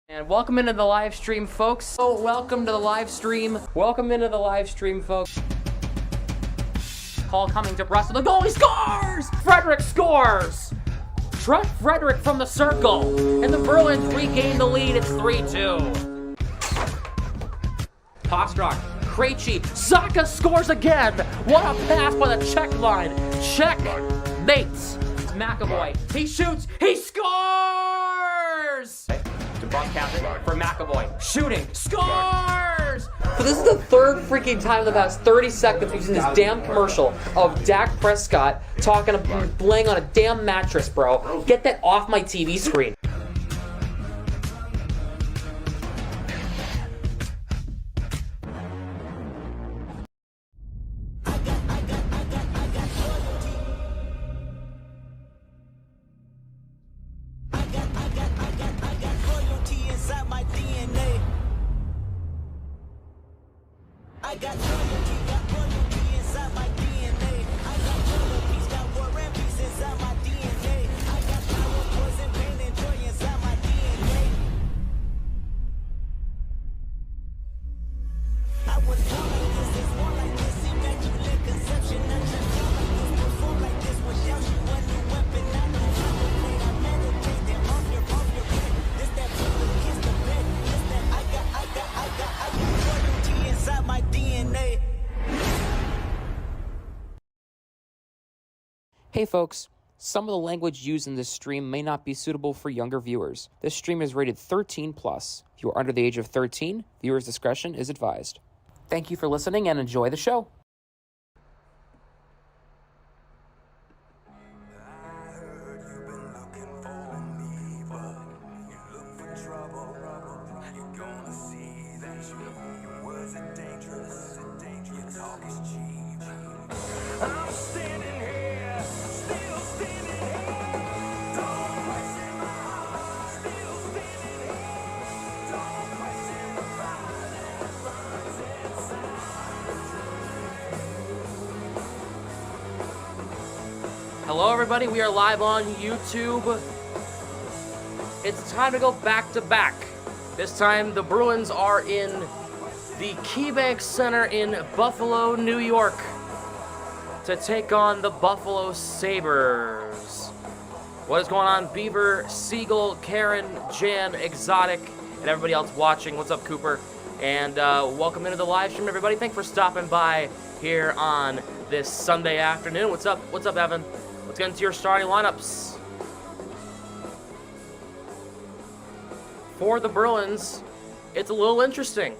And welcome into the live stream, folks. So welcome to the live stream. Welcome into the live stream, folks. Call coming to Russell. The goalie scores! Frederick scores! Trent Frederick from the circle. And the Bruins regain the lead. It's 3-2. Pastrnak, Krejci, Zacha scores again. What a pass by the check line. Check, mates. McAvoy, he shoots, he scores! To broadcast it for McAvoy, shooting, scores! But this is the third freaking time in the past 30 seconds we've seen this damn commercial of Dak Prescott laying on a damn mattress, bro. Get that off my TV screen. Hey folks, some of the language used in this stream may not be suitable for younger viewers. This stream is rated 13+. If you are under the age of 13, viewers' discretion is advised. Thank you for listening and enjoy the show. Hello everybody, we are live on YouTube. It's time to go back to back. This time the Bruins are in the KeyBank Center in Buffalo, New York to take on the Buffalo Sabres. What is going on, Beaver, Siegel, Karen, Jan, Exotic, and everybody else watching? What's up, Cooper? And welcome into the live stream, everybody. Thanks for stopping by here on this Sunday afternoon. What's up? What's up, Evan? Let's get into your starting lineups. For the Bruins, it's a little interesting.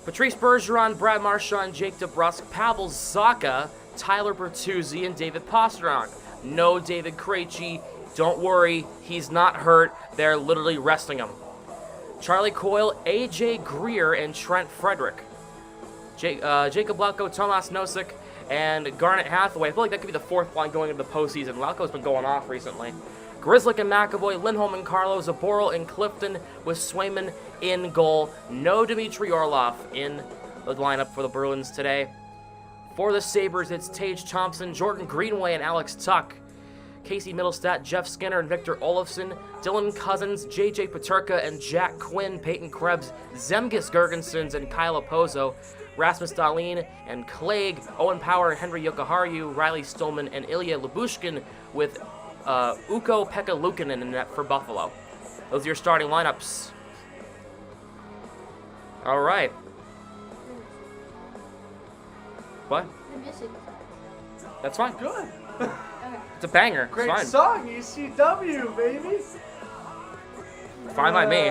Patrice Bergeron, Brad Marchand, Jake DeBrusk, Pavel Zacha, Tyler Bertuzzi, and David Pastrnak. No David Krejci. Don't worry, he's not hurt. They're literally resting him. Charlie Coyle, AJ Greer, and Trent Frederick. Jacob Blatko, Tomas Nosek, and Garnet Hathaway. I feel like that could be the fourth line going into the postseason. Lauko's been going off recently. Grzelcyk and McAvoy, Lindholm and Carlo, Zaboral and Clifton with Swayman in goal. No Dmitry Orlov in the lineup for the Bruins today. For the Sabres, it's Tage Thompson, Jordan Greenway, and Alex Tuck. Casey Middlestat, Jeff Skinner, and Victor Olofsson. Dylan Cousins, J.J. Paterka, and Jack Quinn. Peyton Krebs, Zemgus Girgensons, and Kyle Opozo. Rasmus Dahlin and Clegg, Owen Power, Henry Jokiharju, Riley Stillman, and Ilya Lyubushkin with Ukko Pekka Luukkonen in net for Buffalo. Those are your starting lineups. All right. What? That's fine. Good. It's a banger. Great it's fine. song, ECW, baby. Fine by me.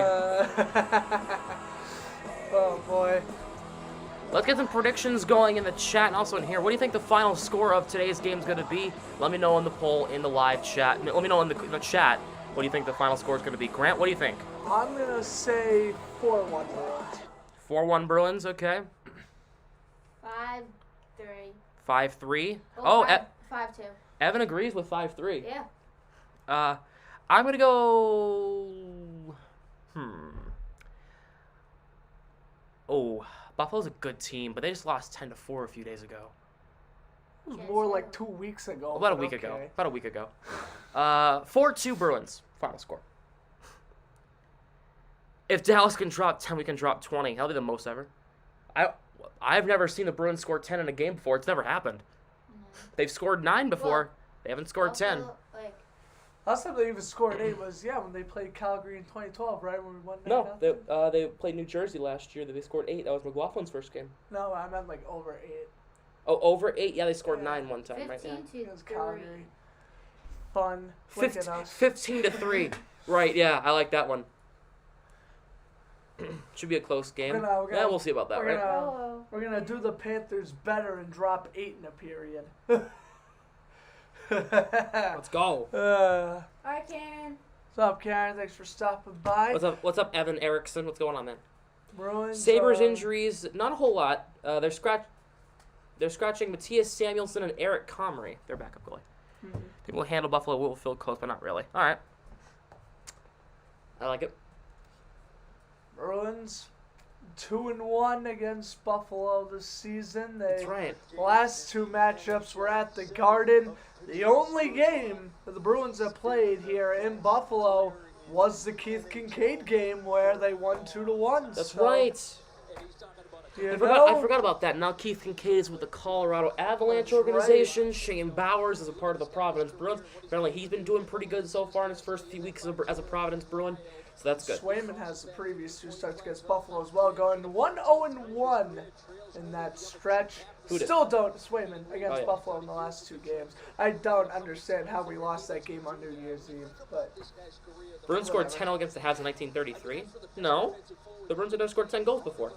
Oh, boy. Let's get some predictions going in the chat and also in here. What do you think the final score of today's game is going to be? Let me know in the poll in the live chat. Let me know in the chat what do you think the final score is going to be. Grant, what do you think? I'm going to say 4-1 Bruins. 4-1 Bruins, okay. 5-3. 5-3. Oh, 5-2. Evan agrees with 5-3. Yeah. I'm going to go... Oh, Buffalo's a good team, but they just lost 10-4 a few days ago. It was more like 2 weeks ago. About a week ago. 4-2 Bruins, final score. If Dallas can drop 10, we can drop 20. That'll be the most ever. I've never seen the Bruins score 10 in a game before. It's never happened. They've scored 9 before. Well, they haven't scored 10. Like, last time they even scored 8 was, when they played Calgary in 2012, right? When we won No, they played New Jersey last year. They scored 8. That was McLaughlin's first game. No, I meant like over 8. Oh, over 8? Yeah, they scored 9 one time, right? 15-3. Against Calgary. Fun. 15-3. Right, yeah, I like that one. Should be a close game. We'll see about that, right? We're going to do the Panthers better and drop 8 in a period. Let's go. Alright, Karen. What's up, Karen? Thanks for stopping by. What's up, Evan Erickson? What's going on, man? Bruins. Sabres injuries, not a whole lot. They're scratching Matthias Samuelsson and Eric Comrie, their backup goalie. Mm-hmm. People will handle Buffalo will feel close, but not really. All right. I like it. Bruins 2-1 against Buffalo this season. That's right. Last 2 matchups were at the Garden. The only game that the Bruins have played here in Buffalo was the Keith Kincaid game where they won 2-1. That's right. I forgot about that. Now Keith Kincaid is with the Colorado Avalanche organization. Right. Shane Bowers is a part of the Providence Bruins. Apparently he's been doing pretty good so far in his first few weeks as a Providence Bruin. So that's good. Swayman has the previous 2 starts against Buffalo as well, going 1-0-1 in that stretch. Swayman against Buffalo in the last 2 games. I don't understand how we lost that game on New Year's Eve, but Bruins scored 10-0 against the Habs in 1933. No, the Bruins had never scored 10 goals before.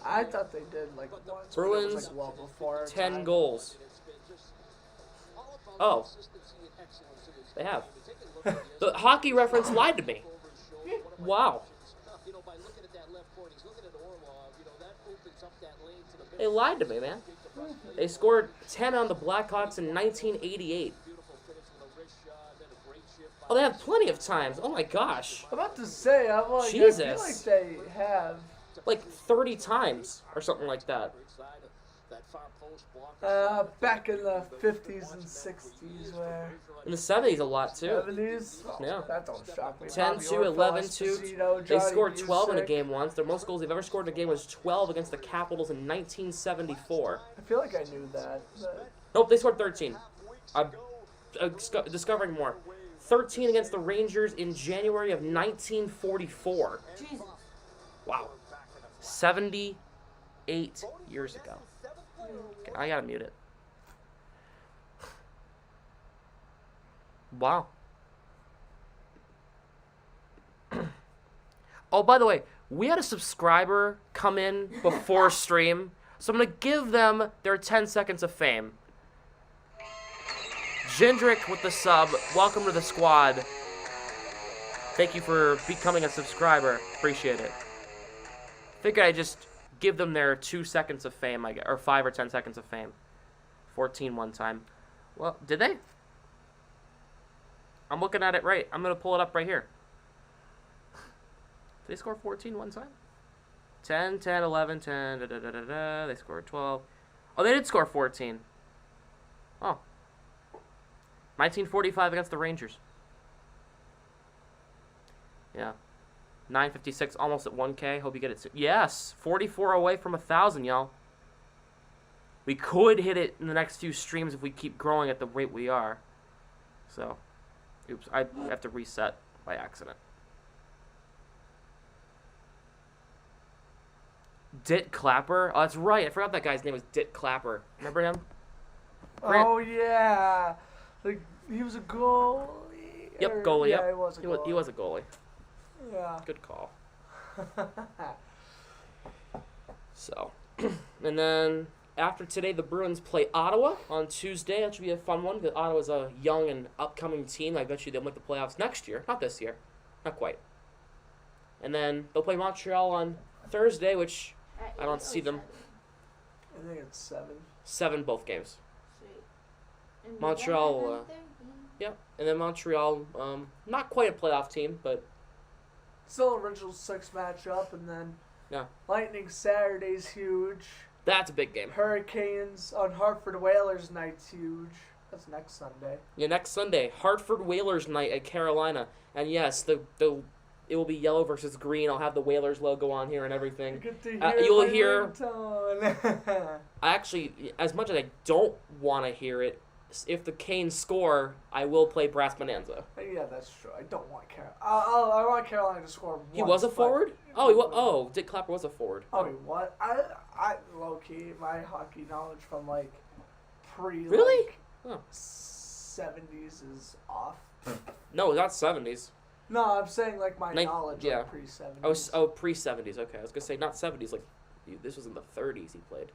I thought they did like once. Bruins, like well before 10 goals. Oh, they have. The hockey reference lied to me. Wow. They lied to me, man. They scored 10 on the Blackhawks in 1988. Oh, they have plenty of times. Oh my gosh. I'm about to say, Jesus. I feel like they have like 30 times or something like that. Back in the 50s and 60s, where in the 70s a lot too. 70s? Oh, yeah. That don't shock me. 10-2, 11-2. They scored 12 in a game once. Their most goals they've ever scored in a game was 12 against the Capitals in 1974. I feel like I knew that. But... Nope, they scored 13. I'm discovering more. 13 against the Rangers in January of 1944. Jesus. Wow. 78 years ago. Okay, I gotta mute it. Wow. Oh, by the way, we had a subscriber come in before stream, so I'm going to give them their 10 seconds of fame. Jindrik with the sub. Welcome to the squad. Thank you for becoming a subscriber. Appreciate it. Figured I'd just give them their 2 seconds of fame, or 5 or 10 seconds of fame. 14 one time. Well, did they? I'm looking at it right. I'm going to pull it up right here. Did they score 14 one time? 10, 10, 11, 10, da-da-da-da-da. They scored 12. Oh, they did score 14. Oh. 1945 against the Rangers. Yeah. 956, almost at 1K. Hope you get it soon. Yes, 44 away from 1,000, y'all. We could hit it in the next few streams if we keep growing at the rate we are. So, oops, I have to reset by accident. Dit Clapper? Oh, that's right. I forgot that guy's name was Dit Clapper. Remember him? Oh, yeah. Like, he was a goalie. Yep, goalie. Yeah, yep. he was a goalie. He was a goalie. Yeah. Good call. So, and then after today, the Bruins play Ottawa on Tuesday. That should be a fun one because Ottawa's a young and upcoming team. I bet you they'll make the playoffs next year. Not this year. Not quite. And then they'll play Montreal on Thursday, which I don't see them. I think it's 7. 7 both games. Sweet. Montreal, yeah. And then Montreal, not quite a playoff team, but still original 6 matchup, and then yeah. Lightning Saturday's huge. That's a big game. Hurricanes on Hartford Whalers night's huge. That's next Sunday. Yeah, next Sunday, Hartford Whalers night at Carolina, and yes, it will be yellow versus green. I'll have the Whalers logo on here and everything. Good to hear you'll hear. I actually, as much as I don't want to hear it, if the Canes score, I will play Brass Bonanza. Yeah, that's true. I don't want Carolina. I want Carolina to score once. He was a forward? Oh, Dick Clapper was a forward. Oh, he was? I low key, my hockey knowledge from like really? Like, 70s is off. No, not 70s. No, I'm saying like my knowledge yeah. of pre-70s. Oh, pre-70s. Okay, I was gonna say not 70s. Like this was in the 30s he played.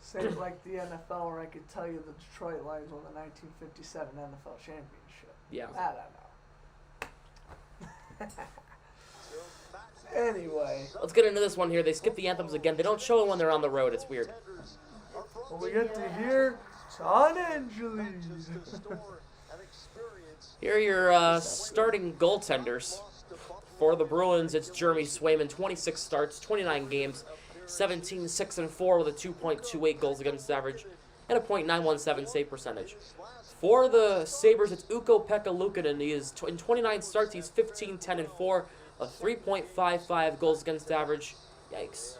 Same like the NFL, where I could tell you the Detroit Lions won the 1957 NFL championship. Yeah. I don't know. Anyway. Let's get into this one here. They skip the anthems again. They don't show it when they're on the road. It's weird. Well, we get to hear Son Angeles. Here are your starting goaltenders. For the Bruins, it's Jeremy Swayman, 26 starts, 29 games, 17, 6, and 4 with a 2.28 goals against average and a .917 save percentage. For the Sabres, it's Ukko-Pekka Luukkonen. He is in 29 starts, he's 15, 10, and 4, a 3.55 goals against average. Yikes.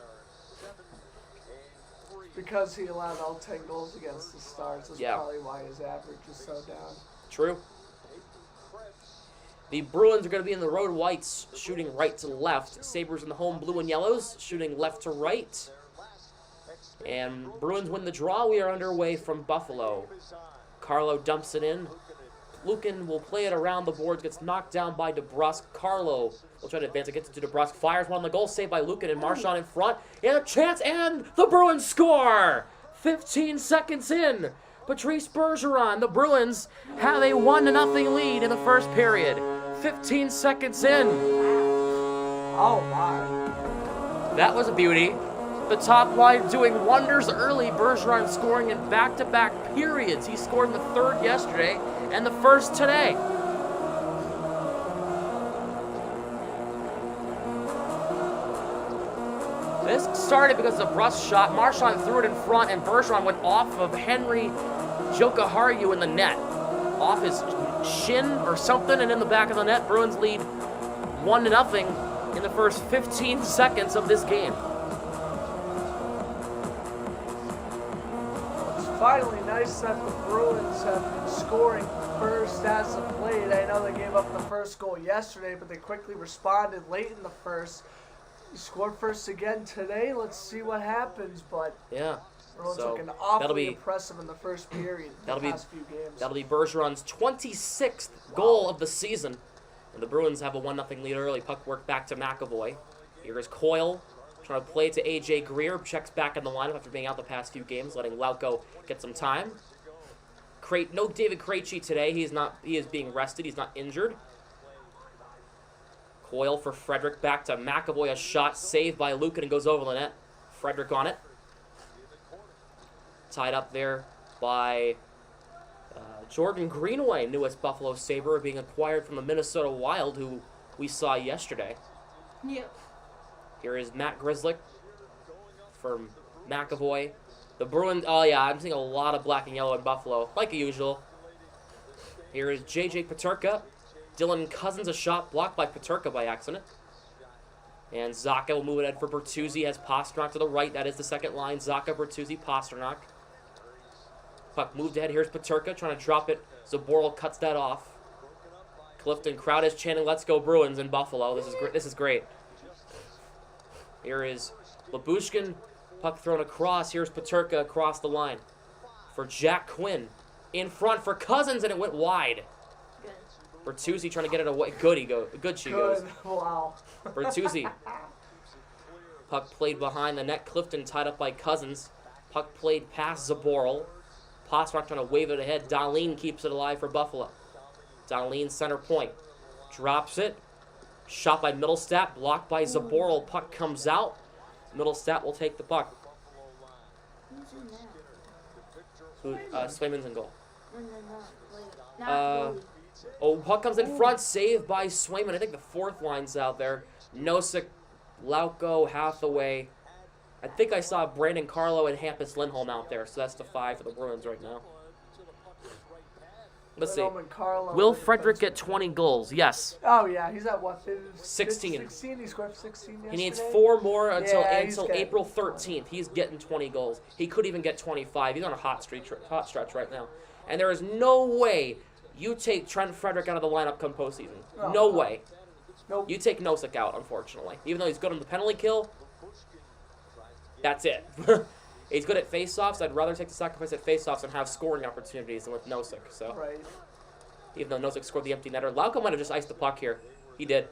Because he allowed all 10 goals against the Stars. That's probably why his average is so down. True. The Bruins are going to be in the road whites, shooting right to left. Sabres in the home blue and yellows, shooting left to right. And Bruins win the draw. We are underway from Buffalo. Carlo dumps it in. Lukin will play it around the boards, gets knocked down by DeBrusk. Carlo will try to advance it, gets it to DeBrusk. Fires one on the goal, saved by Lukin and Marchand in front. And a chance, and the Bruins score! 15 seconds in. Patrice Bergeron. The Bruins have a 1-0 lead in the first period. 15 seconds in. Oh, my. That was a beauty. The top line doing wonders early. Bergeron scoring in back-to-back periods. He scored in the third yesterday and the first today. This started because of Russ shot. Marchand threw it in front, and Bergeron went off of Henry Jokiharju in the net. Off his shin or something, and in the back of the net. Bruins lead 1-0 in the first 15 seconds of this game. It's finally nice that the Bruins have been scoring first as of late. I know they gave up the first goal yesterday, but they quickly responded late in the first. Scored first again today. Let's see what happens, but yeah. Bruins looking awfully impressive in the first period. Past few games. That'll be Bergeron's 26th goal of the season, and the Bruins have a 1-0 lead early. Puck work back to McAvoy. Here is Coyle trying to play it to AJ Greer. Checks back in the lineup after being out the past few games, letting Lauko get some time. No David Krejci today. He is being rested. He's not injured. Coyle for Frederick, back to McAvoy, a shot saved by Lukin and goes over the net. Frederick on it. tied up there by Jordan Greenway, newest Buffalo Sabre, being acquired from the Minnesota Wild, who we saw yesterday. Yep. Here is Matt Grzelcyk from McAvoy. The Bruins, oh yeah, I'm seeing a lot of black and yellow in Buffalo, like usual. Here is J.J. Peterka. Dylan Cousins, a shot blocked by Peterka by accident. And Zacha will move it ahead for Bertuzzi, has Pasternak to the right. That is the second line. Zacha, Bertuzzi, Pasternak. Puck moved ahead. Here's Peterka trying to drop it. Zaboral cuts that off. Clifton crowd is chanting, "Let's go Bruins" in Buffalo. This is great. Here is Labushkin. Puck thrown across. Here's Peterka across the line for Jack Quinn. In front for Cousins, and it went wide. Good. Bertuzzi trying to get it away. Good she goes. Wow. Bertuzzi. Puck played behind the net. Clifton tied up by Cousins. Puck played past Zaboral. Pasternak trying to wave it ahead. Dahlin keeps it alive for Buffalo. Dahlin center point. Drops it. Shot by Middlestat. Blocked by Zaboral. Puck comes out. Middlestat will take the puck. Who's in that? Swayman's in goal. No. Wait. Not Goalie. Oh, puck comes in front. Saved by Swayman. I think the fourth line's out there. Nosek, Lauko, Hathaway. I think I saw Brandon Carlo and Hampus Lindholm out there, so that's the 5 for the Bruins right now. Let's see. Will Frederick get 20 goals? Yes. Oh, yeah. He's at what? 16. 16. He scored 16 yesterday. He needs 4 more until Yeah, April 13th. He's getting 20 goals. He could even get 25. He's on a hot stretch right now. And there is no way you take Trent Frederick out of the lineup come postseason. No way. Nope. You take Nosek out, unfortunately. Even though he's good on the penalty kill, that's it. He's good at faceoffs. I'd rather take the sacrifice at faceoffs and have scoring opportunities than with Nosek. So, Right. even though Nosek scored the empty netter, Lauko might have just iced the puck here. He did.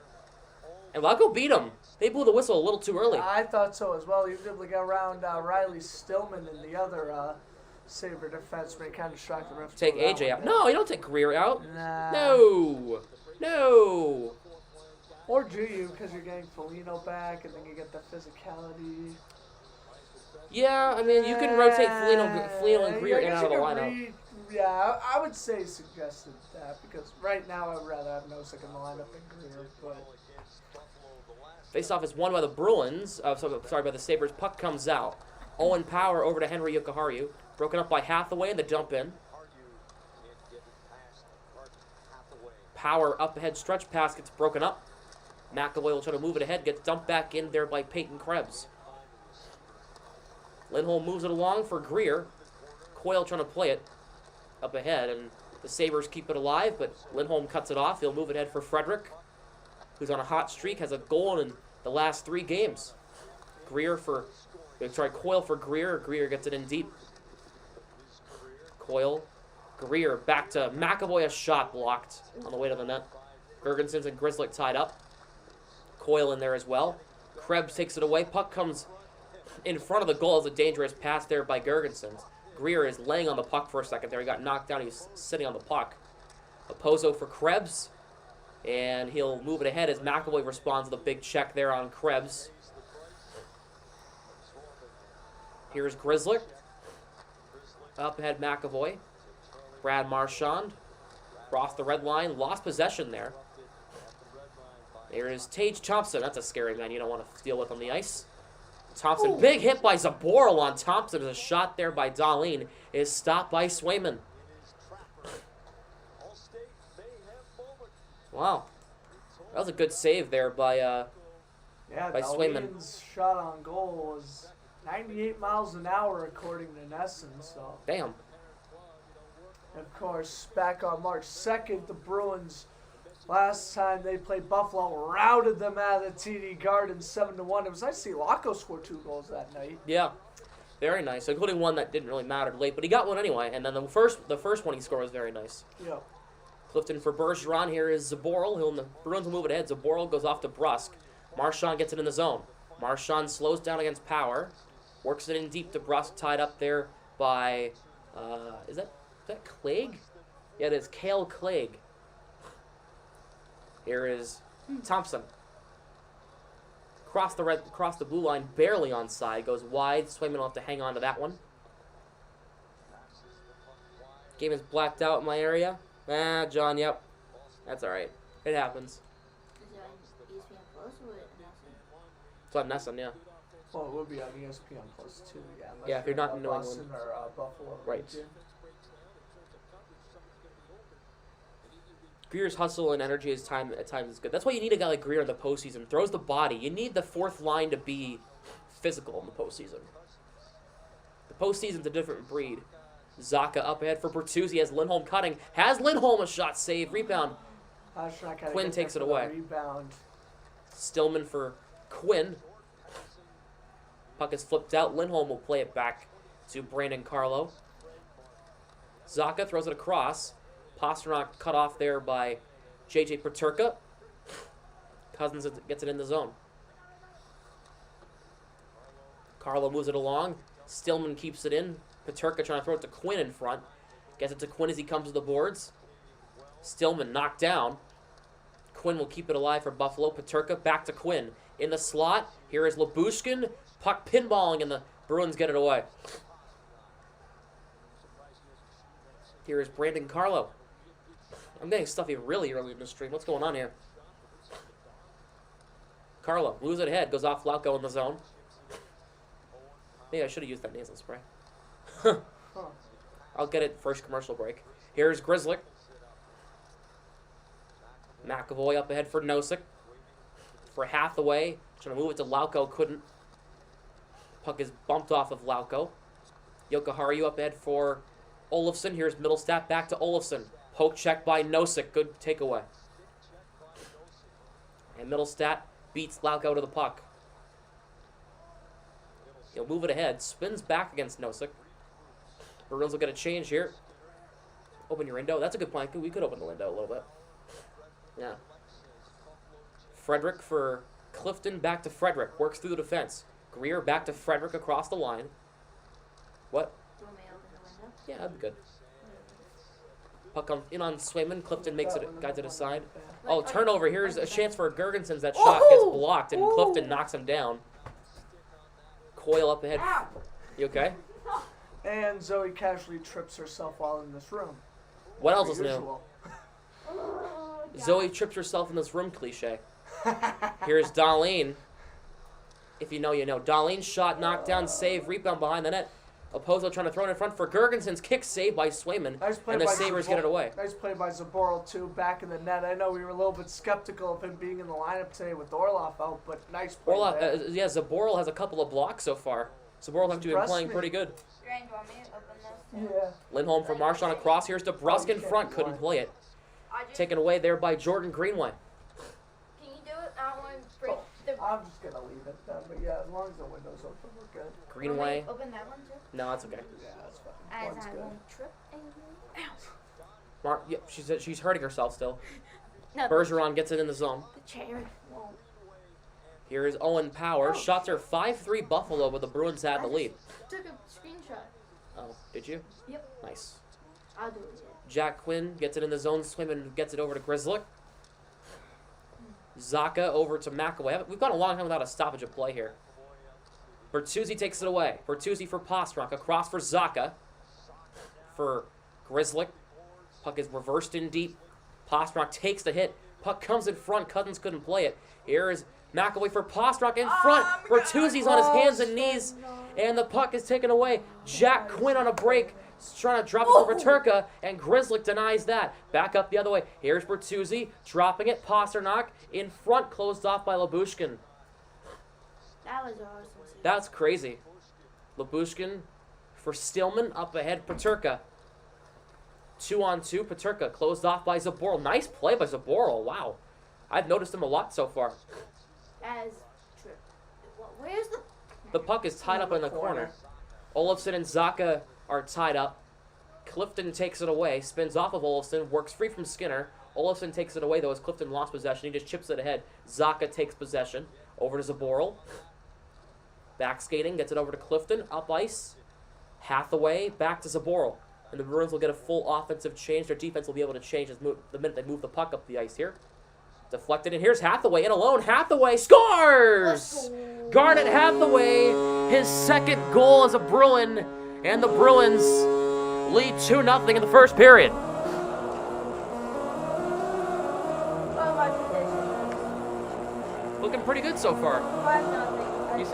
And Lauko beat him. They blew the whistle a little too early. I thought so as well. He was able to get around Riley Stillman and the other Sabre defenseman. Kind of shocked the ref. Take AJ out. No, you don't take Greer out. Nah. No. Or do you, because you're getting Foligno back, and then you get the physicality. Yeah, I mean, you can rotate Foligno and Greer in and out of the lineup. Yeah, I would say suggested that, because right now I would rather have Nosek in the lineup than Greer, but... Faceoff is won by the Bruins. By the Sabres. Puck comes out. Owen Power over to Henry Yokoharu. Broken up by Hathaway in the dump in. Power up ahead, stretch pass gets broken up. McAvoy will try to move it ahead, gets dumped back in there by Peyton Krebs. Lindholm moves it along for Greer. Coyle trying to play it up ahead, and the Sabres keep it alive, but Lindholm cuts it off. He'll move it ahead for Frederick, who's on a hot streak, has a goal in the last 3 games. Coyle for Greer. Greer gets it in deep. Coyle. Greer back to McAvoy, a shot blocked on the way to the net. Gergensons and Grzelcyk tied up. Coyle in there as well. Krebs takes it away. Puck comes in front of the goal. It's a dangerous pass there by Gergensons. Greer is laying on the puck for a second there. He got knocked down. He's sitting on the puck. A Pozo for Krebs. And he'll move it ahead as McAvoy responds with a big check there on Krebs. Here's Grzelcyk. Up ahead McAvoy. Brad Marchand. Crossed the red line. Lost possession there. There is Tage Thompson. That's a scary man you don't want to deal with on the ice. Thompson, big hit by Zaboral on Thompson. There's a shot there by Dahlin. Is stopped by Swayman. Wow. That was a good save there by Swayman. Dahlin's shot on goal was 98 miles an hour according to Nesson. So. Damn. Of course, back on March 2nd, the Bruins, last time they played Buffalo, routed them out of the TD Garden 7-1. It was nice to see Lauko score 2 goals that night. Yeah, very nice, including one that didn't really matter late, but he got one anyway. And then the first one he scored was very nice. Yeah. Clifton for Bergeron. Here is Zaboral. The Bruins will move it ahead. Zaboral goes off to Brusque. Marchand gets it in the zone. Marchand slows down against Power. Works it in deep to Brusque, tied up there by, is that Clegg? Yeah, it is Cale Clegg. Here is Thompson. Cross the blue line, barely onside. Goes wide. Swayman will have to hang on to that one. Game is blacked out in my area. John, yep. That's alright. It happens. Is it on ESPN Plus or NSN? It's on Nessun, yeah. Well, it would be on ESPN Plus too, yeah. Unless Yeah, if you're not in New Boston England. or Buffalo. Right. region. Greer's hustle and energy at times is good. That's why you need a guy like Greer in the postseason. Throws the body. You need the fourth line to be physical in the postseason. The postseason's a different breed. Zaka up ahead for Bertuzzi as Lindholm cutting. Has Lindholm a shot save. Rebound. Quinn takes it away. Rebound. Stillman for Quinn. Puck is flipped out. Lindholm will play it back to Brandon Carlo. Zaka throws it across. Pasternak cut off there by J.J. Peterka. Cousins gets it in the zone. Carlo moves it along. Stillman keeps it in. Peterka trying to throw it to Quinn in front. Gets it to Quinn as he comes to the boards. Stillman knocked down. Quinn will keep it alive for Buffalo. Peterka back to Quinn. In the slot, here is Lyubushkin. Puck pinballing, and the Bruins get it away. Here is Brandon Carlo. I'm getting stuffy really early in the stream. What's going on here? Carlo moves it ahead. Goes off Lauko in the zone. Maybe I should have used that nasal spray. I'll get it first commercial break. Here's Grizzly. McAvoy up ahead for Nosek. For Hathaway. Trying to move it to Lauko. Couldn't. Puck is bumped off of Lauko. Jokiharju up ahead for Olofsson. Here's Middlestat back to Olofsson. Poke check by Nosek. Good takeaway. And Middlestat beats Lauko to the puck. He'll move it ahead. Spins back against Nosek. Bruins will get a change here. Open your window. That's a good plan. We could open the window a little bit. Yeah. Frederick for Clifton. Back to Frederick. Works through the defense. Greer back to Frederick across the line. What? Do you want me to open the window? Yeah, that'd be good. Puck in on Swayman. Clifton makes it, guides it aside. Oh, turnover. Here's a chance for Gergensons. That shot gets blocked, and Clifton knocks him down. Coyle up ahead. You okay? And Zoe casually trips herself while in this room. What else is new? Usual. Zoe trips herself in this room cliche. Here's Darlene. If you know, you know. Darlene's shot, knocked down, save, rebound behind the net. Opposo trying to throw it in front for Gergensons. Kick save by Swayman. Nice play and the by Sabres Zabor- get it away. Nice play by Zaboral, too, back in the net. I know we were a little bit skeptical of him being in the lineup today with Orlov out, but nice play there. Yeah, Zaboral has a couple of blocks so far. Zaboral has been playing pretty good. Ryan, do you want me to open this? Yeah. Lindholm for Marchand across. Here's DeBrusk in front. Couldn't play it. Taken away there by Jordan Greenway. Can you do it? I want to break the... I'm just going to leave it then, but yeah, as long as the window's open, we're good. Greenway. Open that one too? No, that's okay. Yeah, that's fine. As One's I good. won't trip anymore. Yep, she's hurting herself still. No, Bergeron gets it in the zone. the chair won't. Here is Owen Power. Shots are 5-3 Buffalo, but the Bruins had the lead. Took a screenshot. Oh, did you? Yep. Nice. I'll do it. Jack Quinn gets it in the zone. Swayman gets it over to Grizzly. Zaka over to McAvoy. We've gone a long time without a stoppage of play here. Bertuzzi takes it away. Bertuzzi for Pasternak. Across for Zaka. For Grizzly. Puck is reversed in deep. Pasternak takes the hit. Puck comes in front. Cousins couldn't play it. Here is McAvoy for Pasternak in front. Bertuzzi's on his hands and knees. And the puck is taken away. Jack Quinn on a break. Trying to drop it over Turka, and Grizzly denies that. Back up the other way. Here's Bertuzzi dropping it. Pasternak in front, closed off by Lyubushkin. That was awesome. That's crazy. Lyubushkin for Stillman up ahead. Peterka. 2-on-2. Peterka closed off by Zaboral. Nice play by Zaboral. Wow. I've noticed him a lot so far. As trip. Where's the... The puck is tied up in the corner. Olofsson and Zaka are tied up. Clifton takes it away, spins off of Olofsson, works free from Skinner. Olofsson takes it away, though, as Clifton lost possession. He just chips it ahead. Zaka takes possession. Over to Zaboral. Back skating, gets it over to Clifton. Up ice. Hathaway, back to Zaboral. And the Bruins will get a full offensive change. Their defense will be able to change the minute they move the puck up the ice here. Deflected, and here's Hathaway in alone. Hathaway scores! Garnet Hathaway, his second goal as a Bruin. And the Bruins lead 2-0 in the first period. Oh, my prediction. Looking pretty good so far. 5-0. You To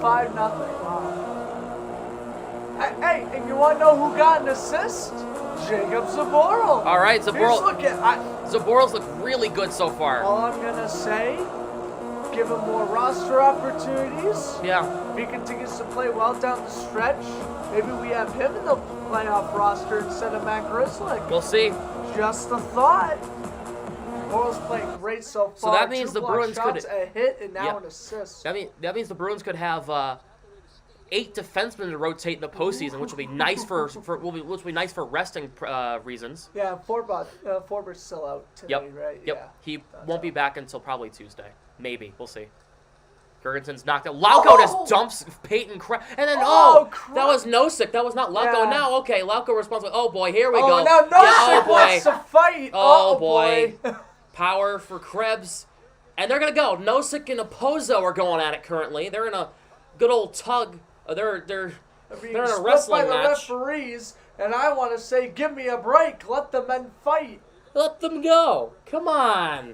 5-0. Wow. Hey, and you want to know who got an assist? Jacob Zaboral. All right, He's Zaboral. looking. Zaboral's look really good so far. All I'm gonna say, give him more roster opportunities. Yeah. If he continues to play well down the stretch, maybe we have him in the playoff roster instead of Matt Grzelcyk. We'll see. Just a thought. Zaboral's playing great so far. So that means 2 the block Bruins shots, could- a hit and now Yeah. an assist. That means the Bruins could have 8 defensemen to rotate in the postseason, which will be nice which will be nice for resting reasons. Yeah, Forber's still out today, Yep. right? Yep. Yeah. He won't be back until probably Tuesday. Maybe. We'll see. Gergensen's knocked out. Lauko just dumps Peyton Krebs. And then, that was Nosek. That was not Lauko. Yeah. Now, okay, Lauko responsible. Oh, boy, here we Oh, go. now Nosek Yeah, wants to fight. Oh, boy. Power for Krebs. And they're going to go. Nosek and Opozo are going at it currently. They're in a good old tug. They're in a Split wrestling by the match. referees, and I want to say, give me a break. Let the men fight. Let them go. Come on.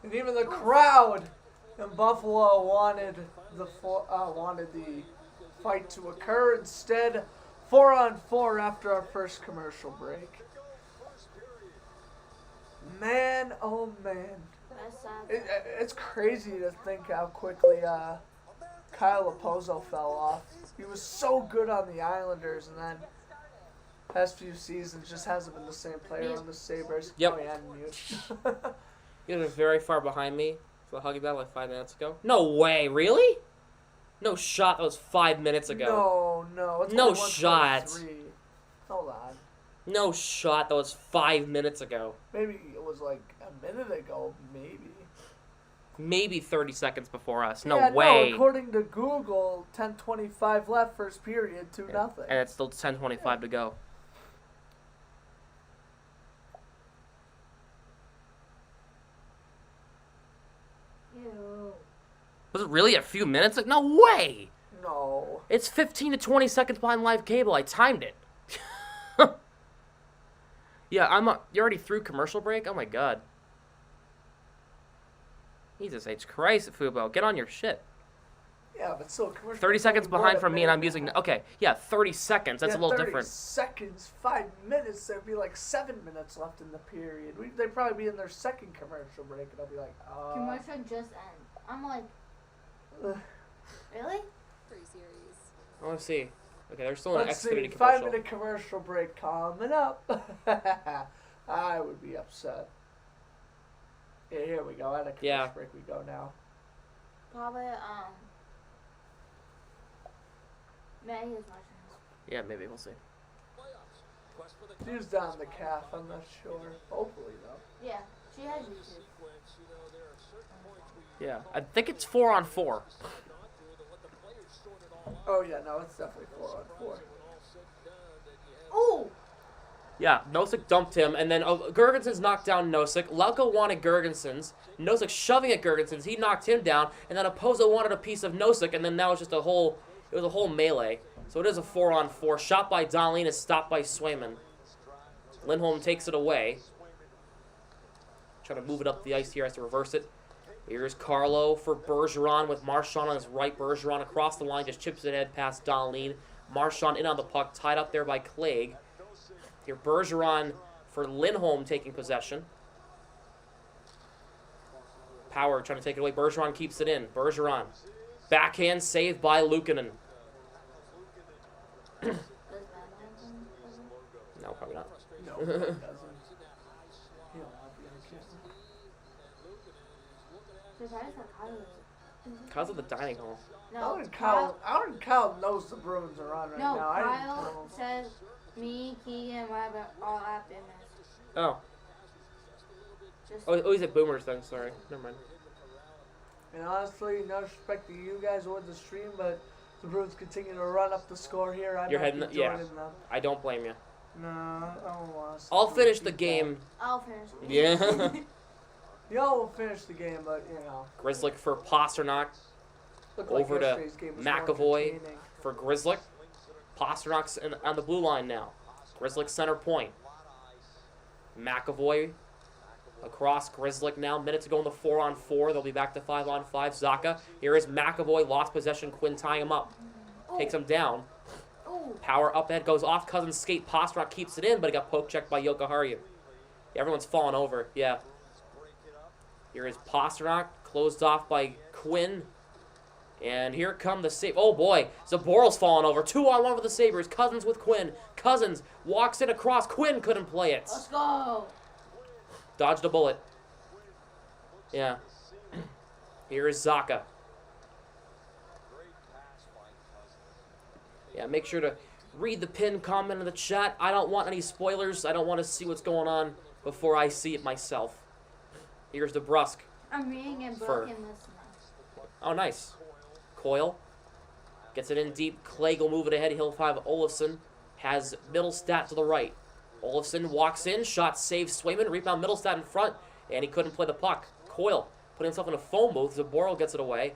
And even the crowd in Buffalo wanted the fight to occur. Instead, 4-on-4 after our first commercial break. Man, oh man, That's sad. it's crazy to think how quickly Kyle Opozo fell off. He was so good on the Islanders, and then past few seasons just hasn't been the same player on the Sabres. Yep. Oh, yeah, I'm mute. You guys are very far behind me for the hockey battle like 5 minutes ago. No way, really? No shot. That was 5 minutes ago. No. It's No only shot. 1:23. Hold on. No shot. That was 5 minutes ago. Maybe it was like a minute ago, maybe. Maybe 30 seconds before us. No Yeah, way. No, according to Google, 10:25 left, first period, 2-0. And it's still 10:25 to go. Ew. Was it really a few minutes? No way! No. It's 15 to 20 seconds behind live cable. I timed it. Yeah, you're already through commercial break? Oh my god. Jesus H. Christ, Fubo. Get on your shit. Yeah, but still, commercial 30 seconds break, behind what, from a me, and I'm minute using... and a half? Okay, yeah, 30 seconds. That's a little 30 different. seconds, 5 minutes, there'd be like 7 minutes left in the period. They'd probably be in their second commercial break, and I'll be like, Commercial just end. I'm like, really? I want to see. Okay, there's still an let's see, Xfinity commercial. 5-minute commercial break coming up. I would be upset. Yeah, here we go. At a commercial break we go now. Probably, Maggie is watching this. Yeah, maybe. We'll see. She's down the calf, I'm not sure. Hopefully, though. Yeah, she has YouTube. Yeah, I think it's 4-on-4. Oh, yeah, no, it's definitely 4-on-4. Oh! Yeah, Nosek dumped him, and then Gergensen's knocked down Nosek. Lauko wanted Gergensen's. Nosek shoving at Gergensen's. He knocked him down, and then Opozo wanted a piece of Nosek, and then now it's just a whole melee. So it is a 4-on-4. Shot by Dahlin is stopped by Swayman. Lindholm takes it away. Trying to move it up the ice here, has to reverse it. Here's Carlo for Bergeron with Marchand on his right. Bergeron across the line, just chips it ahead past Dahlin. Marchand in on the puck, tied up there by Clague. Here, Bergeron for Lindholm taking possession. Power trying to take it away. Bergeron keeps it in. Bergeron. Backhand save by Luukkonen. No, probably not. No, it doesn't. He'll not be on camera. Kyle's at the dining hall. I No, don't think Kyle knows the Bruins are on right no, now. I didn't tell Kyle him. says me, Keegan, and Rabbit all have been missed. Oh. Just Oh, he's at Boomers then. Sorry. Never mind. And honestly, no disrespect to you guys or the stream, but the Bruins continue to run up the score here. I You're might heading, be yeah. joining them. I don't blame you. No, I don't want to. I'll finish the game. I'll finish. Yeah. Y'all will finish the game, but you know. Grizzlick for Pasternak. Looked like Over to yesterday's game was more McAvoy entertaining. for Grizzlick. Pasternak's on the blue line now. Grzelcyk center point. McAvoy across Grzelcyk now. Minute to go in the 4-on-4. They'll be back to 5-on-5. Zacha. Here is McAvoy. Lost possession. Quinn tying him up. Takes him down. Power up ahead. Goes off Cousins' skate. Pasternak keeps it in, but he got poke checked by Jokiharju. Everyone's falling over. Yeah. Here is Pasternak. Closed off by Quinn. And here come the save. Oh, boy. Zaboral's falling over. 2-on-1 for the Sabres. Cousins with Quinn. Cousins walks it across. Quinn couldn't play it. Let's go. Dodged a bullet. Yeah. Here is Zacha. Yeah, make sure to read the pinned comment in the chat. I don't want any spoilers. I don't want to see what's going on before I see it myself. Here's DeBrusk. I'm reading a book in this now. Oh, nice. Coyle gets it in deep. Clegg will move it ahead. He'll find Olofsson. Has Middlestat to the right. Olofsson walks in. Shot saves Swayman. Rebound Middlestat in front. And he couldn't play the puck. Coyle put himself in a phone booth. Zaboral gets it away.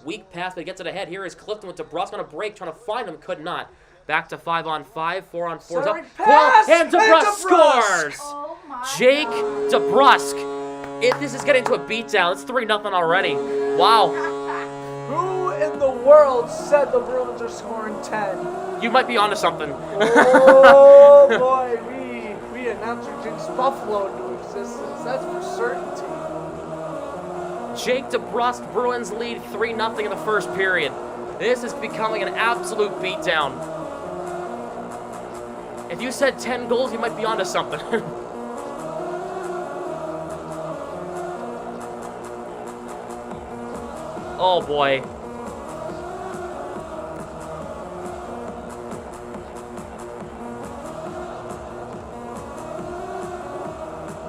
Weak pass, but he gets it ahead. Here is Clifton with DeBrusk on a break. Trying to find him. Could not. Back to 5-on-5. 4-on-4. Up. Pass, and DeBrusk scores! Oh my Jake God. DeBrusk. This is getting to a beatdown. It's 3-0 already. Wow. Who in the world said the Bruins are scoring 10? You might be onto something. Oh boy, we announced our jinx Buffalo into existence. That's for certainty. Jake DeBrusk, Bruins lead 3-0 in the first period. This is becoming an absolute beatdown. If you said 10 goals, you might be onto something. Oh boy.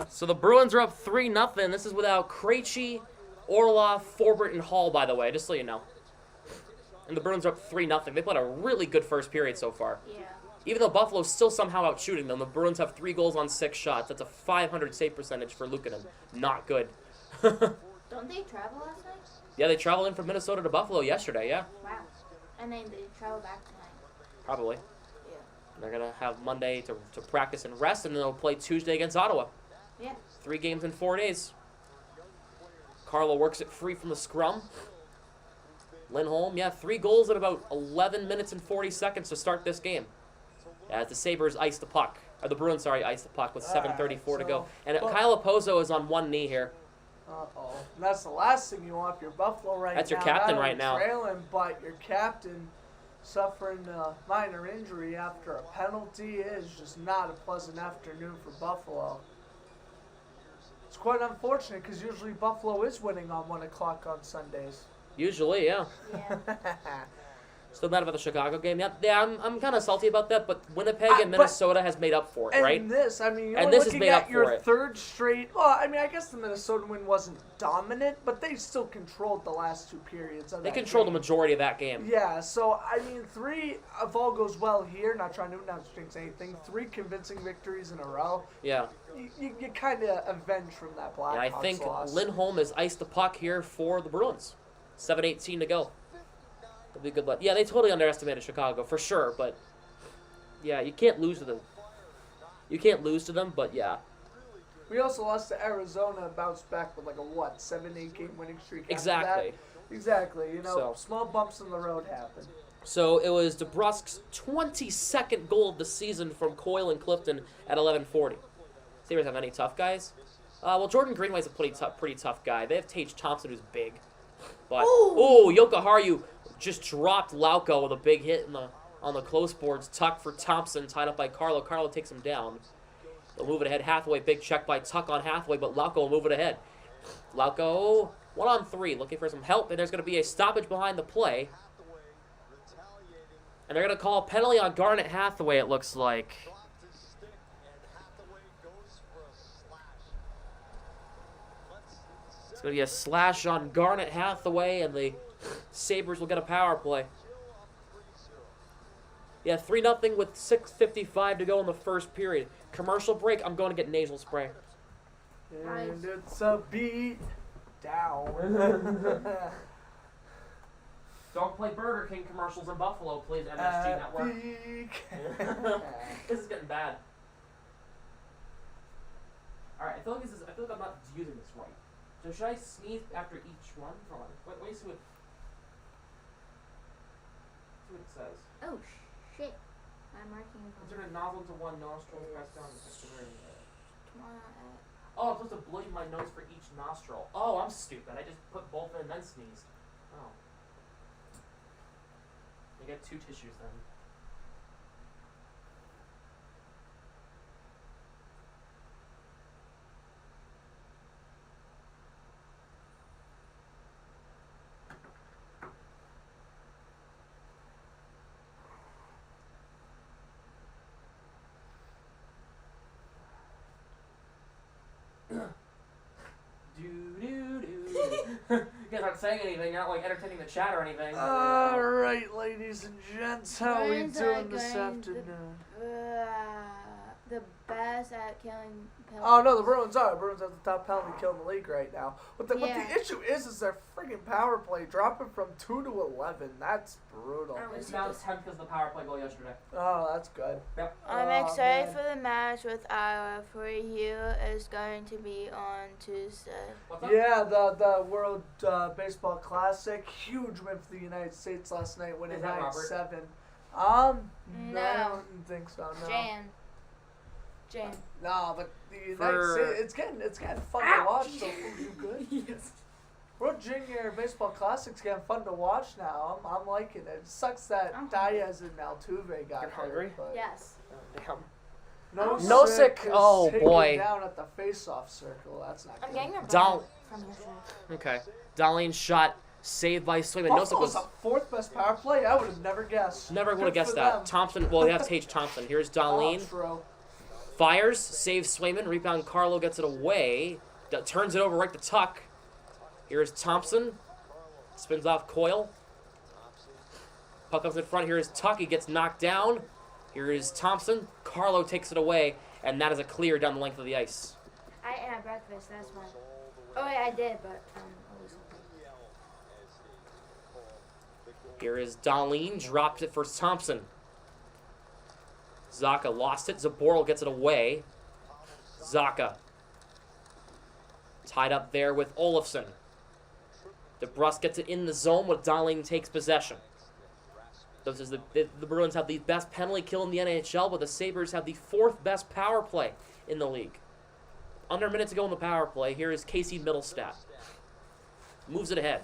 So the Bruins are up 3-0. This is without Krejci, Orlov, Forbert, and Hall, by the way, just so you know. And the Bruins are up 3-0. They played a really good first period so far. Yeah. Even though Buffalo's still somehow out shooting them, the Bruins have 3 goals on 6 shots. That's a .500 save percentage for Luukkonen. Not good. Don't they travel last night? Yeah, they traveled in from Minnesota to Buffalo yesterday, yeah. Wow. And then they travel back tonight. Probably. Yeah. They're going to have Monday to practice and rest, and then they'll play Tuesday against Ottawa. Yeah. 3 games in 4 days. Carlo works it free from the scrum. Lindholm, yeah, 3 goals in about 11 minutes and 40 seconds to start this game. As the Sabres ice the puck. Or the Bruins, sorry, ice the puck with 7:34 to go. And Kyle Opozo is on one knee here. Uh-oh. And that's the last thing you want if you're Buffalo right now. That's your captain Not right only now. Trailing, but your captain suffering a minor injury after a penalty is just not a pleasant afternoon for Buffalo. It's quite unfortunate because usually Buffalo is winning on 1 o'clock on Sundays. Usually, yeah. Yeah. Still mad about the Chicago game. Yeah, I'm kind of salty about that, but Winnipeg and Minnesota has made up for it, right? And this, I mean, you're And only this has looking made at up your for it. third straight. Well, I mean, I guess the Minnesota win wasn't dominant, but they still controlled the last 2 periods of They that controlled the game. majority of that game. Yeah, so, I mean, 3, if all goes well here, not trying to announce jinx anything, 3 convincing victories in a row. Yeah. You kind of avenge from that Blackhawks And I think loss. Lindholm has iced the puck here for the Bruins. 7:18 to go. It'll be good luck. Yeah, they totally underestimated Chicago, for sure, but yeah, you can't lose to them. You can't lose to them, but yeah. We also lost to Arizona, bounced back with like a 7-8 game winning streak after Exactly. that. Exactly. You know, So- small bumps in the road happen. So it was DeBrusk's 22nd goal of the season from Coyle and Clifton at 11:40. Sabres have any tough guys? Well, Jordan Greenway's a pretty tough guy. They have Tage Thompson, who's big. But, Jokiharju just dropped Lauko with a big hit on the close boards. Tuck for Thompson, tied up by Carlo. Carlo takes him down. They'll move it ahead. Hathaway, big check by Tuck on Hathaway, but Lauko will move it ahead. Lauko, 1-on-3, looking for some help, and there's going to be a stoppage behind the play. And they're going to call a penalty on Garnet Hathaway, it looks like. It's going to be a slash on Garnet Hathaway, and the Sabres will get a power play. Yeah, 3-0 with 6:55 to go in the first period. Commercial break, I'm going to get nasal spray. And it's a beat down. Don't play Burger King commercials in Buffalo, please, MSG Network. This is getting bad. Alright, I feel like I'm not using this right. So should I sneeze after each one? Hold on. Wait, see what it says. Oh, shit. I'm marking it. Insert a nozzle into one nostril, press down and touch the ring. Come on. Oh, I'm supposed to blow my nose for each nostril. Oh, I'm stupid. I just put both in and then sneezed. Oh. I get 2 tissues then. You guys aren't saying anything, you're not like entertaining the chat or anything. Alright, ladies and gents, how are we doing this afternoon? The best at killing penalties. Oh no, the Bruins are. The Bruins are the top penalty kill in the league right now. What the issue is their friggin' power play dropping from 2 to 11. That's brutal. It's now 10th because of the power play goal yesterday. Oh, that's good. Yep. I'm excited for the match with Iowa for you. Is going to be on Tuesday. What's up? Yeah, the World Baseball Classic. Huge win for the United States last night, winning Is that 9-7. No. I don't think so, no. Jan. No, but the United States, it's getting fun to watch. So you good? Yes. World Junior Baseball Classic's getting fun to watch now. I'm liking it. It sucks that Diaz and Altuve got You're hungry? hurt, but Yes. Damn. Nosek Nosek, is oh, taken boy. down at the face-off circle. That's not I'm good. getting a Dal- from yesterday. Okay. Darlene's shot saved by Swayman. Nosek Buffalo's was the 4th best power play. I would have never guessed. never would have Good guessed for that. them. Thompson, well, you have to take Thompson. Here's Darlene. Oh, true. Fires, saves Swayman. Rebound, Carlo gets it away. Turns it over right to Tuck. Here's Thompson. Spins off Coyle. Puck comes in front. Here is Tuck. He gets knocked down. Here is Thompson. Carlo takes it away, and that is a clear down the length of the ice. I ate at breakfast. That's why. Oh yeah, I did, but Here is Darlene. Dropped it for Thompson. Zaka lost it. Zaboral gets it away. Zaka. Tied up there with Olofsson. DeBrusque gets it in the zone when Darlene takes possession. The Bruins have the best penalty kill in the NHL, but the Sabres have the 4th best power play in the league. Under a minute to go in the power play. Here is Casey Middlestat. Moves it ahead.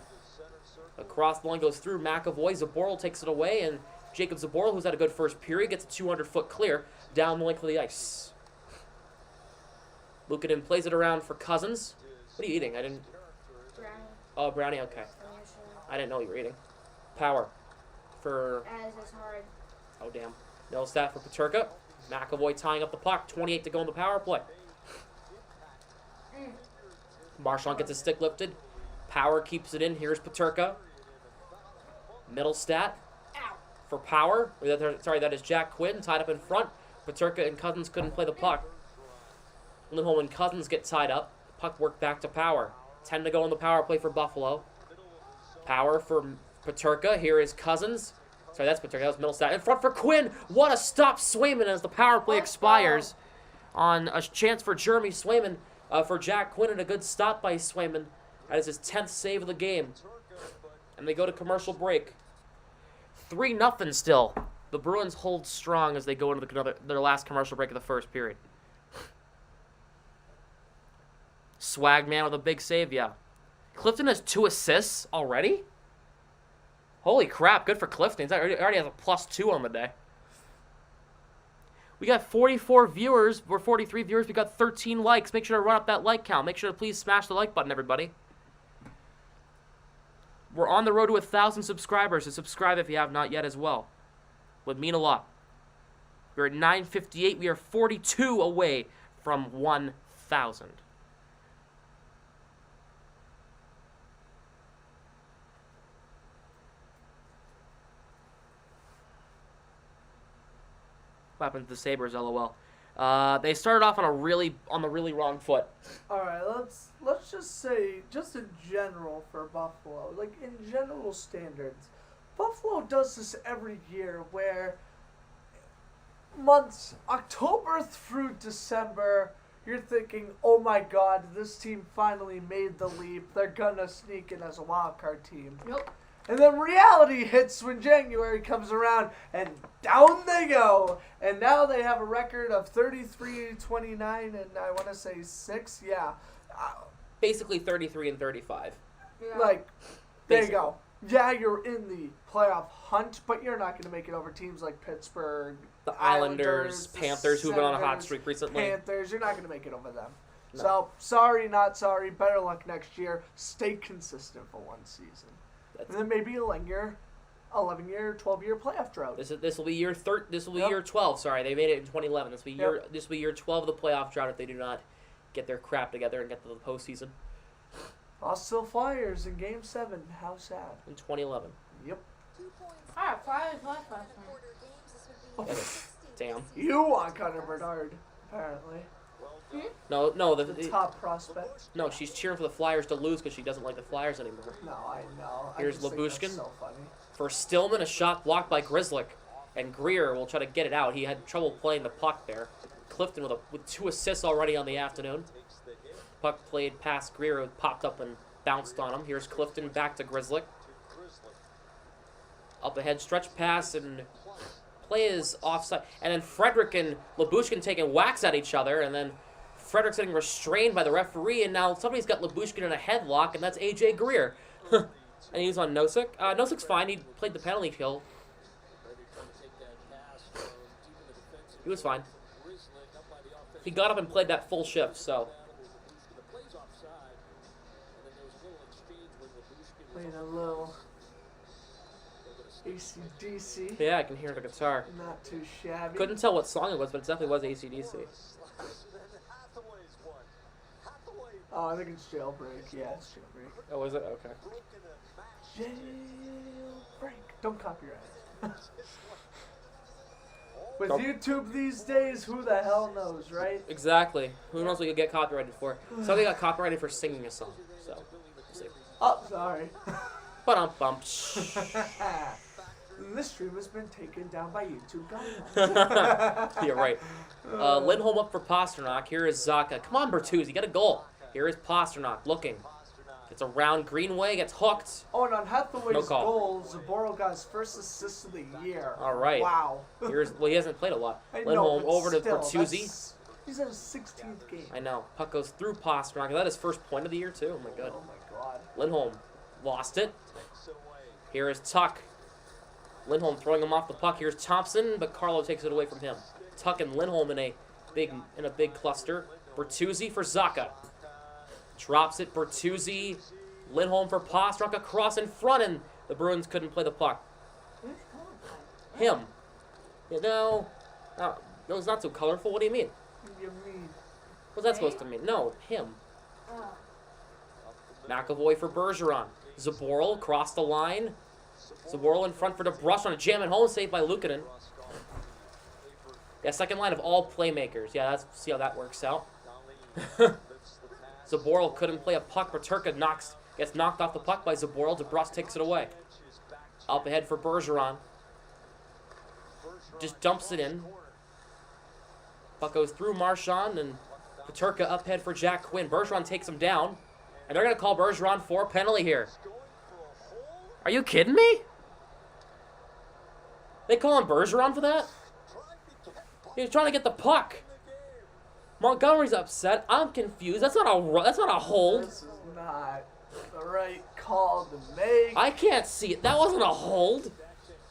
Across the line goes through McAvoy. Zaboral takes it away, and Jacob Zaboral, who's had a good first period, gets a 200-foot clear down the length of the ice. Lukanen plays it around for Cousins. What are you eating? I didn't... brownie. Oh, brownie, okay. I didn't know you were eating. Power for... As it's hard. Oh, damn. Middlestat for Peterka. McAvoy tying up the puck. 28 to go in the power play. Marchand gets his stick lifted. Power keeps it in. Here's Peterka. Middlestat for Power. Sorry, that is Jack Quinn tied up in front. Peterka and Cousins couldn't play the puck. Lindholm and Cousins get tied up. Puck worked back to Power. 10 to go in the power play for Buffalo. Power for Peterka. Here is Cousins. Sorry, that's Peterka. That was Middlestat. In front for Quinn. What a stop, Swayman, as the power play expires. On a chance for Jeremy Swayman. For Jack Quinn, and a good stop by Swayman. That is his 10th save of the game. And they go to commercial break. 3-0 still. The Bruins hold strong as they go into their last commercial break of the first period. Swagman with a big save, yeah. Clifton has 2 assists already? Holy crap, good for Clifton. He already has a +2 on the day. We got 44 viewers. We're 43 viewers. We got 13 likes. Make sure to run up that like count. Make sure to please smash the like button, everybody. We're on the road to 1,000 subscribers, so subscribe if you have not yet as well. Would mean a lot. We're at 958. We are 42 away from 1,000. What happened to the Sabres, LOL? They started off on the really wrong foot. All right, let's just say, just in general for Buffalo, like in general standards, Buffalo does this every year where months, October through December, you're thinking, oh my God, this team finally made the leap. They're going to sneak in as a wild card team. Nope. And then reality hits when January comes around, and down they go. And now they have a record of 33-29, and I want to say 6. Yeah. Basically 33 and 35. Yeah. Like, there you go. Yeah, you're in the playoff hunt, but you're not going to make it over teams like Pittsburgh, The Islanders, Panthers, who've been on a hot Senators, streak recently. Panthers, you're not going to make it over them. No. So, sorry, not sorry. Better luck next year. Stay consistent for one season. And then maybe a 11-year, 12-year playoff drought. This will be year year 12. Sorry, they made it in 2011. This will be year 12 of the playoff drought if they do not get their crap together and get to the postseason. Lost to the Flyers in Game 7. How sad. In 2011. Yep. Alright, Flyers last time. Damn. You want Connor Bernard, apparently. No, The top prospect. No, she's cheering for the Flyers to lose because she doesn't like the Flyers anymore. No, I know. Here's I just think Lyubushkin. that's so funny. For Stillman, a shot blocked by Grzelcyk, and Greer will try to get it out. He had trouble playing the puck there. Clifton with 2 assists already on the afternoon. Puck played past Greer, who popped up and bounced on him. Here's Clifton back to Grzelcyk. Up ahead, stretch pass, and play is offside. And then Frederick and Lyubushkin taking whacks at each other, and then Frederick's getting restrained by the referee, and now somebody's got Lyubushkin in a headlock, and that's A.J. Greer. And he's on Nosek. Nosek's fine. He played the penalty kill. He was fine. He got up and played that full shift, so. Playing a little AC/DC. Yeah, I can hear the guitar. Not too shabby. Couldn't tell what song it was, but it definitely was AC/DC. Oh, I think it's Jailbreak. Yeah, it's Jailbreak. Oh, was it? Okay. Jailbreak. Don't copyright it. With Don't- YouTube these days, who the hell knows, right? Exactly. Who knows what you'll get copyrighted for? Somebody got copyrighted for singing a song, so we'll see. Oh, sorry. Ba-dum-bum. This stream has been taken down by YouTube guidelines. You're right. Lindholm up for Pasternak. Here is Zacha. Come on, Bertuzzi, get a goal. Here is Pasternak looking. Gets around Greenway, gets hooked. Oh, and on Hathaway's No call. goal, Zaboral got his first assist of the year. All right. Wow. He hasn't played a lot. I know, Lindholm but over to still, Bertuzzi. He's at his 16th game. I know. Puck goes through Pasternak. Is that his first point of the year, too? Oh, my God. Oh, my God. Lindholm lost it. Here is Tuck. Lindholm throwing him off the puck. Here's Thompson, but Carlo takes it away from him. Tuck and Lindholm in a big cluster. Bertuzzi for Zacha. Drops it. Bertuzzi. Lindholm for Pasternak across in front, and the Bruins couldn't play the puck. Him. No, it's not so colorful. What do you mean? You mean? What's that supposed to mean? No, him. Oh. McAvoy for Bergeron. Zaboral across the line. Zaboral in front for DeBrusk on a jam at home, saved by Luukkonen. Yeah, second line of all playmakers. Yeah, let's see how that works out. Zaboral couldn't play a puck. Peterka gets knocked off the puck by Zaboral. DeBrusk takes it away. Up ahead for Bergeron. Just dumps it in. Puck goes through Marchand, and Peterka up ahead for Jack Quinn. Bergeron takes him down, and they're going to call Bergeron for a penalty here. Are you kidding me? They calling Bergeron for that? He was trying to get the puck. Montgomery's upset. I'm confused. That's not a hold. This is not the right call to make. I can't see it. That wasn't a hold.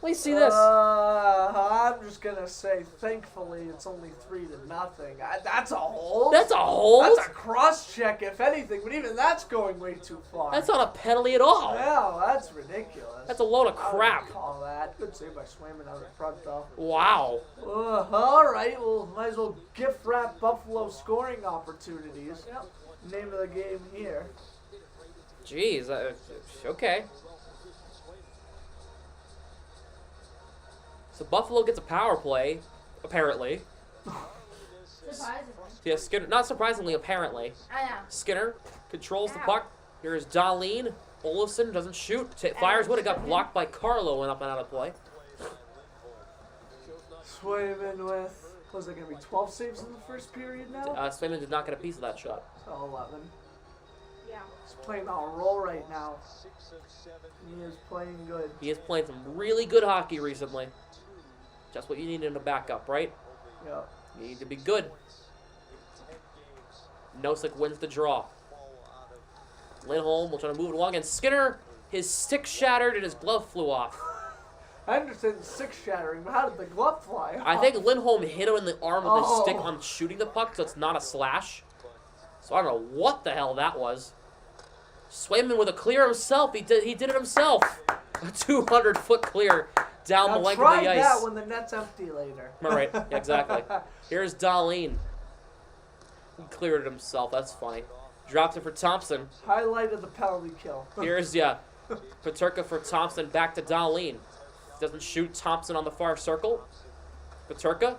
Let me see this. I'm just gonna say, thankfully, it's only 3-0. That's a hold. That's a hold? That's a cross check, if anything. But even that's going way too far. That's not a penalty at all. No, that's ridiculous. That's a load of I crap. wouldn't call that. Good save by Swayman out in front, though. Wow. All right, well, might as well gift wrap Buffalo scoring opportunities. Name of the game here. Jeez. Okay. So Buffalo gets a power play, apparently. Surprisingly. Yeah, Skinner. Not surprisingly, apparently. I know. Skinner controls the puck. Here's Darlene. Olafson doesn't shoot. Fires would have got blocked by Carlo and up and out of play. Swayman with, was it going to be 12 saves in the first period now? Swayman did not get a piece of that shot. So 11. Yeah. He's playing on a roll right now. He is playing good. He is playing some really good hockey recently. Just what you need in a backup, right? Yeah. You need to be good. Nosek wins the draw. Lindholm will try to move it along, and Skinner, his stick shattered and his glove flew off. I understand the stick shattering, but how did the glove fly off? I think Lindholm hit him in the arm with his stick on shooting the puck, so it's not a slash. So I don't know what the hell that was. Swayman with a clear himself. He did it himself. A 200-foot clear down the length of the ice. Try that when the net's empty later. All right, exactly. Here's Dahlin. He cleared it himself. That's funny. Drops it for Thompson. Highlight of the penalty kill. Here's, Peterka for Thompson. Back to Dahlin. Doesn't shoot. Thompson on the far circle. Peterka.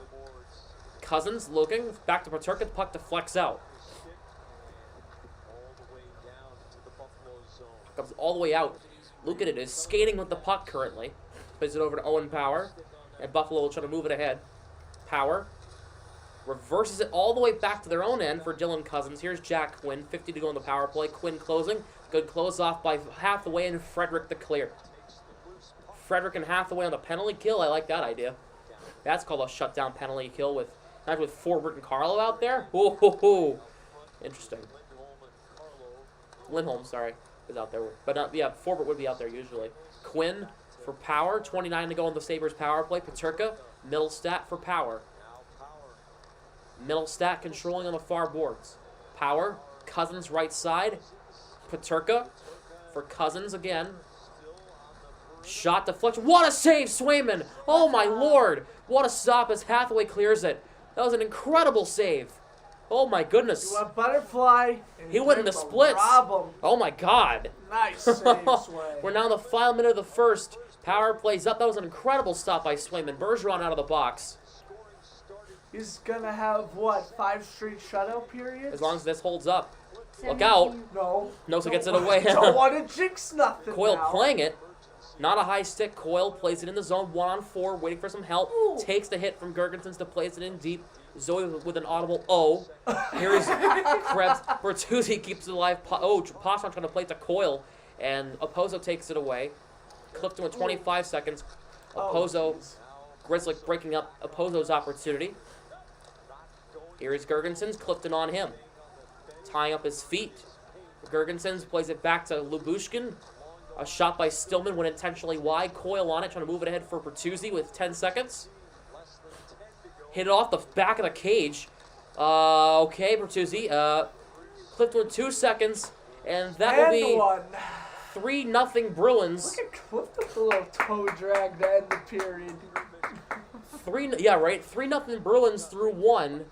Cousins looking. Back to Peterka. Puck deflects out. Comes all the way out. Look at it. Is skating with the puck currently. Plays it over to Owen Power. And Buffalo will try to move it ahead. Power. Reverses it all the way back to their own end for Dylan Cousins. Here's Jack Quinn. 50 to go on the power play. Quinn closing. Good close off by Hathaway and Frederick the clear. Frederick and Hathaway on the penalty kill. I like that idea. That's called a shutdown penalty kill with Forbert and Carlo out there. Ooh, interesting. Lindholm, sorry, is out there. But Forbert would be out there usually. Quinn for Power. 29 to go on the Sabres power play. Peterka, Middlestat for Power. Middlestat controlling on the far boards. Power, Cousins right side. Peterka for Cousins again. Shot deflection. What a save, Swayman! Oh my lord! What a stop as Hathaway clears it. That was an incredible save. Oh my goodness. He went butterfly. He went in the splits. Oh my god. Nice save, Sway. We're now in the final minute of the first. Power plays up. That was an incredible stop by Swayman. Bergeron out of the box. He's going to have, 5 straight shutout periods? As long as this holds up. 17. Look out. No. So gets it away. Don't want to jinx nothing Coyle now. playing it. Not a high stick. Coyle plays it in the zone. 1-on-4. Waiting for some help. Ooh. Takes the hit from Gergensons to place it in deep. Zoe with an audible O. Here's Krebs. Bertuzzi keeps it alive. Pashon trying to play it to Coyle. And Opposo takes it away. Clifton with 25 seconds. Opposo. Grizzly breaking up Opposo's opportunity. Here is Gergensons. Clifton on him. Tying up his feet. Gergensons plays it back to Lubushkin. A shot by Stillman went intentionally wide. Coyle on it, trying to move it ahead for Bertuzzi with 10 seconds. Hit it off the back of the cage. Okay, Bertuzzi. Clifton with 2 seconds. And that will be 3-0 Bruins. Look at Clifton with a little toe drag to end the period. 3-0 Bruins through 1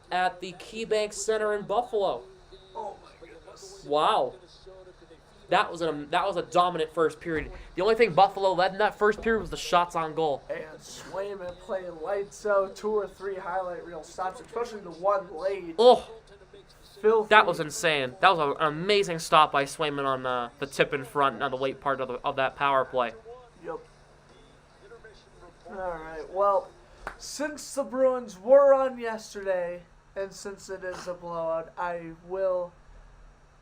at the KeyBank Center in Buffalo. Oh my goodness. Wow. That was a dominant first period. The only thing Buffalo led in that first period was the shots on goal. And Swayman playing lights out, 2 or 3 highlight reel stops, especially the one late. Oh, Filthy. that was insane. That was an amazing stop by Swayman on the tip in front on the late part of that power play. Yep. All right. Well, since the Bruins were on yesterday, and since it is a blowout, I will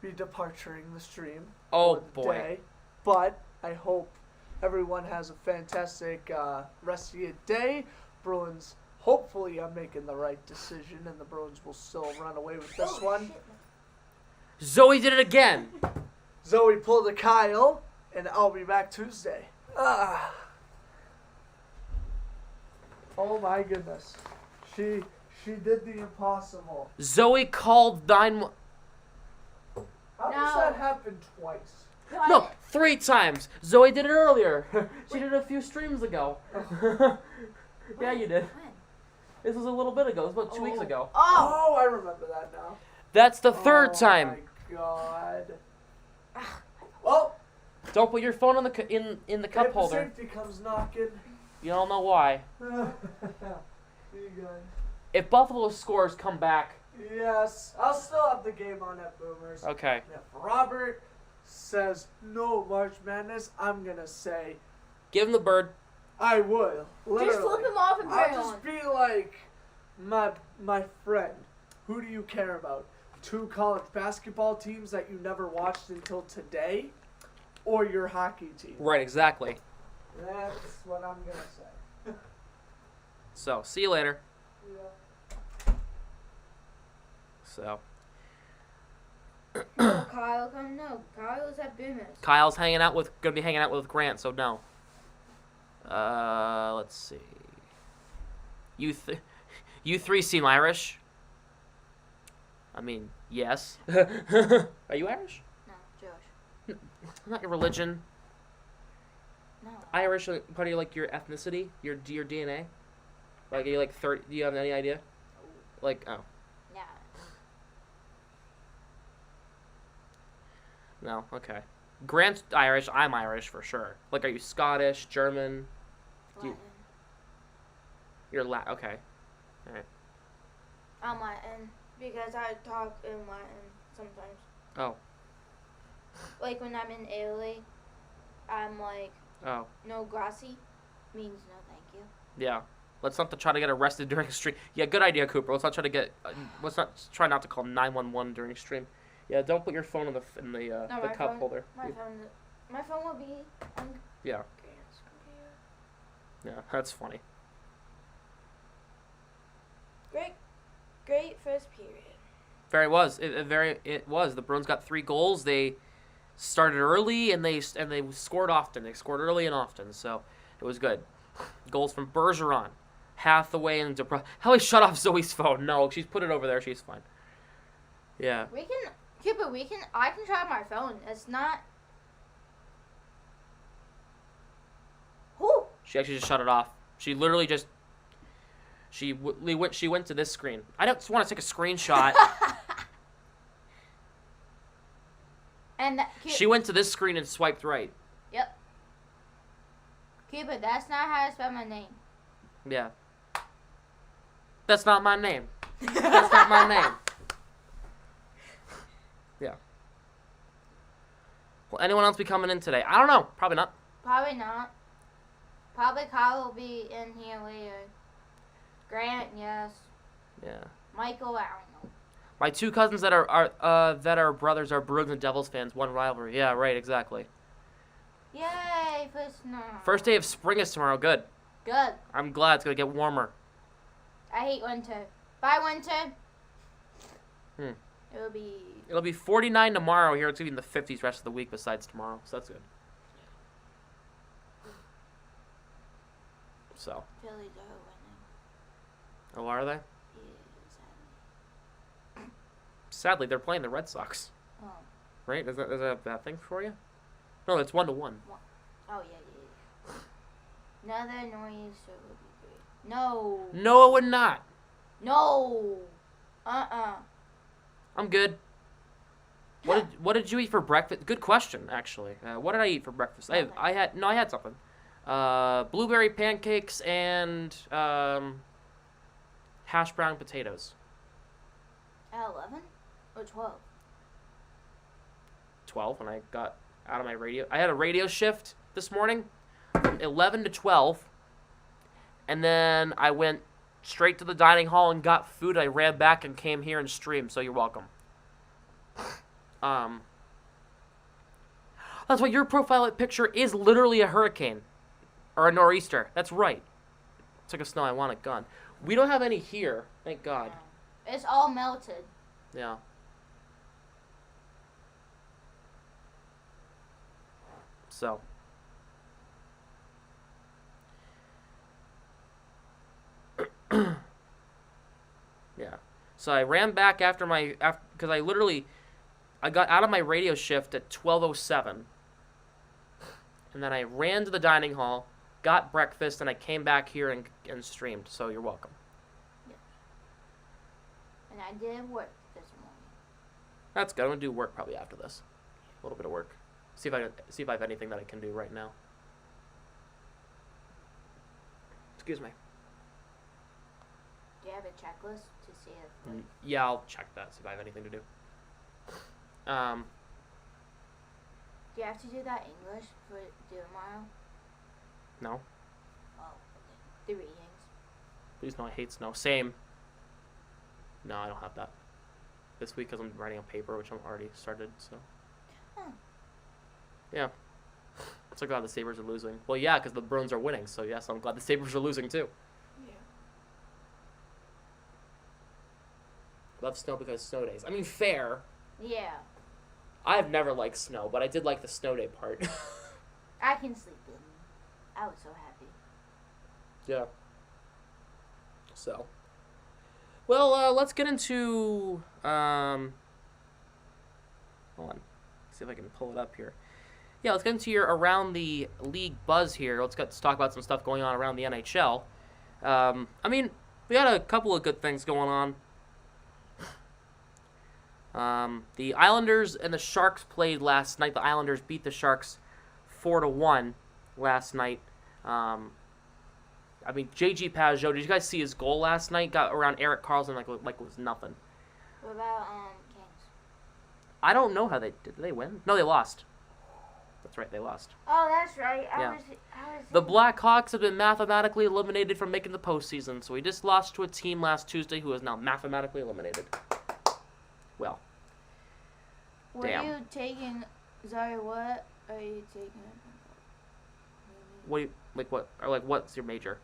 be departuring the stream. Oh, for the boy. Day. But I hope everyone has a fantastic rest of your day. Bruins, hopefully I'm making the right decision, and the Bruins will still run away with this one. Zoe did it again. Zoe pulled a Kyle, and I'll be back Tuesday. Oh my goodness. She did the impossible. Zoe called 9. How does that happen twice? No, 3 times. Zoe did it earlier. She did it a few streams ago. Yeah, you did. This was a little bit ago. It was about 2 weeks ago. Oh, I remember that now. That's the 3rd time. Oh my god. Well, Don't put your phone in the cup if holder. safety comes knocking. You don't know why. See you guys. If Buffalo scores, come back. Yes, I'll still have the game on at Boomers. Okay. If Robert says no March Madness, I'm going to say Give him the bird. I will. Literally. Just flip him off and put it I'll on. just be like, my friend, who do you care about? 2 college basketball teams that you never watched until today, or your hockey team? Right, exactly. That's what I'm going to say. So, see you later. Yeah. So, No, Kyle, come no. Kyle's at Boomers. Kyle's gonna be hanging out with Grant, so no. Let's see. You three seem Irish. I mean, yes. Are you Irish? No, Josh. Not your religion. No. Irish, part of like your ethnicity, your DNA. Like, are you like 30? Do you have any idea? Like, oh. Yeah. No, okay. Grant's Irish, I'm Irish for sure. Like, are you Scottish, German? Latin. You're Latin, okay. Alright. I'm Latin because I talk in Latin sometimes. Oh, Like when I'm in Italy, I'm like, oh, no grazie means no thank you. yeah. Let's not try to get arrested during stream. Yeah, good idea, Cooper. Let's not try to get, try not to call 911 during stream. Yeah, don't put your phone in the No, the my cup phone- holder. My phone will be on Yeah, Grant's computer. yeah, that's funny. Great first period. It was. The Bruins got 3 goals. They started early and they scored often. They scored early and often, so it was good. Goals from Bergeron, Hathaway, and DeBrusque. Hell, he shut off Zoe's phone. No, she's put it over there. She's fine. Yeah. I can try my phone. It's not. Who? She actually just shut it off. She literally just. She went to this screen. I just want to take a screenshot. And She went to this screen and swiped right. Yep. Cupid, that's not how I spell my name. Yeah. That's not my name. That's not my name. Yeah. Will anyone else be coming in today? I don't know. Probably not. Probably not. Probably Kyle will be in here later. Grant, yes. Yeah. Michael, I don't know. My 2 cousins that are brothers are Bruins and Devils fans. One rivalry. Yeah, right. Exactly. Yay, first snow. First day of spring is tomorrow. Good. Good. I'm glad it's gonna get warmer. I hate winter. Bye, winter. Hmm. It'll be 49 tomorrow. Here it's gonna be in the 50s rest of the week. Besides tomorrow, so that's good. So. Phillies are winning. Oh, are they? Yeah, sadly. Sadly, they're playing the Red Sox. Oh. Right? Is that a bad thing for you? No, it's 1-1. Oh, yeah. Another noise show would be great. No. No, it would not. No. I'm good. What did you eat for breakfast? Good question, actually. What did I eat for breakfast? I had something. Blueberry pancakes and hash brown potatoes. At 11 or 12? 12 when I got out of my radio. I had a radio shift this morning from 11 to 12. And then I went straight to the dining hall and got food. I ran back and came here and streamed, so you're welcome. That's why your profile picture is literally a hurricane. Or a nor'easter. That's right. Took a snow, I want it gone. We don't have any here, thank God. No. It's all melted. Yeah. So. Yeah. So I ran back after because I got out of my radio shift at 12:07. And then I ran to the dining hall, got breakfast, and I came back here and streamed. So you're welcome. Yes. And I did work this morning. That's good. I'm gonna do work probably after this. A little bit of work. See if I have anything that I can do right now. Excuse me. Do you have a checklist to see if? Yeah, I'll check that. See if I have anything to do. Do you have to do that English for do tomorrow? No. Oh, okay. The readings. Please no, I hate snow. Same. No, I don't have that. This week because I'm writing a paper, which I'm already started, so. Huh. Yeah. I'm so glad the Sabres are losing. Well, yeah, because the Bruins are winning, so yes, I'm glad the Sabres are losing too. Yeah. Love snow because snow days. I mean, fair. Yeah. I've never liked snow, but I did like the snow day part. I can sleep in. I was so happy. Yeah. So. Well, let's get into, hold on. See if I can pull it up here. Yeah, let's get into your around the league buzz here. Let's talk about some stuff going on around the NHL. I mean, we got a couple of good things going on. The Islanders and the Sharks played last night. The Islanders beat the Sharks 4-1 last night. I mean, J.G. Pajot, did you guys see his goal last night? Got around Erik Karlsson like it was nothing. What about Kings? I don't know how they did. Did they win? No, they lost. That's right, they lost. Oh, that's right. Yeah. I was The Blackhawks have been mathematically eliminated from making the postseason, so we just lost to a team last Tuesday who is now mathematically eliminated. Well, damn. Were you taking? Sorry, what are you taking? What do you like? What or like? What's your major?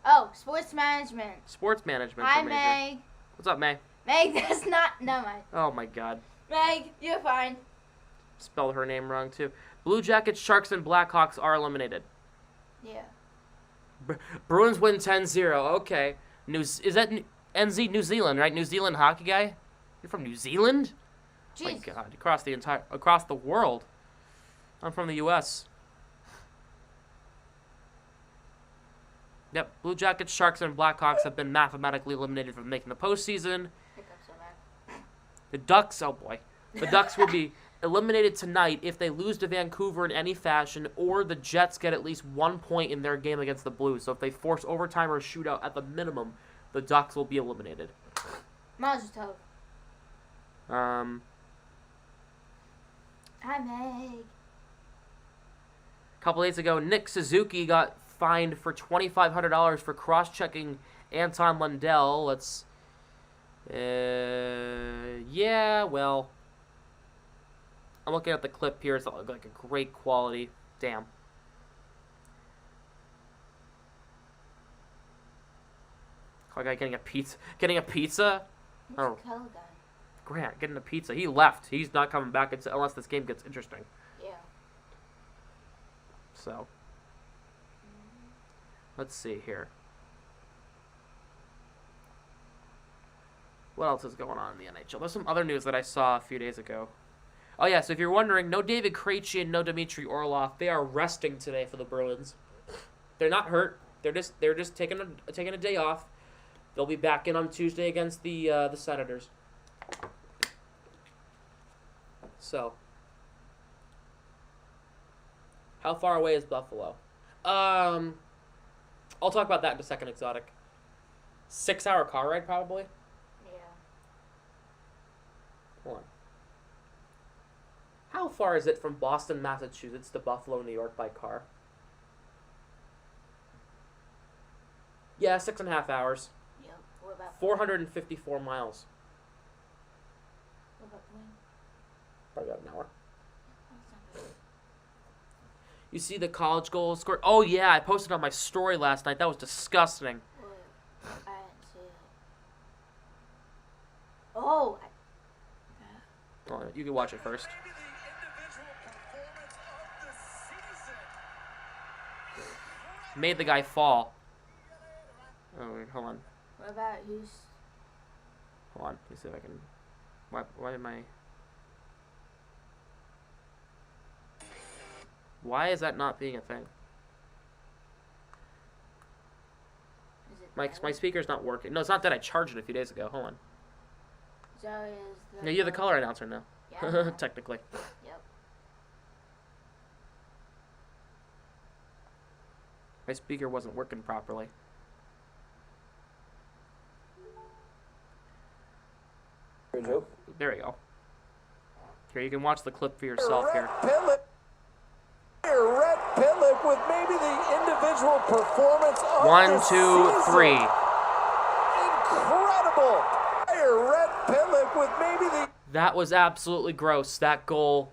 Oh, sports management. Sports management. Hi, your major. Meg. What's up, May? Meg, that's not. No, mind. Oh my God. Meg, you're fine. Spelled her name wrong too. Blue Jackets, Sharks, and Blackhawks are eliminated. Yeah. Bruins win 10-0. Okay. Is that NZ New Zealand, right? New Zealand hockey guy? You're from New Zealand? Jeez. My God, across the world. I'm from the U.S. Yep, Blue Jackets, Sharks, and Blackhawks have been mathematically eliminated from making the postseason. Hiccups so bad. The Ducks, oh boy. The Ducks will be eliminated tonight if they lose to Vancouver in any fashion, or the Jets get at least 1 point in their game against the Blues. So if they force overtime or a shootout at the minimum, the Ducks will be eliminated. Mazel tov. Hi, Meg. A couple days ago, Nick Suzuki got fined for $2,500 for cross-checking Anton Lundell. Let's, yeah, well, I'm looking at the clip here. It's like a great quality. Damn. Guy getting a pizza. Getting a pizza? Who's Oh. the color guy? Grant getting a pizza. He left. He's not coming back unless this game gets interesting. Yeah. So, let's see here. What else is going on in the NHL? There's some other news that I saw a few days ago. Oh yeah, so if you're wondering, no David Krejci and no Dmitry Orlov. They are resting today for the Bruins. They're not hurt. They're just taking a day off. They'll be back in on Tuesday against the Senators. So, how far away is Buffalo? I'll talk about that in a second, Exotic. 6-hour car ride, probably? Yeah. Hold on. How far is it from Boston, Massachusetts to Buffalo, New York by car? Yeah, 6.5 hours. Yep. What about 454 miles. What about plane? Probably about an hour. That's not bad. You see the college goal scored? Oh, yeah, I posted on my story last night. That was disgusting. What? I didn't see it. Oh. Oh, you can watch it first. Made the guy fall. Oh, wait, hold on. What about who's? Hold on. Let me see if I can... Why am I... Why is that not being a thing? Is it My speaker's not working. No, it's not that. I charged it a few days ago. Hold on. Zoe is the. No, you're the color announcer now. Yeah. I know. Technically. Yep. My speaker wasn't working properly. There we go. Here, you can watch the clip for yourself here. Pitlick with maybe the individual performance of 1, the 2, season. 3. Incredible. Red Pitlick with maybe the... That was absolutely gross. That goal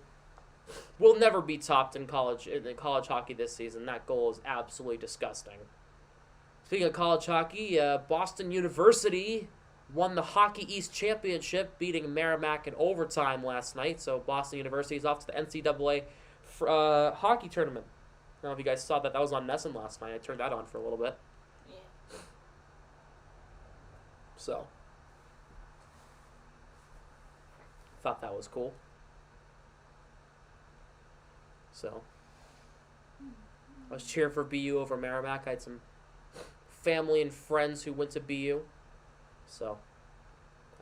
will never be topped in college hockey this season. That goal is absolutely disgusting. Speaking of college hockey, Boston University won the Hockey East Championship, beating Merrimack in overtime last night. So Boston University is off to the NCAA hockey tournament. I don't know if you guys saw that. That was on Nesson last night. I turned that on for a little bit. Yeah. So, thought that was cool. So, I was cheering for BU over Merrimack. I had some family and friends who went to BU. So,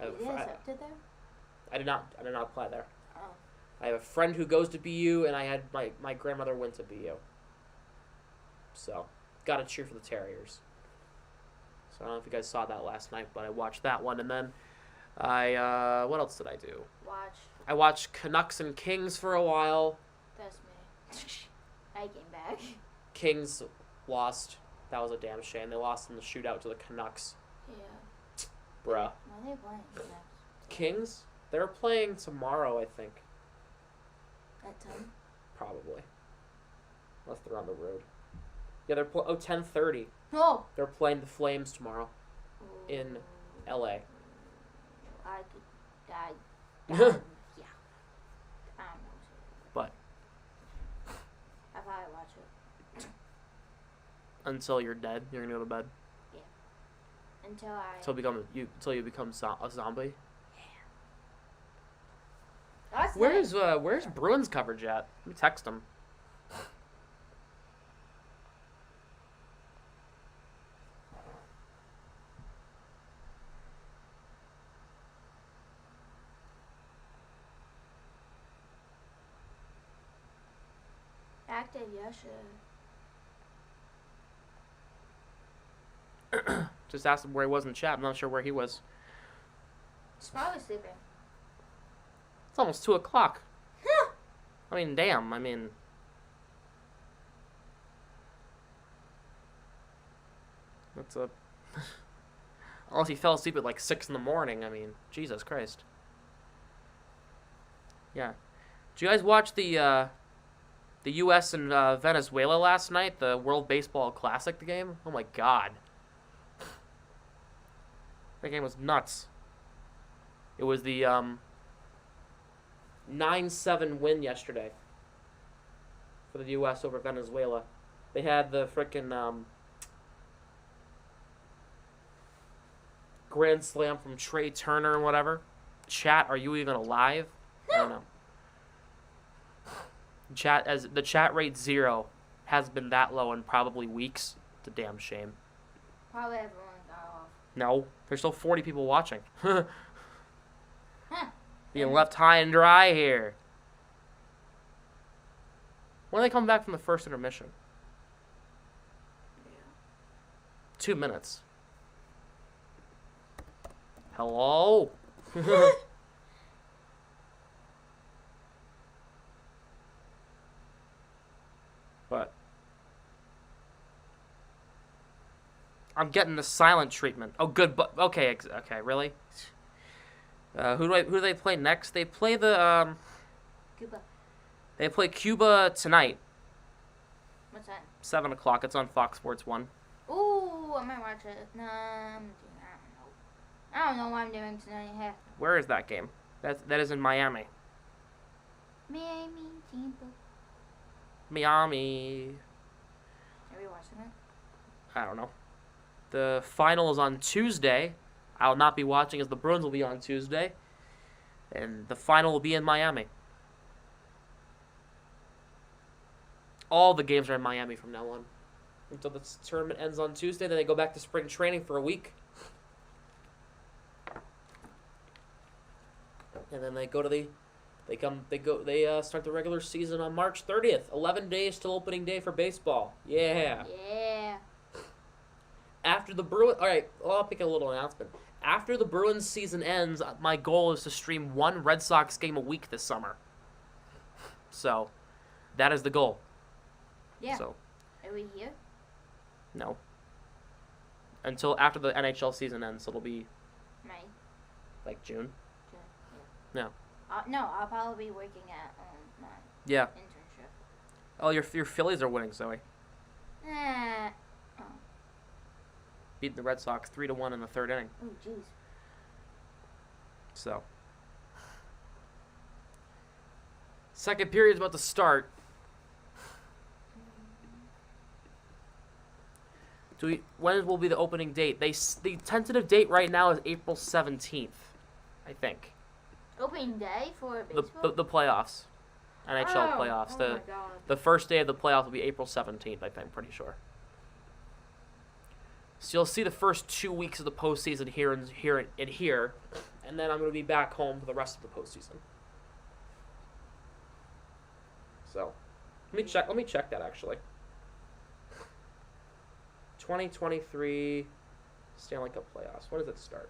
You accepted there? I did not apply there. Oh. I have a friend who goes to BU, and I had my grandmother went to BU. So, got to cheer for the Terriers. So I don't know if you guys saw that last night, but I watched that one, and then what else did I do? I watched Canucks and Kings for a while. That's me. I came back. Kings lost. That was a damn shame. They lost in the shootout to the Canucks. Yeah. Bruh. When are they playing next? Kings? They're playing tomorrow, I think. At 10? Probably. Unless they're on the road. Yeah, they're 10:30. Oh! They're playing the Flames tomorrow in LA. I could die. Yeah. I don't know. But I probably watch it. until you're dead, you're gonna go to bed. Until you become a zombie. That's Where's Bruins coverage at? Let me text them. active yesterday. Just asked him where he was in the chat. I'm not sure where he was. He's probably sleeping. It's almost 2 o'clock. I mean, damn. I mean, that's a. Unless he fell asleep at like 6 in the morning. I mean, Jesus Christ. Yeah. Did you guys watch the U.S. and Venezuela last night? The World Baseball Classic game? Oh my God. That game was nuts. It was the 9-7 win yesterday for the U.S. over Venezuela. They had the frickin' grand slam from Trey Turner and whatever. Chat, are you even alive? I don't know. Chat, as the chat rate 0 has been that low in probably weeks. It's a damn shame. Probably everyone got off. No, there's still 40 people watching. Being left high and dry here. When do they come back from the first intermission? 2 minutes. Hello? But I'm getting the silent treatment. Oh, good. But okay, really? Who do they play next? They play the Cuba. They play Cuba tonight. What's that? 7 o'clock. It's on Fox Sports 1. Ooh, I might watch it. No, I don't know what I'm doing tonight. Heck. Where is that game? That is in Miami. Miami, Tampa. Miami. Are we watching it? I don't know. The final is on Tuesday. I'll not be watching as the Bruins will be on Tuesday. And the final will be in Miami. All the games are in Miami from now on. Until the tournament ends on Tuesday, then they go back to spring training for a week. And then they go to they start the regular season on March 30th. 11 days till opening day for baseball. Yeah. Yeah. After the Bruins... All right, I'll pick a little announcement. After the Bruins season ends, my goal is to stream 1 Red Sox game a week this summer. So, that is the goal. Yeah. So, Are we here? no. Until after the NHL season ends, so it'll be May. like June. Yeah. No. No, I'll probably be working at my Yeah. internship. Oh, your Phillies are winning, Zoe. Oh, Beating the Red Sox 3-1 in the third inning. jeez. So, second period's about to start. When will be the opening date? The tentative date right now is April 17th, I think. Opening day for baseball? The playoffs, NHL playoffs. Oh my God. The first day of the playoffs will be April 17th, I think. I'm pretty sure. So you'll see the first 2 weeks of the postseason here, and then I'm going to be back home for the rest of the postseason. So, let me check that actually. 2023 Stanley Cup playoffs. When does it start?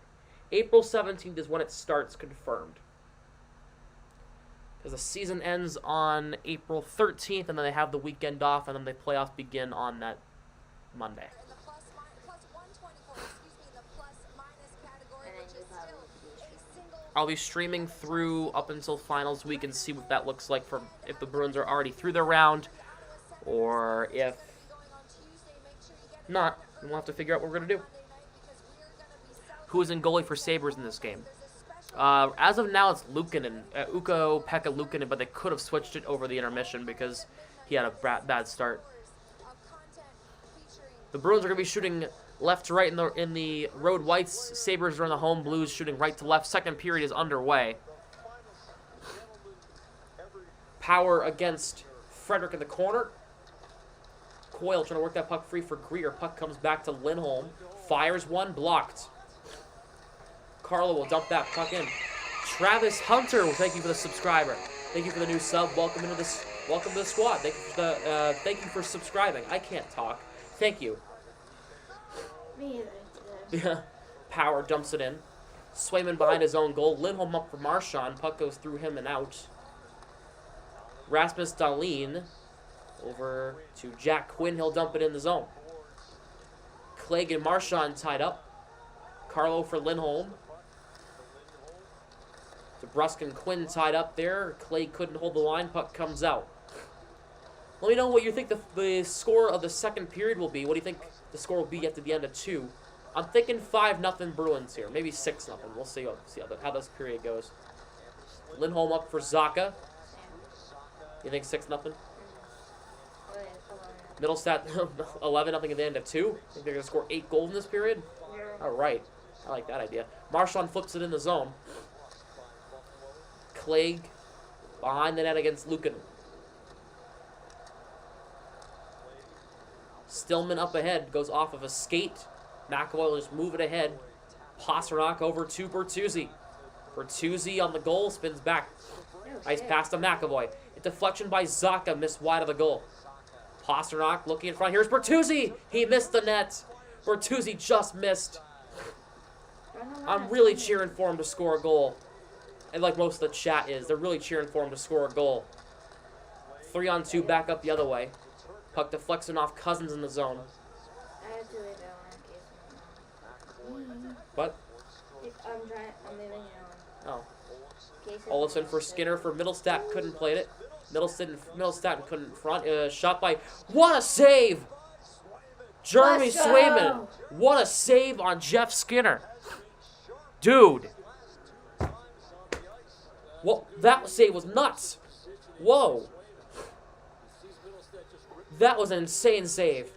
April 17th is when it starts, confirmed. Because the season ends on April 13th, and then they have the weekend off, and then the playoffs begin on that Monday. I'll be streaming through up until finals week and see what that looks like for if the Bruins are already through their round, or if not. We'll have to figure out what we're going to do. Who is in goalie for Sabres in this game? As of now, it's Luukkonen, Ukko-Pekka Luukkonen, but they could have switched it over the intermission because he had a bad start. The Bruins are going to be shooting left to right in the road whites. Sabres are in the home blues, shooting right to left. Second period is underway. Power against Frederick in the corner. Coyle trying to work that puck free for Greer. Puck comes back to Lindholm. Fires one, blocked. Carlo will dump that puck in. Travis Hunter, well, thank you for the subscriber. Thank you for the new sub. Welcome to the squad. Thank you for subscribing. I can't talk. Thank you. Me either. Yeah. Power dumps it in. Swayman behind his own goal. Lindholm up for Marchand. Puck goes through him and out. Rasmus Dahlin over to Jack Quinn. He'll dump it in the zone. Clegg and Marchand tied up. Carlo for Lindholm. DeBrusk and Quinn tied up there. Clay couldn't hold the line. Puck comes out. Let me know what you think the score of the second period will be. What do you think the score will be at the end of 2? I'm thinking 5-0 Bruins here. Maybe 6-0. We'll see how this period goes. Lindholm up for Zaka. You think 6-0? Middlestat 11-0 at the end of 2. Think they're going to score 8 goals in this period? All right. I like that idea. Marchand flips it in the zone. Clegg behind the net against Luukkonen. Stillman up ahead, goes off of a skate. McAvoy will just move it ahead. Pasternak over to Bertuzzi. Bertuzzi on the goal, spins back. Nice pass to McAvoy. A deflection by Zaka, missed wide of the goal. Pasternak looking in front. Here's Bertuzzi. He missed the net. Bertuzzi just missed. I'm really cheering for him to score a goal. And like most of the chat is, they're really cheering for him to score a goal. 3-on-2 back up the other way. Puck deflection off Cousins in the zone. I have to leave that one in case. What? I'm leaving it on. Oh. Olsen for Skinner for Middlestat. Couldn't play it. Middlestat couldn't front. Shot by... What a save! Jeremy Swayman. What a save on Jeff Skinner. Dude. Well, that save was nuts. Whoa. That was an insane save.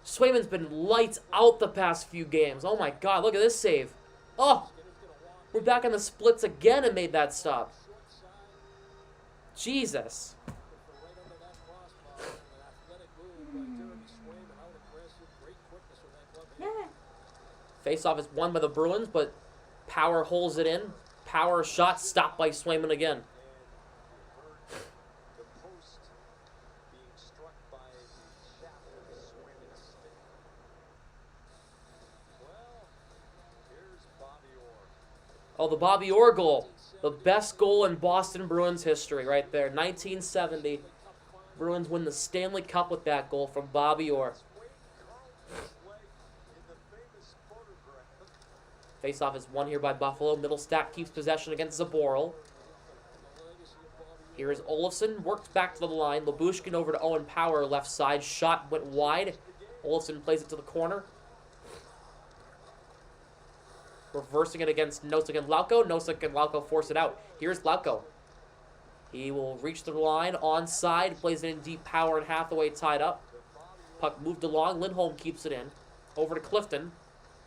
Swayman's been lights out the past few games. Oh my God, look at this save. Oh, we're back on the splits again and made that stop. Jesus. Face-off is won by the Bruins, but Power holds it in. Power shot stopped by Swayman again. Oh, the Bobby Orr goal. The best goal in Boston Bruins history right there. 1970. Bruins win the Stanley Cup with that goal from Bobby Orr. Face-off is won here by Buffalo. Middlestat keeps possession against Zaboral. Here is Olofsson, works back to the line. Labushkin over to Owen Power, left side. Shot went wide. Olofsson plays it to the corner. Reversing it against Nosek and Lauko. Nosek and Lauko force it out. Here's Lauko. He will reach the line, onside, plays it in deep. Power and Hathaway tied up. Puck moved along. Lindholm keeps it in. Over to Clifton.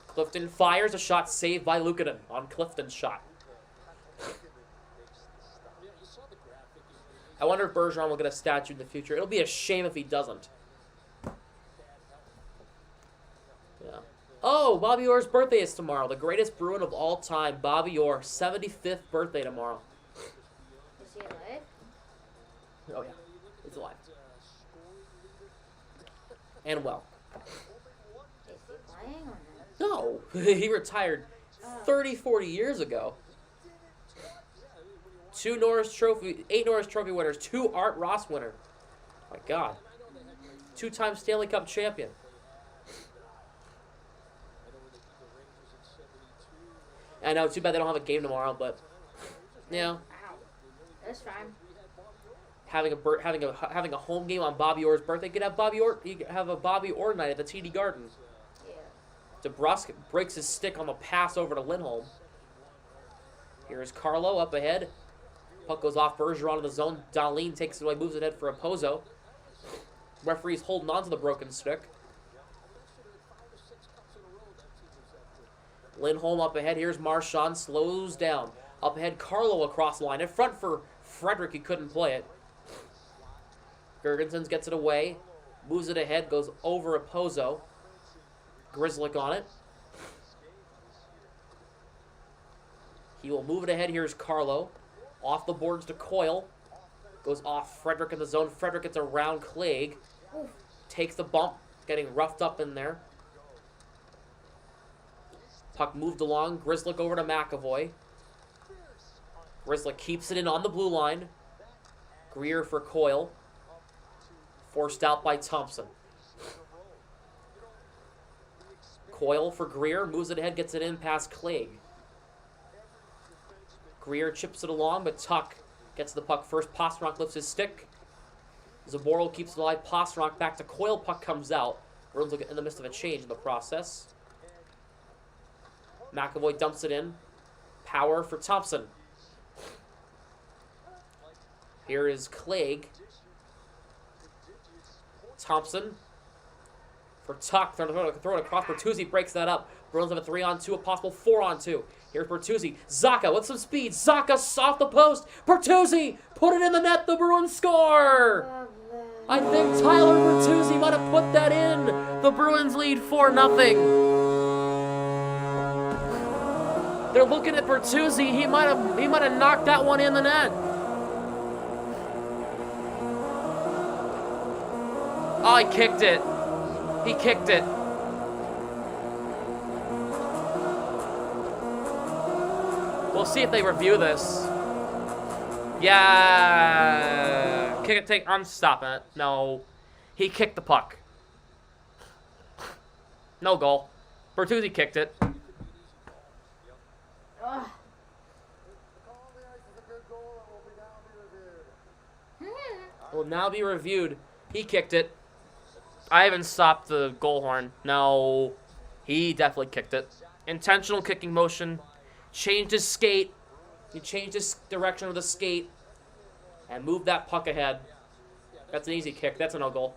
Clifton fires a shot saved by Luukkonen on Clifton's shot. I wonder if Bergeron will get a statue in the future. It'll be a shame if he doesn't. Yeah. Oh, Bobby Orr's birthday is tomorrow. The greatest Bruin of all time, Bobby Orr, 75th birthday tomorrow. Is he alive? Oh, yeah. He's alive. And well. Is he playing or not? No. He retired 30, 40 years ago. 8 Norris Trophy winners, 2 Art Ross winner. My God. 2-time Stanley Cup champion. I know, too bad they don't have a game tomorrow, but yeah. Ow. That's fine. Having a home game on Bobby Orr's birthday, you could have a Bobby Orr night at the TD Garden. Yeah. DeBrusk breaks his stick on the pass over to Lindholm. Here's Carlo up ahead. Puck goes off Bergeron in the zone. Dahlin takes it away, moves it ahead for Opozo. Referee's holding on to the broken stick. Lindholm up ahead. Here's Marchand. Slows down. Up ahead, Carlo across the line. In front for Frederick. He couldn't play it. Girgensons gets it away. Moves it ahead. Goes over Opozo. Grzelcyk on it. He will move it ahead. Here's Carlo. Off the boards to Coyle. Goes off Frederick in the zone. Frederick gets around Clague. Takes the bump. Getting roughed up in there. Puck moved along. Grzelcyk over to McAvoy. Grzelcyk keeps it in on the blue line. Greer for Coyle. Forced out by Thompson. Coyle for Greer. Moves it ahead. Gets it in past Clague. Greer chips it along, but Tuck gets the puck first. Pastrnak lifts his stick. Zaboral keeps it alive. Pastrnak back to Coyle. Puck comes out. Bruins in the midst of a change in the process. McAvoy dumps it in. Power for Thompson. Here is Clague. Thompson for Tuck. Throw it across. Bertuzzi breaks that up. Bruins have a 3-on-2, a possible 4-on-2. Here's Bertuzzi. Zacha with some speed. Zacha off the post. Bertuzzi put it in the net. The Bruins score. I think Tyler Bertuzzi might have put that in. The Bruins lead 4-0. They're looking at Bertuzzi. He might have knocked that one in the net. Oh, he kicked it. He kicked it. We'll see if they review this. Yeah. Kick it, I'm stopping it. No. He kicked the puck. No goal. Bertuzzi kicked it. Ugh. Will now be reviewed. He kicked it. I haven't stopped the goal horn. No. He definitely kicked it. Intentional kicking motion. Changed his skate. He changed his direction of the skate. And moved that puck ahead. That's an easy kick. That's a no goal.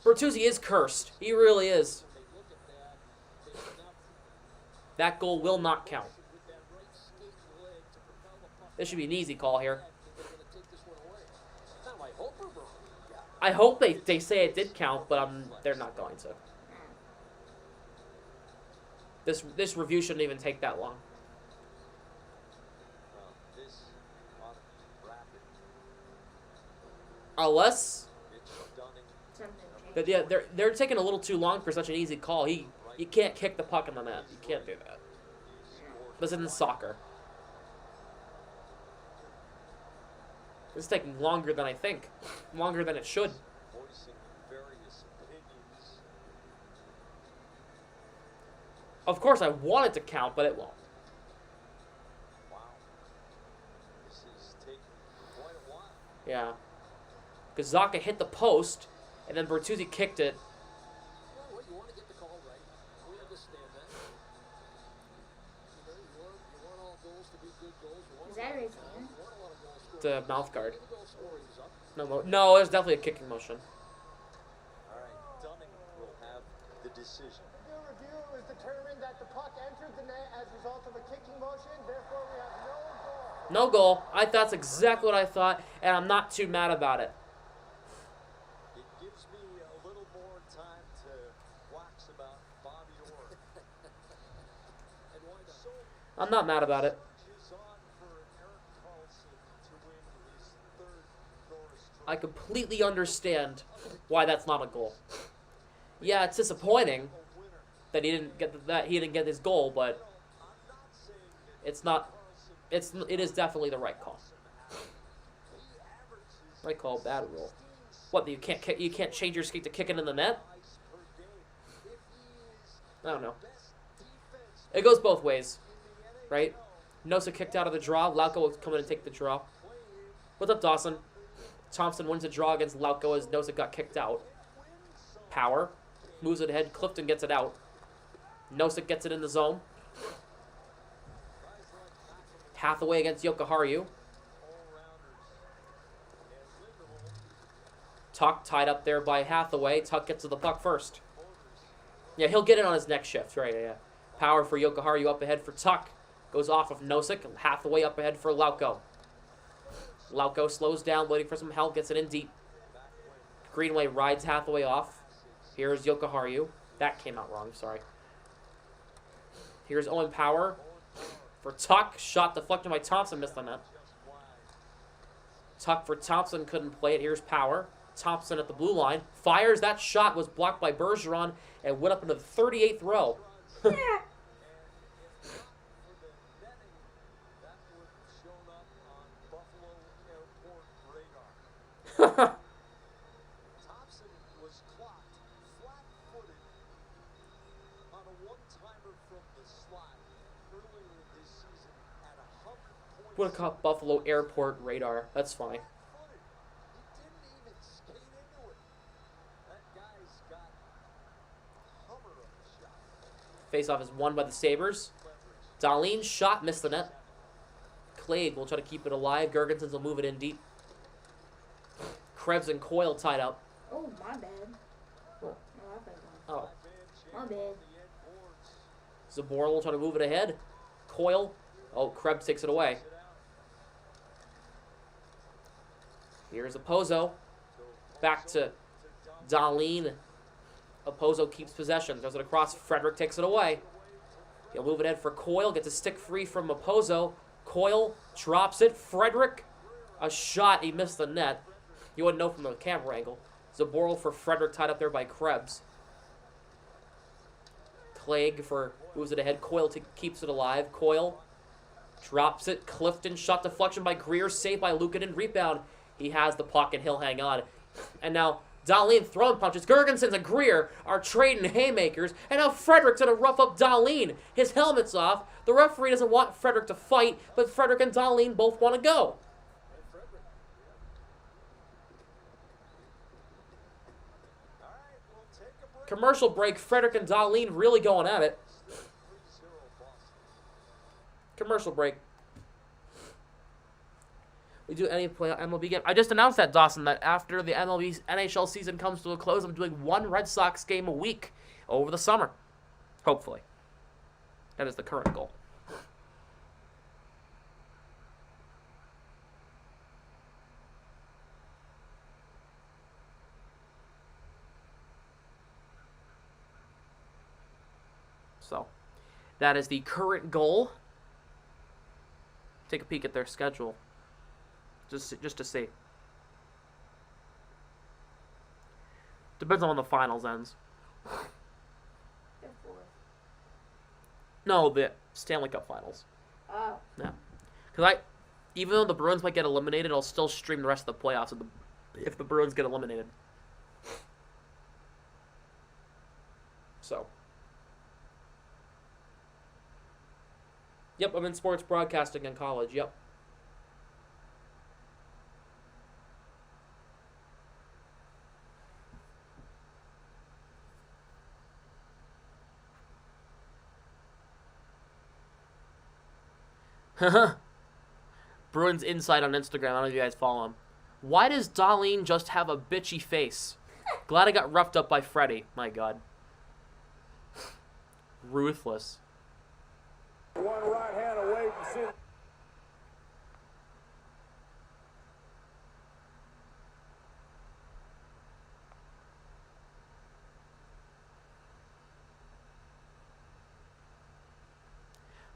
Bertuzzi is cursed. He really is. That goal will not count. This should be an easy call here. I hope they say it did count, but they're not going to. This review shouldn't even take that long. Unless they're taking a little too long for such an easy call. You can't kick the puck in the net. You can't do that. This isn't soccer. This is taking longer than I think. Longer than it should. Of course, I want it to count, but it won't. Yeah. Because Zacha hit the post, and then Bertuzzi kicked it. Is that his hand? The mouth guard. No, there's definitely a kicking motion. All right, Dunning will have the decision. The review is determined that the puck entered the net as a result of a kicking motion. Therefore, we have no goal. No goal. That's exactly what I thought, and I'm not too mad about it. It gives me a little more time to wax about Bobby Orr. I'm not mad about it. I completely understand why that's not a goal. Yeah, it's disappointing that he didn't get his goal, but it's not. It is definitely the right call. Right call, bad rule. What? You can't change your skate to kick it in the net? I don't know. It goes both ways, right? Nosa kicked out of the draw. Lauko will come in and take the draw. What's up, Dawson? Thompson wins a draw against Lauko as Nosa got kicked out. Power. Moves it ahead. Clifton gets it out. Nosa gets it in the zone. Hathaway against Yokoharu. Tuck tied up there by Hathaway. Tuck gets to the puck first. Yeah, he'll get it on his next shift. Right, yeah. Power for Yokoharu up ahead for Tuck. Goes off of Nosek. Hathaway up ahead for Lauko. Lauko slows down, waiting for some help, gets it in deep. Greenway rides Hathaway off. Here's Yokoharu. That came out wrong, sorry. Here's Owen Power for Tuck. Shot deflected by Thompson, missed the net. Tuck for Thompson, couldn't play it. Here's Power. Thompson at the blue line. Fires. That shot was blocked by Bergeron and went up into the 38th row. Thompson was clocked flat-footed on a one-timer from the slot earlier this season at 100 points. Would have caught Buffalo Airport radar. That's fine. He didn't even skate into it. That guy's got a hummer of a shot. Faceoff is won by the Sabres. Dahlin's shot missed the net. Clade will try to keep it alive. Gergensons will move it in deep. Krebs and Coyle tied up. Oh, my bad. Oh. Oh, my bad. Zabor will try to move it ahead. Coyle. Oh, Krebs takes it away. Here's Opozo. Back to Dahlin. Opozo keeps possession. Throws it across. Frederick takes it away. He'll move it ahead for Coyle. Gets a stick free from Opozo. Coyle drops it. Frederick. A shot. He missed the net. You wouldn't know from the camera angle. Zaboral for Frederick, tied up there by Krebs. Clegg for moves it ahead. Coyle keeps it alive. Coyle drops it. Clifton shot deflection by Greer. Saved by Luukkonen. Rebound. He has the puck and he'll hang on. And now Dahlin throwing punches. Gergensons and Greer are trading haymakers. And now Frederick's going to rough up Dahlin. His helmet's off. The referee doesn't want Frederick to fight, but Frederick and Dahlin both want to go. Commercial break. Frederick and Dahlin really going at it. Commercial break. We do any play MLB game. I just announced that, Dawson, that after the NHL season comes to a close, I'm doing one Red Sox game a week over the summer. Hopefully. That is the current goal. So, that is the current goal. Take a peek at their schedule. Just to see. Depends on when the finals ends. No, the Stanley Cup Finals. Oh. Yeah. Because Even though the Bruins might get eliminated, I'll still stream the rest of the playoffs if the Bruins get eliminated. So. Yep, I'm in sports broadcasting in college. Yep. Bruins Insight on Instagram. I don't know if you guys follow him. Why does Darlene just have a bitchy face? Glad I got roughed up by Freddie. My God. Ruthless. One right hand away from Sid.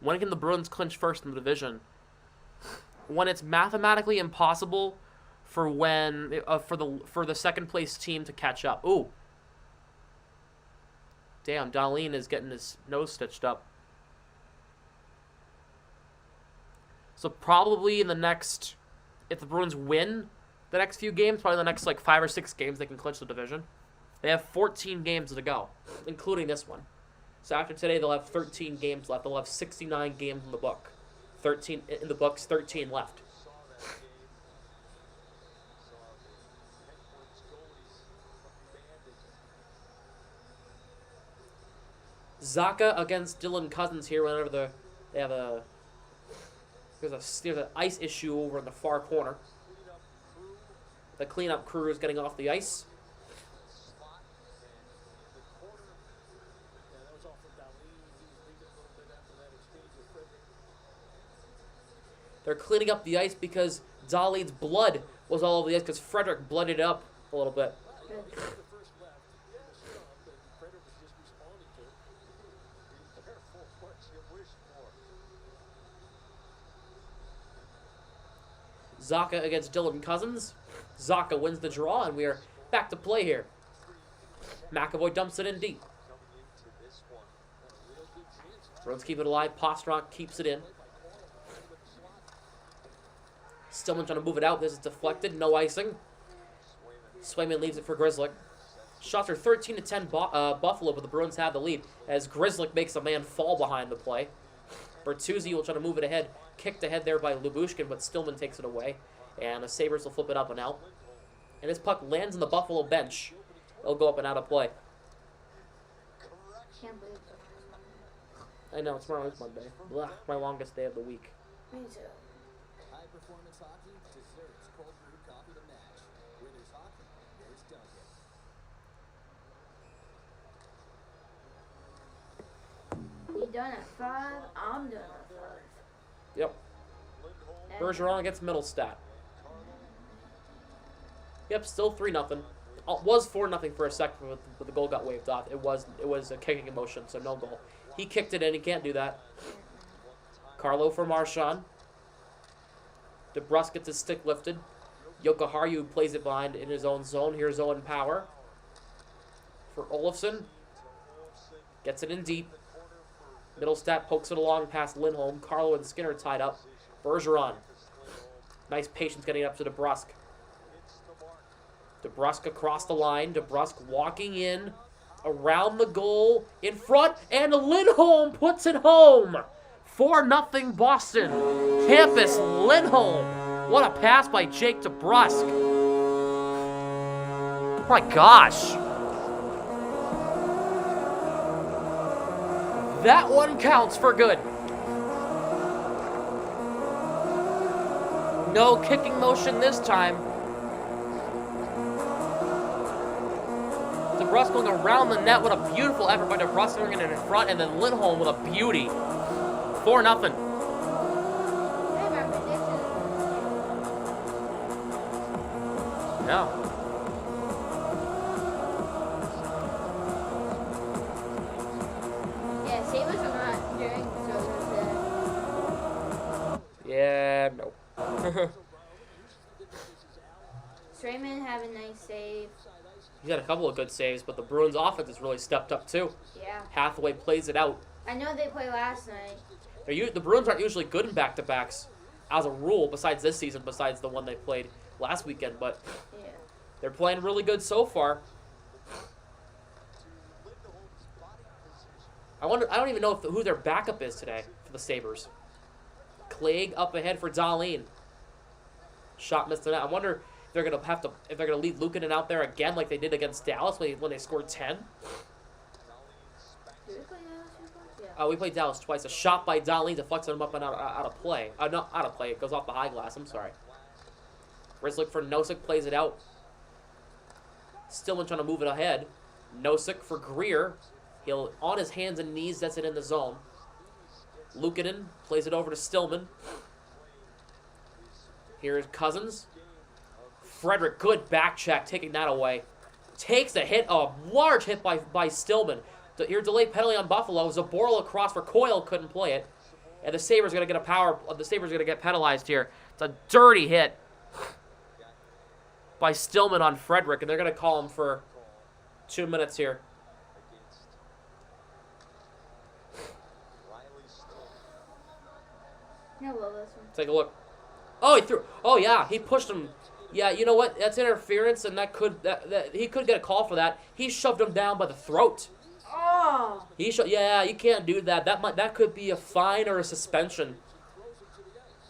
When can the Bruins clinch first in the division? When it's mathematically impossible for the second place team to catch up. Ooh. Damn, Darlene is getting his nose stitched up. So probably in the next, if the Bruins win the next few games, probably the next like 5 or 6 games, they can clinch the division. They have 14 games to go, including this one. So after today, they'll have 13 games left. They'll have 69 games in the book. 13 in the books, 13 left. Zaka against Dylan Cousins here. Whenever there's an ice issue over in the far corner. The cleanup crew is getting off the ice. They're cleaning up the ice because Darlene's blood was all over the ice because Frederick blooded up a little bit. Zaka against Dylan Cousins. Zaka wins the draw, and we are back to play here. McAvoy dumps it in deep. Bruins keep it alive. Pastrnak keeps it in. Stillman trying to move it out. This is deflected. No icing. Swayman leaves it for Grzelcyk. Shots are 13-10 Buffalo, but the Bruins have the lead as Grzelcyk makes a man fall behind the play. Bertuzzi will try to move it ahead. Kicked ahead there by Lyubushkin, but Stillman takes it away. And the Sabres will flip it up and out. And this puck lands in the Buffalo bench. It'll go up and out of play. Can't believe it. I know, tomorrow's Monday. Blah, my longest day of the week. Me too. High performance hockey deserves cold brew coffee to match. Where there's hockey, there's Dunkin'. You done at 5, I'm done at 5. Yep. Bergeron against Middlestat. Yep, still 3-0. Was 4-0 for a second, but the goal got waved off. It was a kicking motion, so no goal. He kicked it in. He can't do that. Carlo for Marchand. DeBrusk gets his stick lifted. Jokiharju plays it behind in his own zone. Here's Owen Power. For Olofsson. Gets it in deep. Middlestat pokes it along past Lindholm. Carlo and Skinner tied up. Bergeron. Nice patience getting up to DeBrusk. DeBrusk across the line. DeBrusk walking in. Around the goal. In front. And Lindholm puts it home. 4-0 Boston. Hampus Lindholm. What a pass by Jake DeBrusk. Oh my gosh. That one counts for good. No kicking motion this time. DeBrusk going around the net. What a beautiful effort by DeBrusk going in front, and then Lindholm with a beauty. 4-0. Yeah. Yeah, Sabres are not doing so good. Yeah, no. Swayman have a nice save. He had a couple of good saves, but the Bruins offense has really stepped up too. Yeah. Hathaway plays it out. I know they played last night. The Bruins aren't usually good in back-to-backs. as a rule, besides this season, besides the one they played last weekend. But Yeah. they're playing really good so far. I don't even know who their backup is today for the Sabres. Clegg up ahead for Dahlin. Shot missed on that. I wonder if they're gonna leave Luukkonen out there again like they did against Dallas when they scored 10. Did we play Dallas before? Yeah. We played Dallas twice. A shot by Dahlin deflects him up and out of play. Not out of play. It goes off the high glass. I'm sorry. Grzelcyk for Nosek plays it out. Stillman trying to move it ahead. Nosek for Greer. He'll on his hands and knees. That's it in the zone. Luukkonen plays it over to Stillman. Here's Cousins. Frederick, good back check, taking that away. Takes a hit, a large hit by Stillman. Here, delayed penalty on Buffalo. Zaboral across for Coyle, couldn't play it. And the Sabres gonna get the Sabres gonna get penalized here. It's a dirty hit by Stillman on Frederick, and they're gonna call him for 2 minutes here. Yeah, well, this one. Take a look. Oh, he threw. Oh yeah, he pushed him. Yeah, you know what? That's interference, and he could get a call for that. He shoved him down by the throat. Oh! Yeah, you can't do that. That could be a fine or a suspension.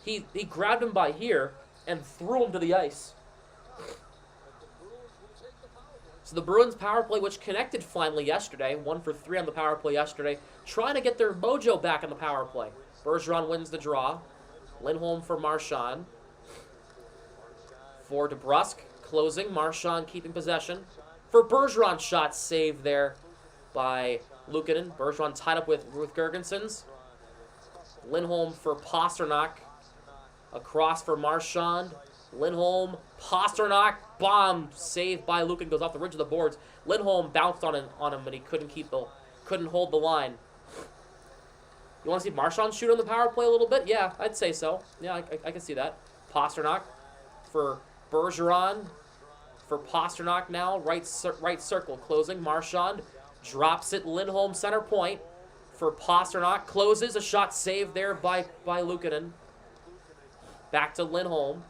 He grabbed him by here and threw him to the ice. So the Bruins power play, which connected finally yesterday, 1 for 3 on the power play yesterday, trying to get their mojo back in the power play. Bergeron wins the draw. Lindholm for Marchand. For DeBrusk, closing. Marchand keeping possession. For Bergeron, shot saved there by Luukkonen. Bergeron tied up with Gergensons. Lindholm for Pasternak. Across for Marchand. Lindholm, Pasternak, bomb saved by Luukkonen, goes off the ridge of the boards. Lindholm bounced on him, but he couldn't hold the line. You want to see Marchand shoot on the power play a little bit? Yeah, I'd say so. Yeah, I can see that. Pasternak for Bergeron. For Pasternak now, right circle, closing. Marchand drops it, Lindholm center point. For Pasternak, closes, a shot saved there by Luukkonen. Back to Lindholm.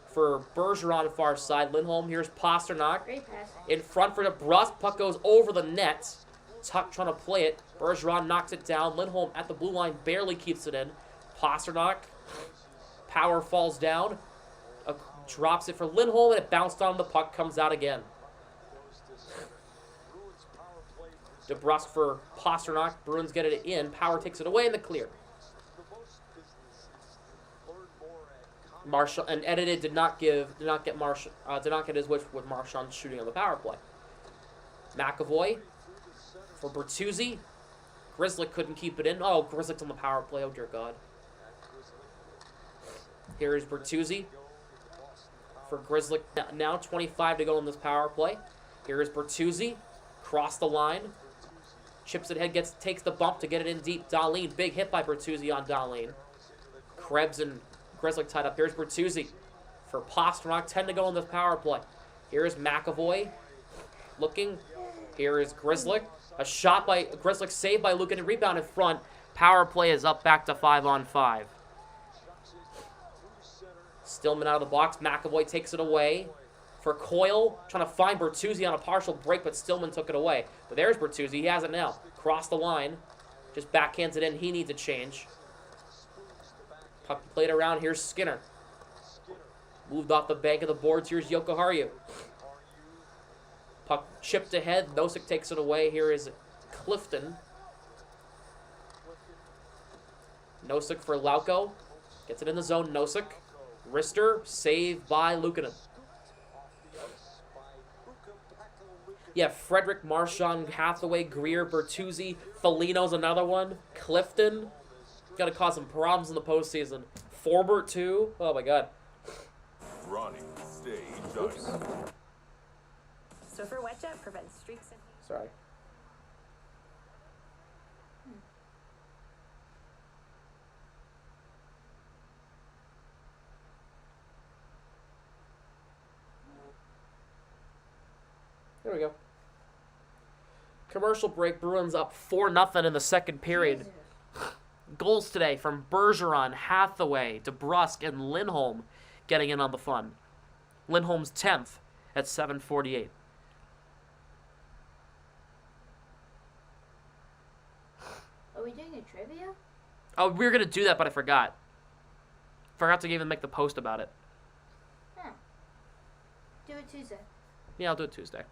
For Bergeron far side, Lindholm, here's Pasternak. Great pass. In front for DeBrusk, puck goes over the net. Tuck trying to play it. Bergeron knocks it down. Lindholm at the blue line barely keeps it in. Pasternak, power falls down. Drops it for Lindholm, and it bounced on the puck, comes out again. DeBrusk for Pasternak. Bruins get it in. Power takes it away in the clear. Marshall and edited did not get his wish with Marchand shooting on the power play. McAvoy for Bertuzzi. Grzelcyk couldn't keep it in. Oh, Grzelcyk's on the power play. Oh dear God. Here is Bertuzzi for Grzelcyk. Now 25 to go in this power play. Here is Bertuzzi. Cross the line. Chips it ahead, takes the bump to get it in deep. Dahlin, big hit by Bertuzzi on Dahlin. Krebs and Grzelcyk tied up. Here's Bertuzzi for Pasternak. 10 to go in this power play. Here is McAvoy looking. Here is Grzelcyk. A shot by Grzelcyk, saved by Luukkonen, rebound in front. Power play is up back to 5-on-5. Stillman out of the box. McAvoy takes it away. For Coyle, trying to find Bertuzzi on a partial break, but Stillman took it away. But there's Bertuzzi. He has it now. Cross the line. Just backhands it in. He needs a change. Puck played around. Here's Skinner. Moved off the bank of the boards. Here's Jokiharju. Puck chipped ahead. Nosek takes it away. Here is Clifton. Nosek for Lauko. Gets it in the zone. Nosek. Rister. Saved by Luukkonen. Yeah, Frederick, Marchand, Hathaway, Greer, Bertuzzi, Foligno's another one. Clifton. Got to cause some problems in the postseason. Forbert, too. Oh, my God. Ronnie, stage ice. So for wet jet, prevents streaks and... Sorry. There we go. Commercial break. Bruins up 4-0 in the second period. Goals today from Bergeron, Hathaway, DeBrusque, and Lindholm getting in on the fun. Lindholm's 10th at 748. Are we doing a trivia? Oh, we were going to do that, but I forgot. Forgot to even make the post about it. Huh. Do it Tuesday. Yeah, I'll do it Tuesday.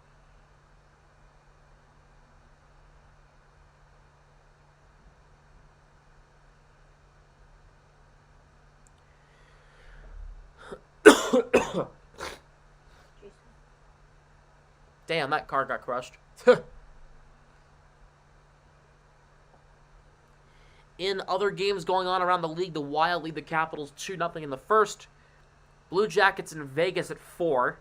Damn, that card got crushed. In other games going on around the league, the Wild lead the Capitals 2-0 in the first. Blue Jackets in Vegas at 4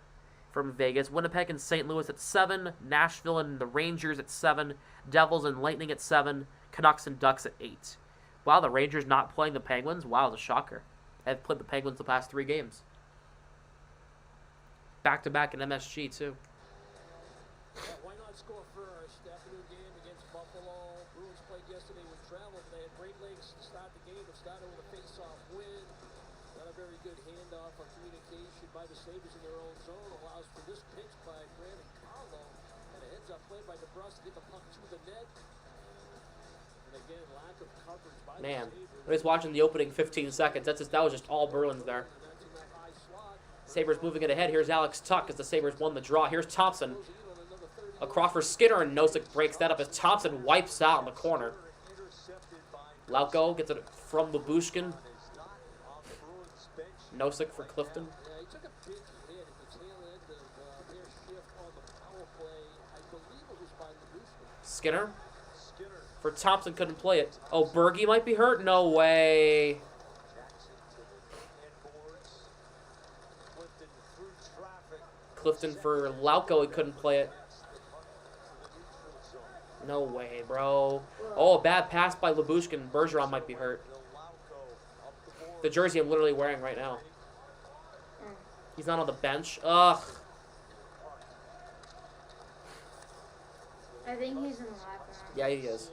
from Vegas. Winnipeg and St. Louis at 7. Nashville and the Rangers at 7. Devils and Lightning at 7. Canucks and Ducks at 8. Wow, the Rangers not playing the Penguins? Wow, it's a shocker. They've played the Penguins the past 3 games. Back-to-back in MSG, too. Why not score first? After their game against Buffalo, Bruins played yesterday with travel. They had great legs to start the game. It started with a face-off win. Not a very good handoff or communication by the Sabres in their own zone. Allows for this pitch by Brandon Carlo. And a heads-up play by DeBrusque to get the puck to the net. And again, lack of coverage by Man, the Sabres. I was watching the opening 15 seconds. That was just all Bruins there. Sabres moving it ahead. Here's Alex Tuck as the Sabres won the draw. Here's Thompson. Across for Skinner, and Nosek breaks that up as Thompson wipes out in the corner. Lauko gets it from Babushkin. Nosek for Clifton. Yeah, he took a big hit at the tail end of their shift on the power play. I believe it was by Babushkin. Skinner for Thompson, couldn't play it. Oh, Bergie might be hurt? No way. Clifton for Lauko, he couldn't play it. No way, bro. Oh, a bad pass by Labushkin. Bergeron might be hurt. The jersey I'm literally wearing right now. He's not on the bench. Ugh. I think he's in the locker room. Yeah, he is.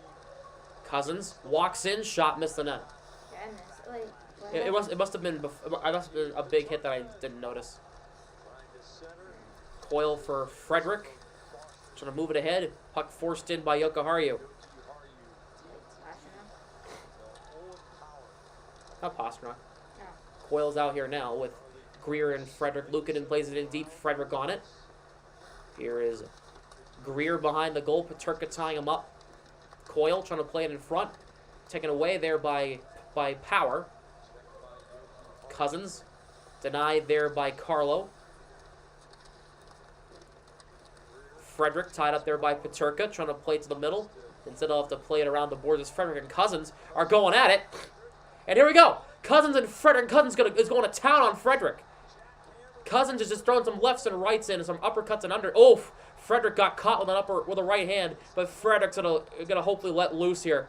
Cousins walks in, shot, missed the net. Goodness, like, what It must have been a big hit that I didn't notice. Coyle for Frederick. Trying to move it ahead. Puck forced in by Yokoharu. Not Pasternak. No. Coyle's out here now with Greer and Frederick. Lukanen plays it in deep. Frederick on it. Here is Greer behind the goal. Peterka tying him up. Coyle trying to play it in front. Taken away there by Power. Cousins denied there by Carlo. Frederick tied up there by Peterka, trying to play it to the middle. Instead, I'll have to play it around the boards as Frederick and Cousins are going at it. And here we go. Cousins and Frederick. Cousins is going to town on Frederick. Cousins is just throwing some lefts and rights in, some uppercuts and under. Oh, Frederick got caught with a right hand, but Frederick's gonna hopefully let loose here.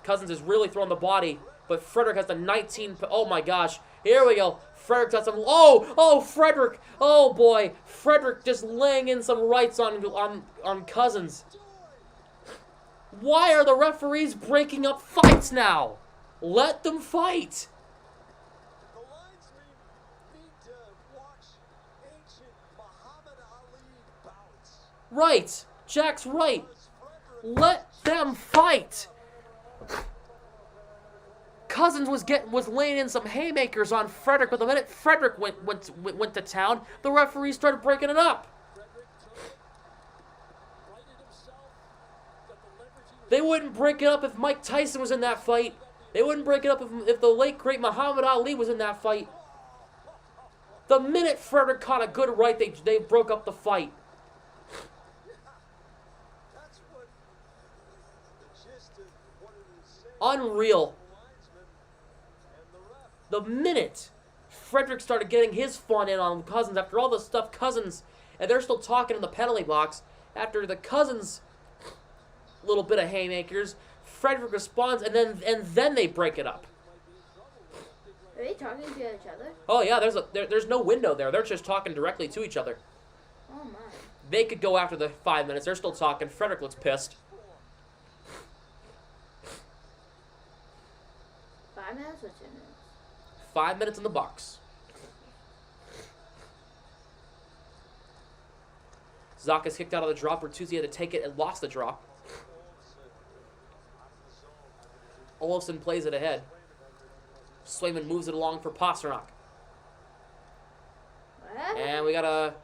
Cousins is really throwing the body, but Frederick has the 19. Oh my gosh. Here we go. Frederick got some. Oh, Frederick. Oh boy, Frederick just laying in some rights on Cousins. Why are the referees breaking up fights now? Let them fight. The linesmen need to watch ancient Muhammad Ali bouts. Right, Jack's right. Let them fight. Cousins was laying in some haymakers on Frederick, but the minute Frederick went to town, the referees started breaking it up. They wouldn't break it up if Mike Tyson was in that fight. They wouldn't break it up if the late great Muhammad Ali was in that fight. The minute Frederick caught a good right, they broke up the fight. That's what the gist of what it is saying. Unreal. The linesman and the ref. The minute Frederick started getting his fun in on Cousins, after all the stuff Cousins, and they're still talking in the penalty box, after the Cousins little bit of haymakers, Frederick responds, and then they break it up. Are they talking to each other? Oh yeah, there's no window there. They're just talking directly to each other. Oh my. They could go after the 5 minutes. They're still talking. Frederick looks pissed. minutes or 2 minutes? 5 minutes in the box. Zaka's kicked out of the drop. Bertuzzi had to take it and lost the drop. Olofsson plays it ahead. Swayman moves it along for Pasternak. What? And we got a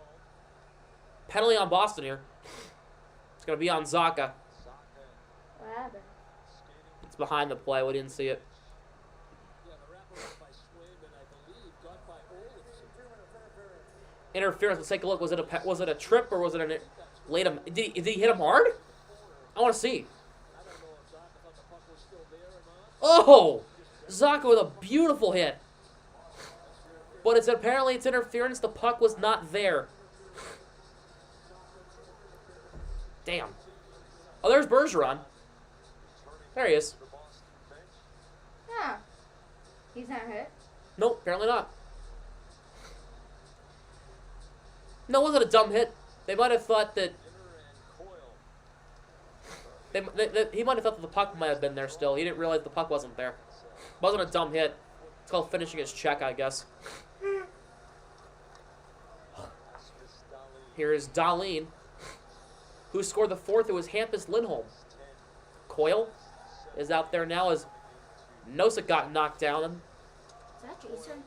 penalty on Boston here. It's going to be on Zaka. What happened? It's behind the play. We didn't see it. Interference. Let's take a look. Was it a trip or was it a late him? Did he hit him hard? I want to see. Oh, Zaka with a beautiful hit. But apparently it's interference. The puck was not there. Damn. Oh, there's Bergeron. There he is. Yeah. He's not hurt. Nope, apparently not. No, it wasn't a dumb hit. They might have thought that... he might have thought that the puck might have been there still. He didn't realize the puck wasn't there. It wasn't a dumb hit. It's called finishing his check, I guess. Here is Dahlin, who scored the fourth. It was Hampus Lindholm. Coyle is out there now as Nosek got knocked down. Is that Jason?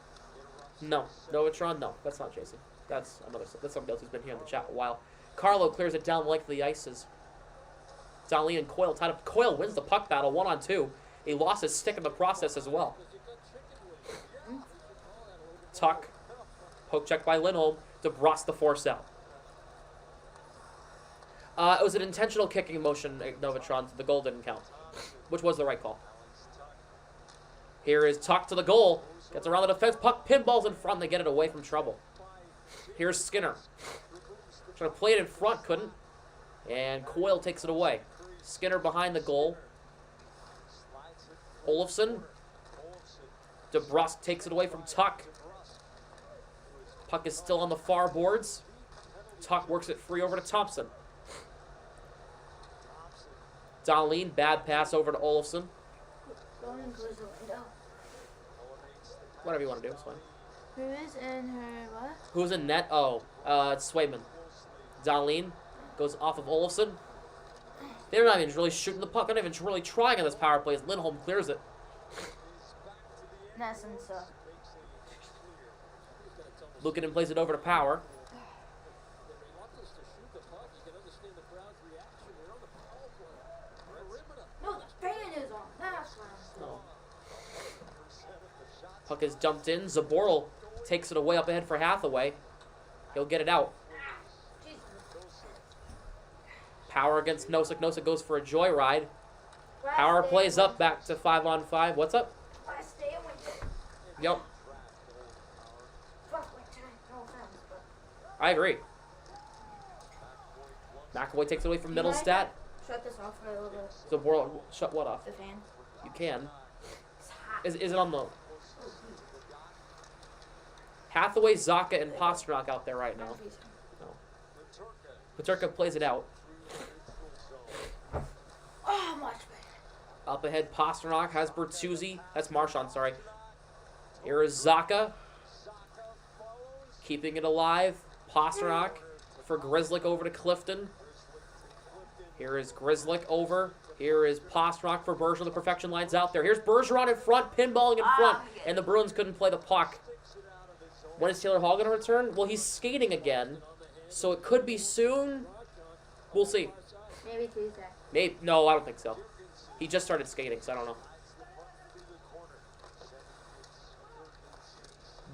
No. Novitron? No, that's not Jason. That's somebody else who's been here in the chat a while. Carlo clears it down like the ices. Dahlin and Coyle tied up. Coyle wins the puck battle 1-on-2. He lost his stick in the process as well. Tuck. Poke check by Lindholm. DeBrus the force out. It was an intentional kicking motion, Novitron. The goal didn't count, which was the right call. Here is Tuck to the goal. Gets around the defense. Puck pinballs in front. They get it away from trouble. Here's Skinner. Trying to play it in front. Couldn't. And Coyle takes it away. Skinner behind the goal. Olofsson. DeBrus takes it away from Tuck. Puck is still on the far boards. Tuck works it free over to Thompson. Dahlin, bad pass over to Olofsson. Go and close the window. Whatever you want to do, it's fine. Who is in her what? Who's in net? Oh, it's Swayman. Dahlin goes off of Olofsson. They're not even really shooting the puck. They're not even really trying on this power play as Lindholm clears it. Nice and so. Luukkonen plays it over to Power. No, the fan is on. That's why. Oh. Puck is dumped in. Zaboral takes it away up ahead for Hathaway. He'll get it out. Power against Nosek. Nosek goes for a joyride. Power plays up back to 5-on-5. What's up? Yep. I agree. McAvoy takes it away from Middlestat. Shut this off for a little bit. Zaboral, shut what off? The fan. You can. Is it on the... Hathaway, Zaka, and Pasternak out there right now. No. Paterka plays it out. Oh, much better. Up ahead, Pasternak has Bertuzzi. That's Marchand, sorry. Here is Zaka. Keeping it alive. Pasternak for Grzelcyk over to Clifton. Here is Grzelcyk over. Here is Pasternak for Bergeron. The perfection line's out there. Here's Bergeron in front, pinballing in front, and the Bruins couldn't play the puck. When is Taylor Hall going to return? Well, he's skating again, so it could be soon. We'll see. Maybe Tuesday. Maybe. No, I don't think so. He just started skating, so I don't know.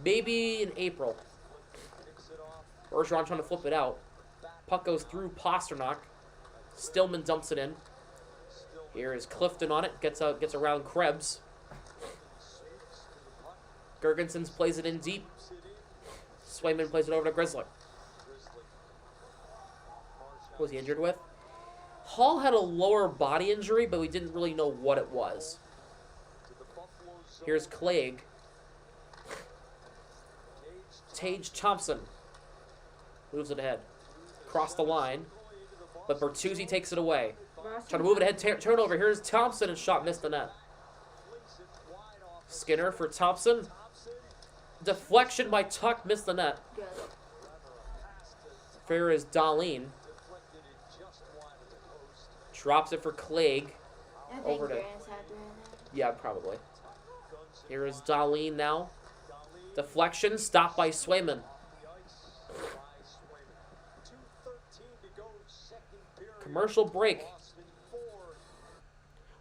Maybe in April. Bergeron trying to flip it out. Puck goes through Pasternak. Stillman dumps it in. Here is Clifton on it. Gets around Krebs. Gergensons plays it in deep. Swayman plays it over to Grzelcyk. What was he injured with? Hall had a lower body injury, but we didn't really know what it was. Here's Clague. Tage Thompson moves it ahead. Across the line. But Bertuzzi takes it away. Trying to move it ahead. Turnover. Here's Thompson, and shot missed the net. Skinner for Thompson. Deflection by Tuck, missed the net. Good. Fair is Darlene. Drops it for Clegg. I think Over to- Grant's happy right now. Yeah, probably. Here is Darlene now. Deflection, stopped by Swayman. Commercial break.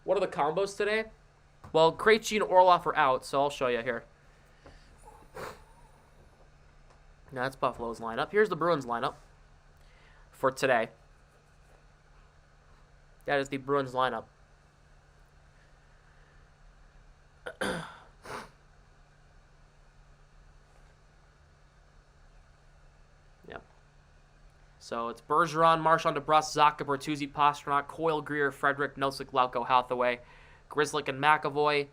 What are the combos today? Well, Krejci and Orloff are out, so I'll show you here. Now that's Buffalo's lineup. Here's the Bruins lineup for today. That is the Bruins lineup. Yep. So it's Bergeron, Marchand, DeBrus, Zacha, Bertuzzi, Pastrnak, Coyle, Greer, Frederick, Nosek, Lauko, Hathaway, Grzelcyk and McAvoy,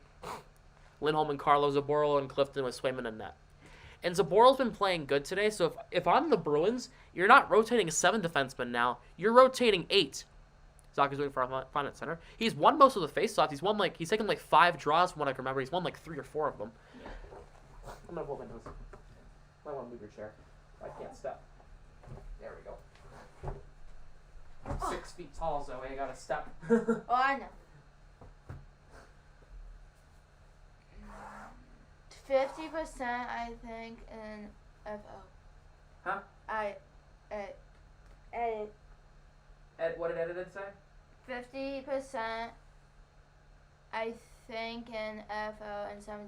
Lindholm and Carlo, Zaboral and Clifton with Swayman and net. And Zaboral's been playing good today, so if I'm the Bruins, you're not rotating 7 defensemen now. You're rotating 8. Zacha's doing for fine at center. He's won most of the faceoffs. He's taken like 5 draws from what I can remember. He's won like 3 or 4 of them. I'm gonna move into this. Might want to move your chair. I can't step. There we go. 6 feet tall, Zoe. I gotta step. Oh, I know. 50%, I think, in FO. Huh? What did edited say? 50%, I think, in FO, and 75%.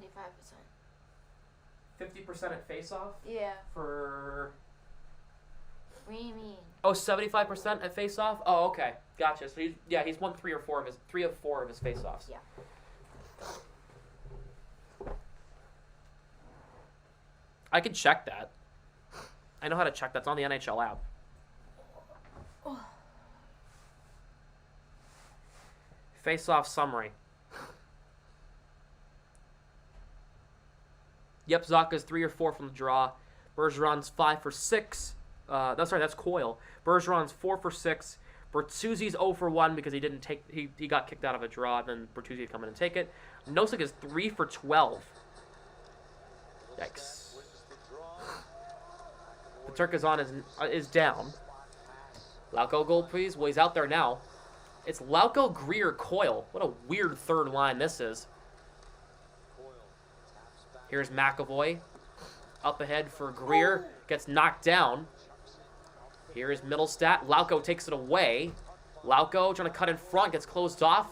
50% at faceoff Yeah. for. What do you mean? Oh, 75% at faceoff. Oh, okay, gotcha. So he's won 3 of 4 of his faceoffs. Yeah. I can check that. I know how to check that. It's on the NHL app. Oh. Face-off summary. Yep, Zacha's 3 or 4 from the draw. Bergeron's 5 for 6. That's Coyle. Bergeron's 4 for 6. Bertuzzi's 0 for 1 because he got kicked out of a draw. Then Bertuzzi would come in and take it. Nosek is 3 for 12. Yikes. Paterka's is down. Lauko goal, please. Well, he's out there now. It's Lauko, Greer, Coyle. What a weird third line this is. Here's McAvoy. Up ahead for Greer. Gets knocked down. Here is Middlestat. Lauko takes it away. Lauko trying to cut in front. Gets closed off.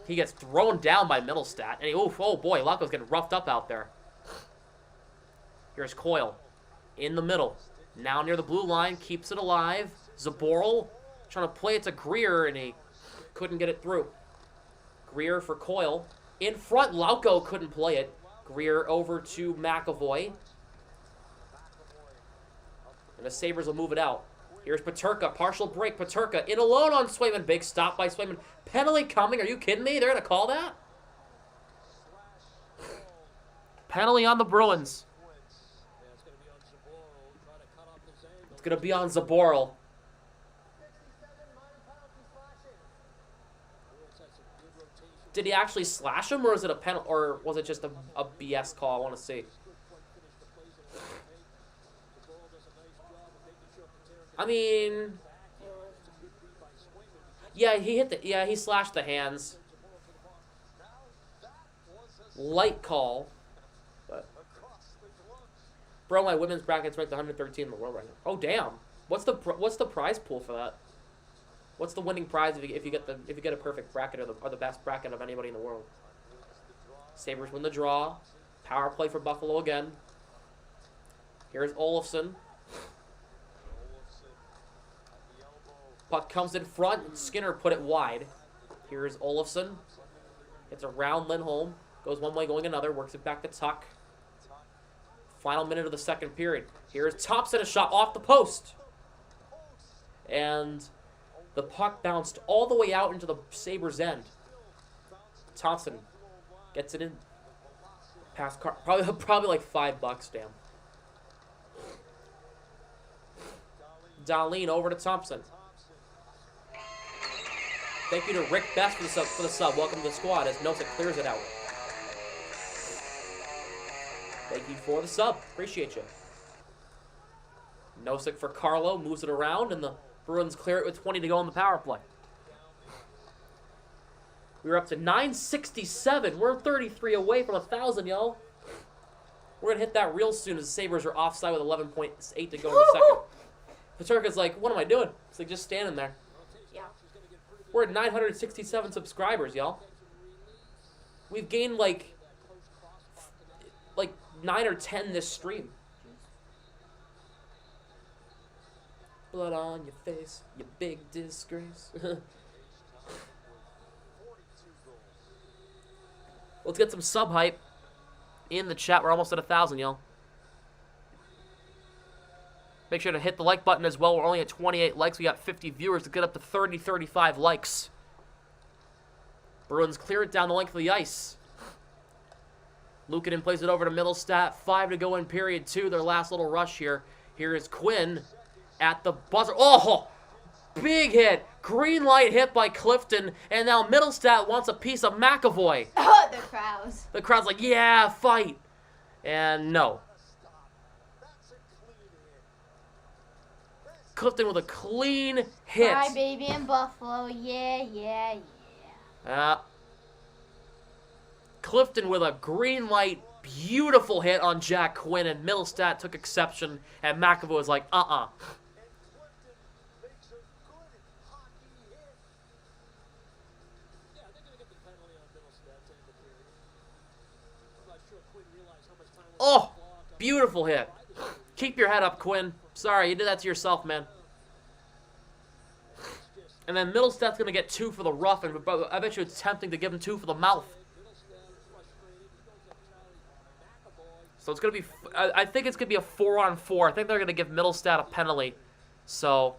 He gets thrown down by Middlestat. And oh boy, Lauko's getting roughed up out there. Here's Coyle. In the middle. Now near the blue line. Keeps it alive. Zaboral trying to play it to Greer, and he couldn't get it through. Greer for Coyle. In front, Lauko couldn't play it. Greer over to McAvoy. And the Sabres will move it out. Here's Peterka. Partial break. Peterka in alone on Swayman. Big stop by Swayman. Penalty coming. Are you kidding me? They're going to call that? Penalty on the Bruins. It's going to be on Zaboral. Did he actually slash him, or is it a penalty, or was it just a BS call? I want to see. I mean, yeah, he slashed the hands. Light call. But bro, my women's bracket's ranked 113 in the world right now. Oh damn! What's the prize pool for that? What's the winning prize if you get a perfect bracket or the best bracket of anybody in the world? Sabres win the draw. Power play for Buffalo again. Here's Olofsson. Puck comes in front. Skinner put it wide. Here's Olofsson. It's around Lindholm. Goes one way, going another. Works it back to Tuck. Final minute of the second period. Here's Thompson, a shot off the post. And the puck bounced all the way out into the Sabres' end. Thompson gets it in. Past car, probably like $5, damn. Darlene over to Thompson. Thank you to Rick Best for the sub. Welcome to the squad as Nosek clears it out. Thank you for the sub. Appreciate you. Nosek for Carlo. Moves it around, and the Bruins clear it with 20 to go on the power play. We're up to 967. We're 33 away from 1,000, y'all. We're going to hit that real soon as the Sabres are offside with 11.8 to go in the second. Paterka's like, what am I doing? It's like just standing there. Yeah. We're at 967 subscribers, y'all. We've gained like 9 or 10 this stream. Blood on your face, you big disgrace. Let's get some sub hype in the chat. We're almost at 1,000, y'all. Make sure to hit the like button as well. We're only at 28 likes. We got 50 viewers to get up to 30, 35 likes. Bruins clear it down the length of the ice. Luukkonen plays it over to Middlestat. 5 to go in period 2. Their last little rush here. Here is Quinn at the buzzer. Oh! Big hit. Green light hit by Clifton. And now Middlestat wants a piece of McAvoy. Oh, the crowds. The crowd's like, yeah, fight. And no. Clifton with a clean hit. Cry baby in Buffalo. Yeah, yeah, yeah. Clifton with a green light, beautiful hit on Jack Quinn, and Middlestat took exception, and McAvoy was like, Oh, beautiful hit. Keep your head up, Quinn. Sorry, you did that to yourself, man. And then Middlestat's going to get 2 for the roughing, but I bet you it's tempting to give him 2 for the mouth. So it's going to be, I think it's going to be a 4-on-4. I think they're going to give Middlestat a penalty. So,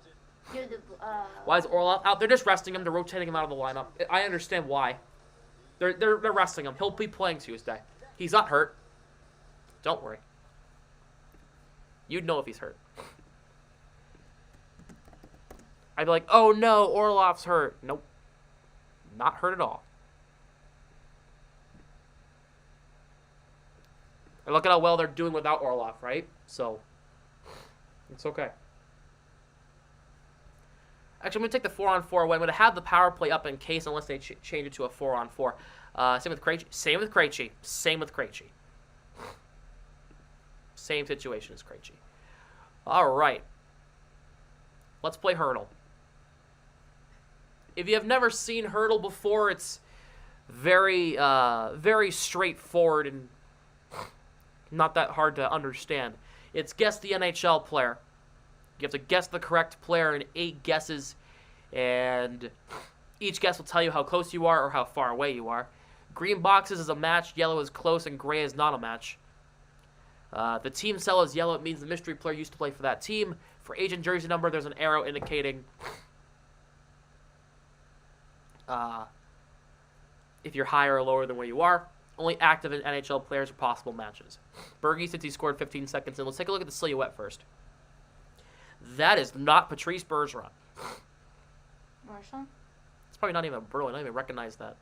why is Orlov out? They're just resting him. They're rotating him out of the lineup. I understand why. They're resting him. He'll be playing Tuesday. He's not hurt. Don't worry. You'd know if he's hurt. I'd be like, oh no, Orlov's hurt. Nope. Not hurt at all. And look at how well they're doing without Orlov, right? So, it's okay. Actually, I'm going to take the 4-on-4 away. I'm going to have the power play up in case unless they change it to a 4-on-4. Same with Krejci. Same with Krejci. Same with Krejci. Same situation as Krejci. All right. Let's play Hurdle. If you have never seen Hurdle before, it's very, very straightforward and not that hard to understand. It's guess the NHL player. You have to guess the correct player in 8 guesses, and each guess will tell you how close you are or how far away you are. Green boxes is a match, yellow is close, and gray is not a match. The team cell is yellow. It means the mystery player used to play for that team. For agent jersey number, there's an arrow indicating if you're higher or lower than where you are. Only active NHL players are possible matches. Bergie, since he scored 15 seconds in. Let's take a look at the silhouette first. That is not Patrice Bergeron. Marshall? It's probably not even a Bruin. I don't even recognize that.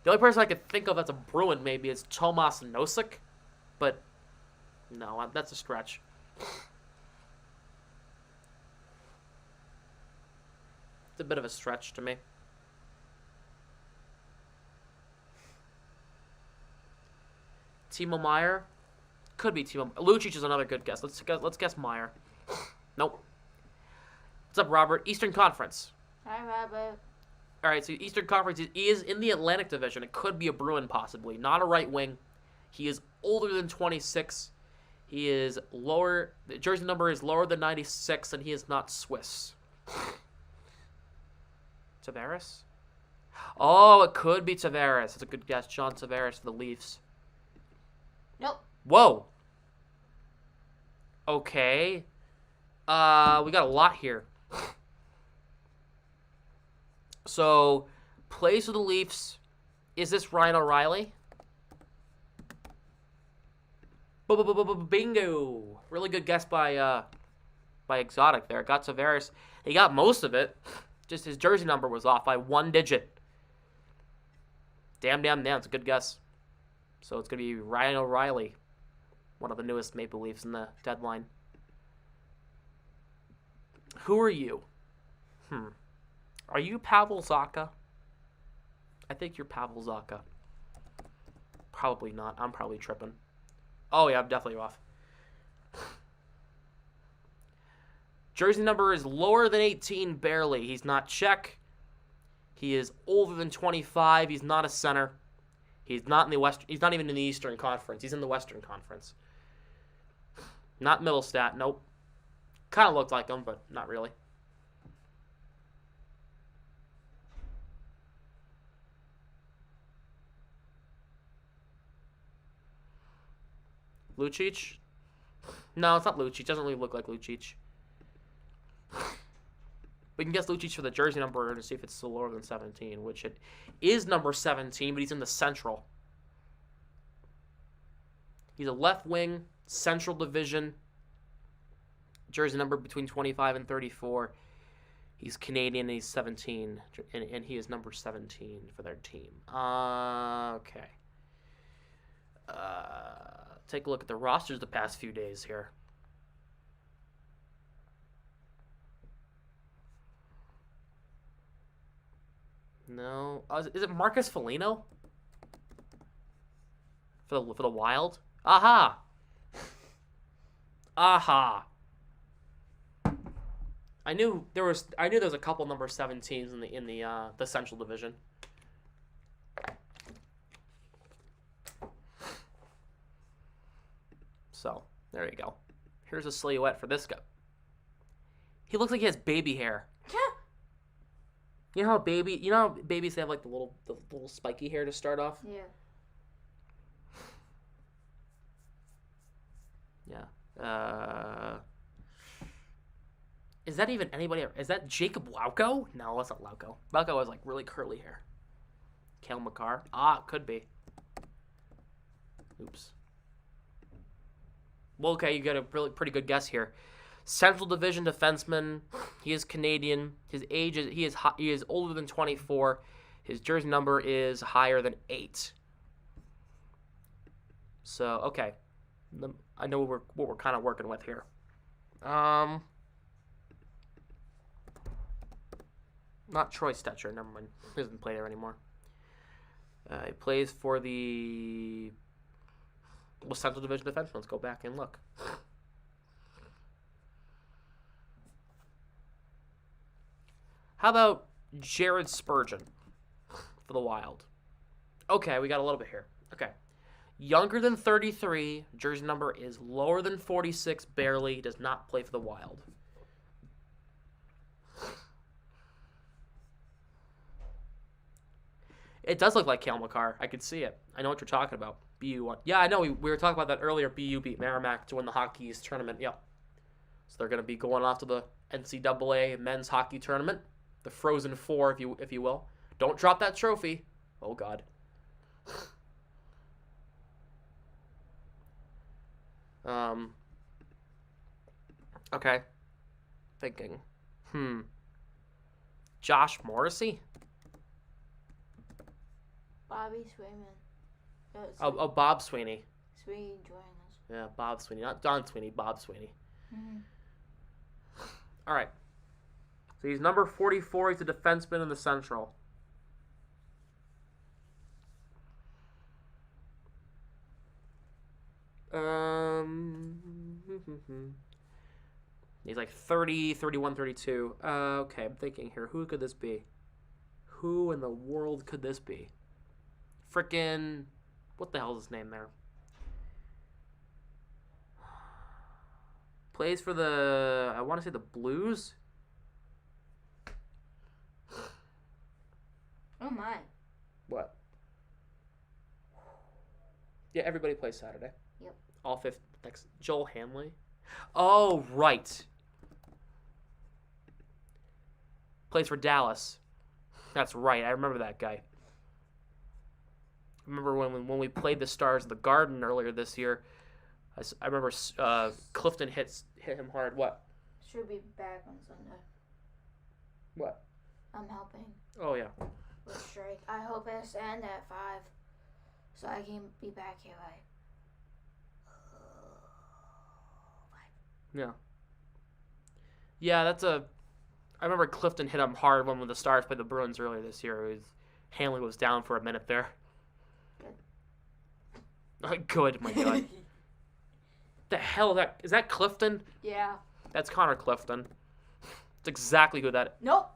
The only person I could think of that's a Bruin maybe is Tomas Nosek. But, no, that's a stretch. It's a bit of a stretch to me. Timo Meier? Could be Timo. Lucic is another good guess. Let's guess Meier. Nope. What's up, Robert? Eastern Conference. Hi, Robert. All right, so Eastern Conference is in the Atlantic Division. It could be a Bruin, possibly. Not a right wing. He is older than 26. He is lower. The jersey number is lower than 96, and he is not Swiss. Tavares? Oh, it could be Tavares. That's a good guess. John Tavares for the Leafs. Nope. Whoa. Okay. We got a lot here. So, plays for the Leafs. Is this Ryan O'Reilly? Bingo. Really good guess by Exotic there. Got Tavares. He got most of it. Just his jersey number was off by 1 digit. Damn. It's a good guess. So it's going to be Ryan O'Reilly, one of the newest Maple Leafs in the deadline. Who are you? Are you Pavel Zacha? I think you're Pavel Zacha. Probably not. I'm probably tripping. Oh, yeah, I'm definitely off. Jersey number is lower than 18, barely. He's not Czech. He is older than 25. He's not a center. He's not in the West. He's not even in the Eastern Conference. He's in the Western Conference. Not Middlestat. Nope. Kind of looked like him, but not really. Lucic? No, it's not Lucic. Doesn't really look like Lucic. We can guess Lucic for the jersey number to see if it's still lower than 17, which it is number 17, but he's in the Central. He's a left wing, Central Division. Jersey number between 25 and 34. He's Canadian and he's 17, and he is number 17 for their team. Okay. Take a look at the rosters the past few days here. No. Is it Marcus Foligno? For the Wild? Aha! Aha! I knew there was a couple number 17s in the Central Division. So, there you go. Here's a silhouette for this guy. He looks like he has baby hair. You know how babies have like the little spiky hair to start off? Yeah. Yeah. Is that even anybody? Is that Jacob Lauko? No, that's not Lauko. Lauko has like really curly hair. Cale Makar? Could be. Oops. Well, okay, you got a pretty good guess here. Central Division defenseman. He is Canadian. His age is he is older than 24. His jersey number is higher than 8. So okay, I know what we're kind of working with here. Not Troy Stetcher. Never mind. He doesn't play there anymore. He plays for the Central Division defenseman. Let's go back and look. How about Jared Spurgeon for the Wild? Okay, we got a little bit here. Okay. Younger than 33, jersey number is lower than 46, barely, does not play for the Wild. It does look like Cale Makar. I can see it. I know what you're talking about. BU won. Yeah, I know. We were talking about that earlier. BU beat Merrimack to win the Hockey East tournament. Yep. So they're going to be going off to the NCAA men's hockey tournament. The Frozen Four, if you will. Don't drop that trophy. Oh, God. Okay. Thinking. Josh Morrissey? Bobby Swayman. Oh, Bob Sweeney. Sweeney joined us. Yeah, Bob Sweeney. Not Don Sweeney, Bob Sweeney. Mm-hmm. All right. So he's number 44. He's a defenseman in the Central. He's like 30, 31, 32. Okay, I'm thinking here. Who could this be? Who in the world could this be? Frickin'... What the hell is his name there? Plays for the... I want to say the Blues? Oh, my. What? Yeah, everybody plays Saturday. Yep. All 5th. Joel Hanley? Oh, right. Plays for Dallas. That's right. I remember that guy. I remember when we played the Stars of the Garden earlier this year. I remember Clifton hit him hard. What? Should be back on Sunday. What? I'm helping Oh, yeah. with strike. I hope I stand at 5. So I can be back here like. Yeah. Yeah, that's a. I remember Clifton hit him hard when the Stars played the Bruins earlier this year. Hanley was down for a minute there. Good, my God. The hell is that Clifton? Yeah. That's Connor Clifton. It's exactly who that. Nope.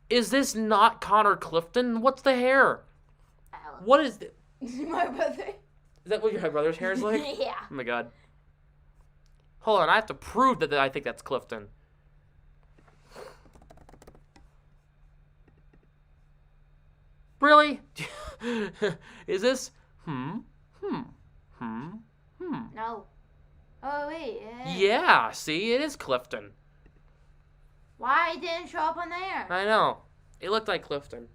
Is this not Connor Clifton? What's the hair? Alan. What is it? My brother. Is that what your brother's hair is like? Yeah. Oh my God. Hold on, I have to prove that I think that's Clifton. Really? Is this? No. Oh wait. Yeah, see, it is Clifton. Why didn't it show up on there? I know. It looked like Clifton.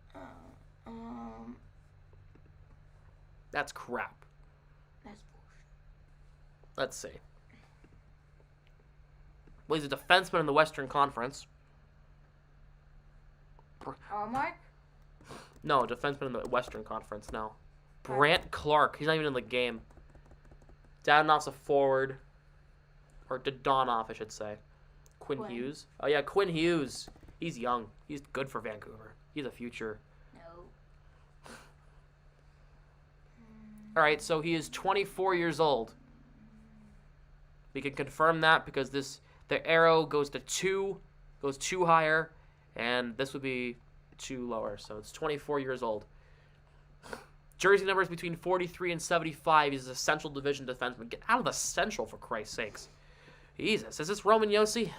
That's crap. That's bullshit. Let's see. Well, he's a defenseman in the Western Conference. Mark? No, defenseman in the Western Conference, no. Brant Clark. He's not even in the game. Dadonoff's a forward. Or Dadonoff, I should say. Quinn Hughes. Oh, yeah, Quinn Hughes. He's young. He's good for Vancouver. He's a future. No. All right, so he is 24 years old. We can confirm that because the arrow goes to 2, goes 2 higher, and this would be 2 lower. So it's 24 years old. Jersey numbers between 43 and 75. He's a Central Division defenseman. Get out of the Central, for Christ's sakes. Jesus. Is this Roman Josi?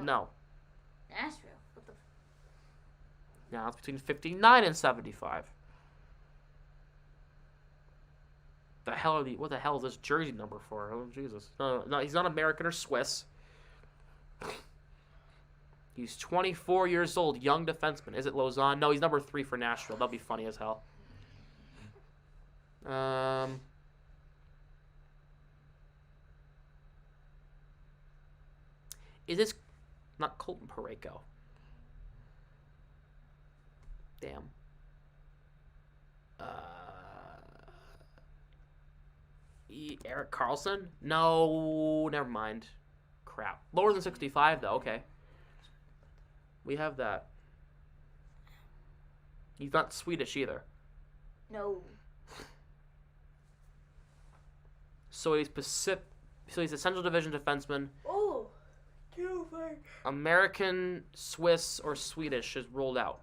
No. Nashville. What the? Now it's between 59 and 75. What the hell is this jersey number for? Oh, Jesus. No, he's not American or Swiss. He's 24 years old, young defenseman. Is it Lausanne? No, he's number 3 for Nashville. That'll be funny as hell. Is this not Colton Parayko? Damn. Eric Carlson? No, never mind. Crap. Lower than 65, though. Okay. We have that. He's not Swedish either. No. So he's Pacific. So he's a Central Division defenseman. Oh, too far. American, Swiss, or Swedish is ruled out.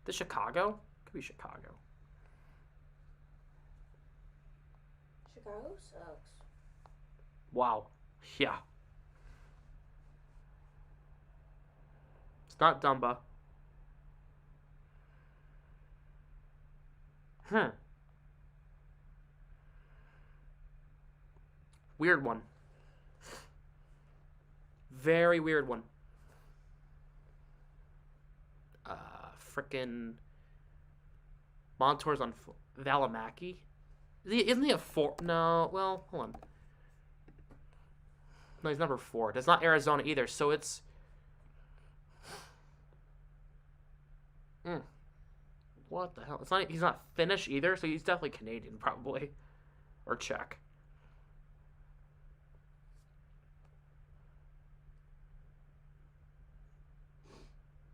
The Chicago? Could be Chicago. Chicago sucks. Wow. Yeah. It's not Dumba. Weird one. Very weird one. Frickin' Montour's on Valimaki. Isn't he a 4? No, well, hold on. No, he's number 4. That's not Arizona either, so it's... What the hell? He's not Finnish either, so he's definitely Canadian, probably. Or Czech.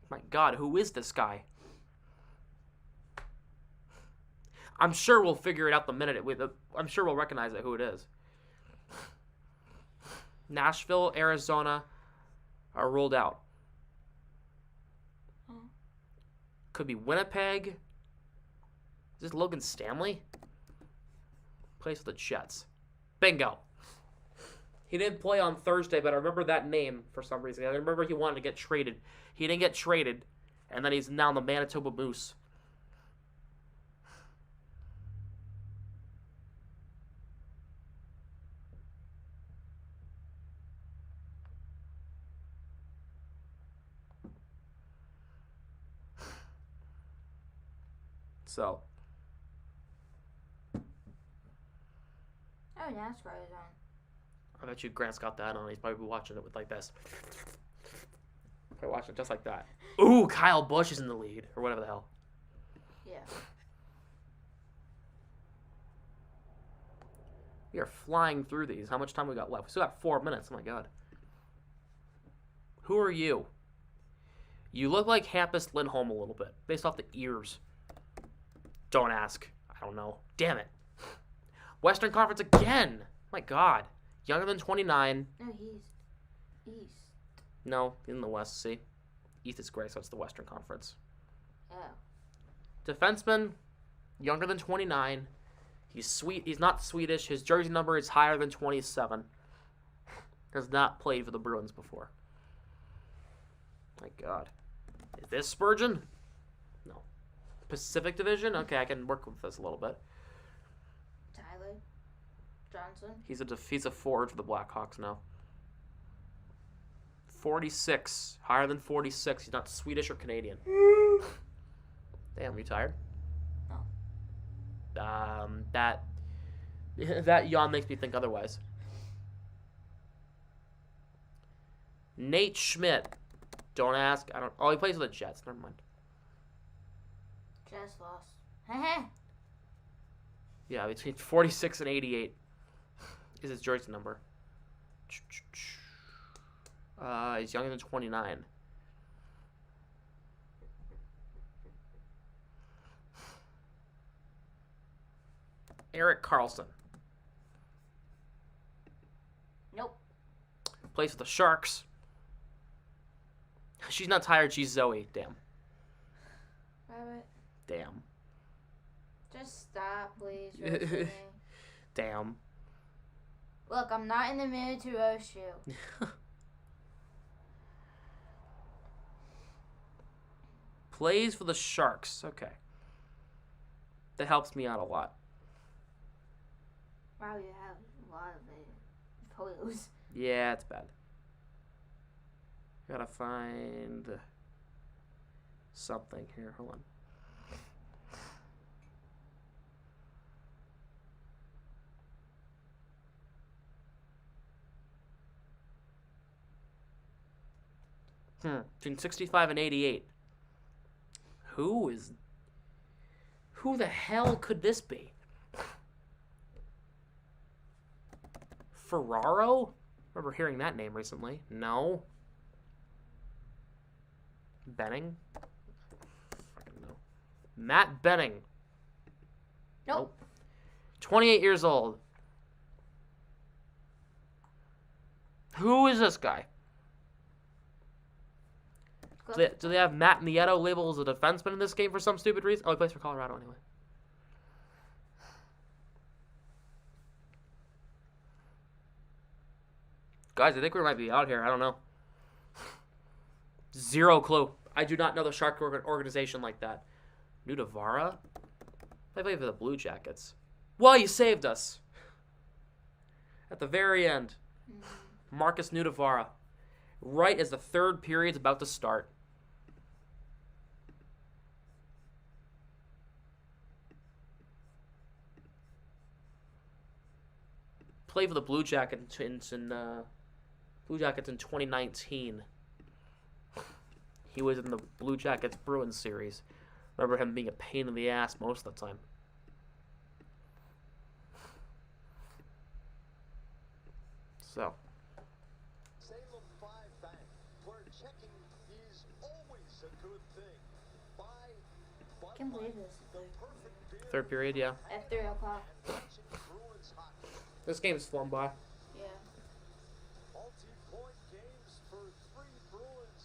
My God, who is this guy? I'm sure we'll figure it out the minute I'm sure we'll recognize who it is. Nashville, Arizona are ruled out. Could be Winnipeg. Is this Logan Stanley? Plays for the Jets. Bingo. He didn't play on Thursday, but I remember that name for some reason. I remember he wanted to get traded. He didn't get traded, and then he's now the Manitoba Moose. So. Oh, NASCAR is on. I bet you Grant's got that on. He's probably watching it with like this. Probably watching it just like that. Ooh, Kyle Busch is in the lead, or whatever the hell. Yeah. We are flying through these. How much time we got left? We still got 4 minutes. Oh my god. Who are you? You look like Hampus Lindholm a little bit, based off the ears. Don't ask. I don't know. Damn it. Western Conference again. My god. Younger than 29. No, he's East. No, in the West, see? East is gray, so it's the Western Conference. Oh. Defenseman, younger than 29. He's sweet. He's not Swedish. His jersey number is higher than 27. Has not played for the Bruins before. My god. Is this Spurgeon? No. Pacific Division? Okay, I can work with this a little bit. Tyler Johnson. He's a forward for the Blackhawks now. 46. Higher than 46. He's not Swedish or Canadian. Damn, you tired? No. That yawn makes me think otherwise. Nate Schmidt. Don't ask. I don't. Oh, he plays with the Jets. Never mind. Just lost. Heh. Yeah, between 46 and 88 is his jersey number. He's younger than 29. Eric Carlson. Nope. Plays with the Sharks. She's not tired, she's Zoe. Damn. Rabbit. Damn. Just stop, please. roasting me. Damn. Look, I'm not in the mood to roast you. Plays for the Sharks. Okay. That helps me out a lot. Wow, you have a lot of photos. Yeah, it's bad. Gotta find something here. Hold on. Between 65 and 88. Who the hell could this be? Ferraro? Remember hearing that name recently. No. Benning? Fucking no. Matt Benning. Nope. 28 years old. Who is this guy? Do they have Matt Nieto labeled as a defenseman in this game for some stupid reason? Oh, he plays for Colorado anyway. Guys, I think we might be out here. I don't know. Zero clue. I do not know the Shark organization like that. Nudavara? I play for the Blue Jackets. Well, you saved us. At the very end. Marcus Nudavara. Right as the third period's about to start. Played for the Blue Jackets in 2019. He was in the Blue Jackets Bruins series. Remember him being a pain in the ass most of the time. So. Salem 5 Bank, where checking is always a good thing. Buy I can't believe this is the perfect beer Third period, yeah. at 3 o'clock. watching Bruins hockey. This game's flown by. Yeah. Multi-point games for 3 Bruins.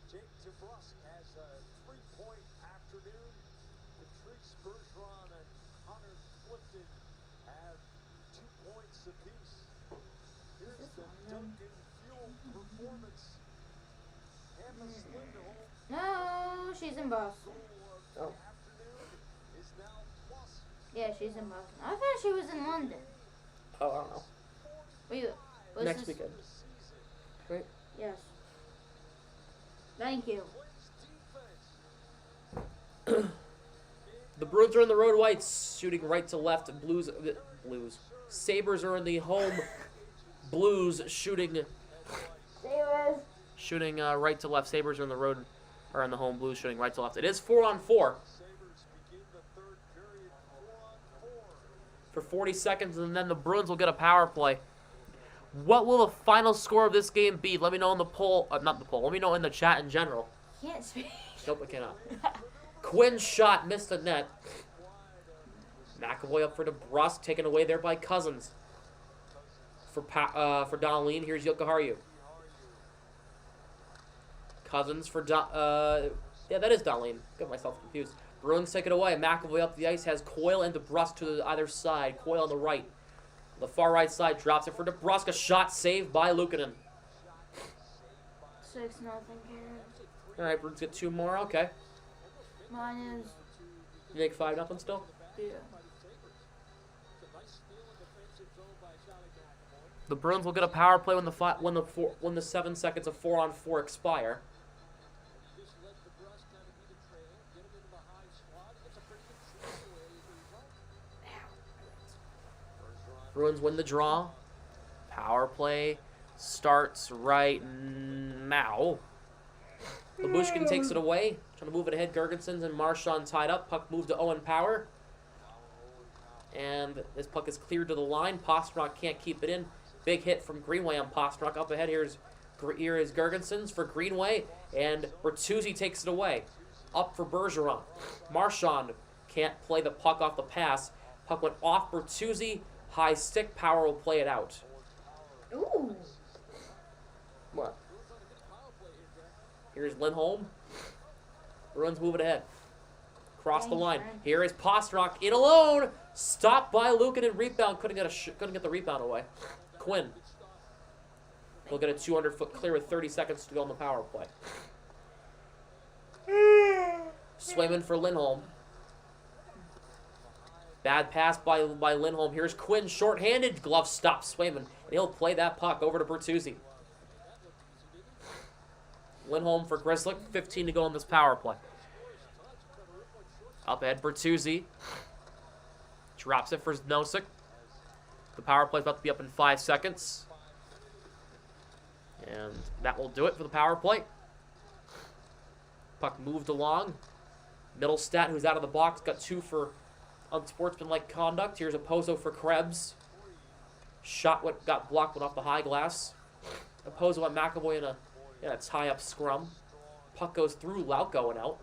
Jake DeBrusk has a 3-point afternoon. Patrice Bergeron and Connor Clifton have 2 points apiece. Here's the Duncan Fuel performance. Hampus Lindholm, No, she's in Boston. goal of the afternoon, is now plus Yeah, she's in Boston. I thought she was in London. Oh, I don't know. Wait, was Next this? weekend. Right? Yes. Thank you. The Bruins are in the road whites, shooting right to left. Blues. Sabres are in the home. Blues shooting shooting right to left. Sabres are on the road, or on the home. Blues shooting right to left. It is 4-on-4 for 40 seconds, and then the Bruins will get a power play. What will the final score of this game be? Let me know in the poll. Not the poll. Let me know in the chat in general. Can't speak. Nope, I cannot. Quinn's shot missed the net. McAvoy up for DeBrusque, taken away there by Cousins. For Donnelly, here's Jokiharju. Cousins for yeah, that is Donnelly. Got myself confused. Bruins take it away. McAvoy up the ice has Coyle and DeBrusque to either side. Coyle on the right. The far right side drops it for DeBrusque. A shot saved by Luukkonen. 6-0 here. All right, Bruins get 2 more. Okay. Mine is. You make 5-0 still. Yeah. The Bruins will get a power play when the 7 seconds of 4-on-4 expire. Bruins win the draw. Power play starts right now. Labushkin takes it away. Trying to move it ahead. Gergensons and Marchand tied up. Puck moved to Owen Power. And this puck is cleared to the line. Pastrnak can't keep it in. Big hit from Greenway on Pastrnak. Up ahead, here is Gergensons for Greenway. And Bertuzzi takes it away. Up for Bergeron. Marchand can't play the puck off the pass. Puck went off Bertuzzi. High stick. Power will play it out. Ooh. What? Here's Lindholm. Bruins move it ahead. Cross the line. Here is Pastrnak in alone. Stopped by Luukkonen. Rebound. Couldn't get the rebound away. Quinn. He'll get a 200-foot clear with 30 seconds to go on the power play. Swayman for Lindholm. Bad pass by Lindholm. Here's Quinn, short-handed. Glove stops Swayman. And he'll play that puck over to Bertuzzi. Lindholm for Grzelcyk. 15 to go on this power play. Up ahead, Bertuzzi. Drops it for Nosek. The power play is about to be up in 5 seconds. And that will do it for the power play. Puck moved along. Middlestat, who's out of the box, got 2 for unsportsmanlike conduct. Here's a Pozo for Krebs. Shot got blocked, went off the high glass. A Pozo on McAvoy in a tie-up scrum. Puck goes through Laut going out.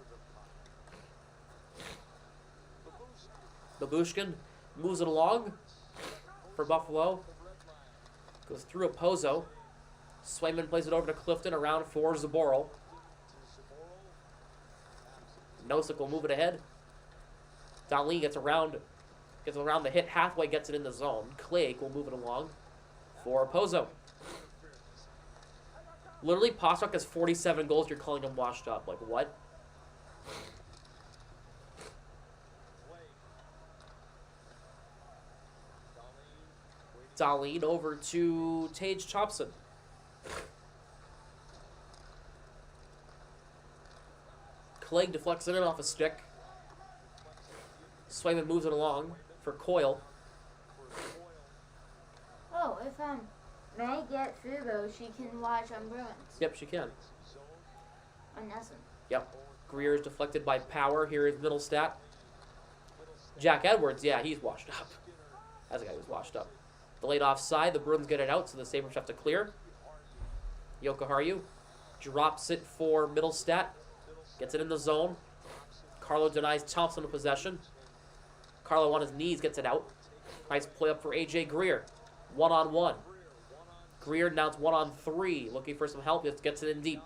Babushkin moves it along for Buffalo. Goes through a Pozo. Swayman plays it over to Clifton around for Zaboral. Nosek will move it ahead. Donnelly gets around the hit halfway, gets it in the zone. Clegg will move it along for Pozo. Literally, Pastrnak has 47 goals. You're calling him washed up. Like, what? Dahlin over to Tage Thompson. Clegg deflects it in off a stick. Swayman moves it along for Coyle. Oh, if May get Fubo, she can watch on Bruins. Yep, she can. On Nesson. Yep. Greer is deflected by Power. Here is Middlestat. Jack Edwards, yeah, he's washed up. That's a guy who's washed up. Delayed offside. The Bruins get it out, so the Sabres have to clear. Jokiharju drops it for Middlestat. Gets it in the zone. Carlo denies Thompson a possession. Carlo on his knees gets it out. Nice play up for A.J. Greer. 1-on-1. Greer now it's 1-on-3. Looking for some help. Gets it in deep.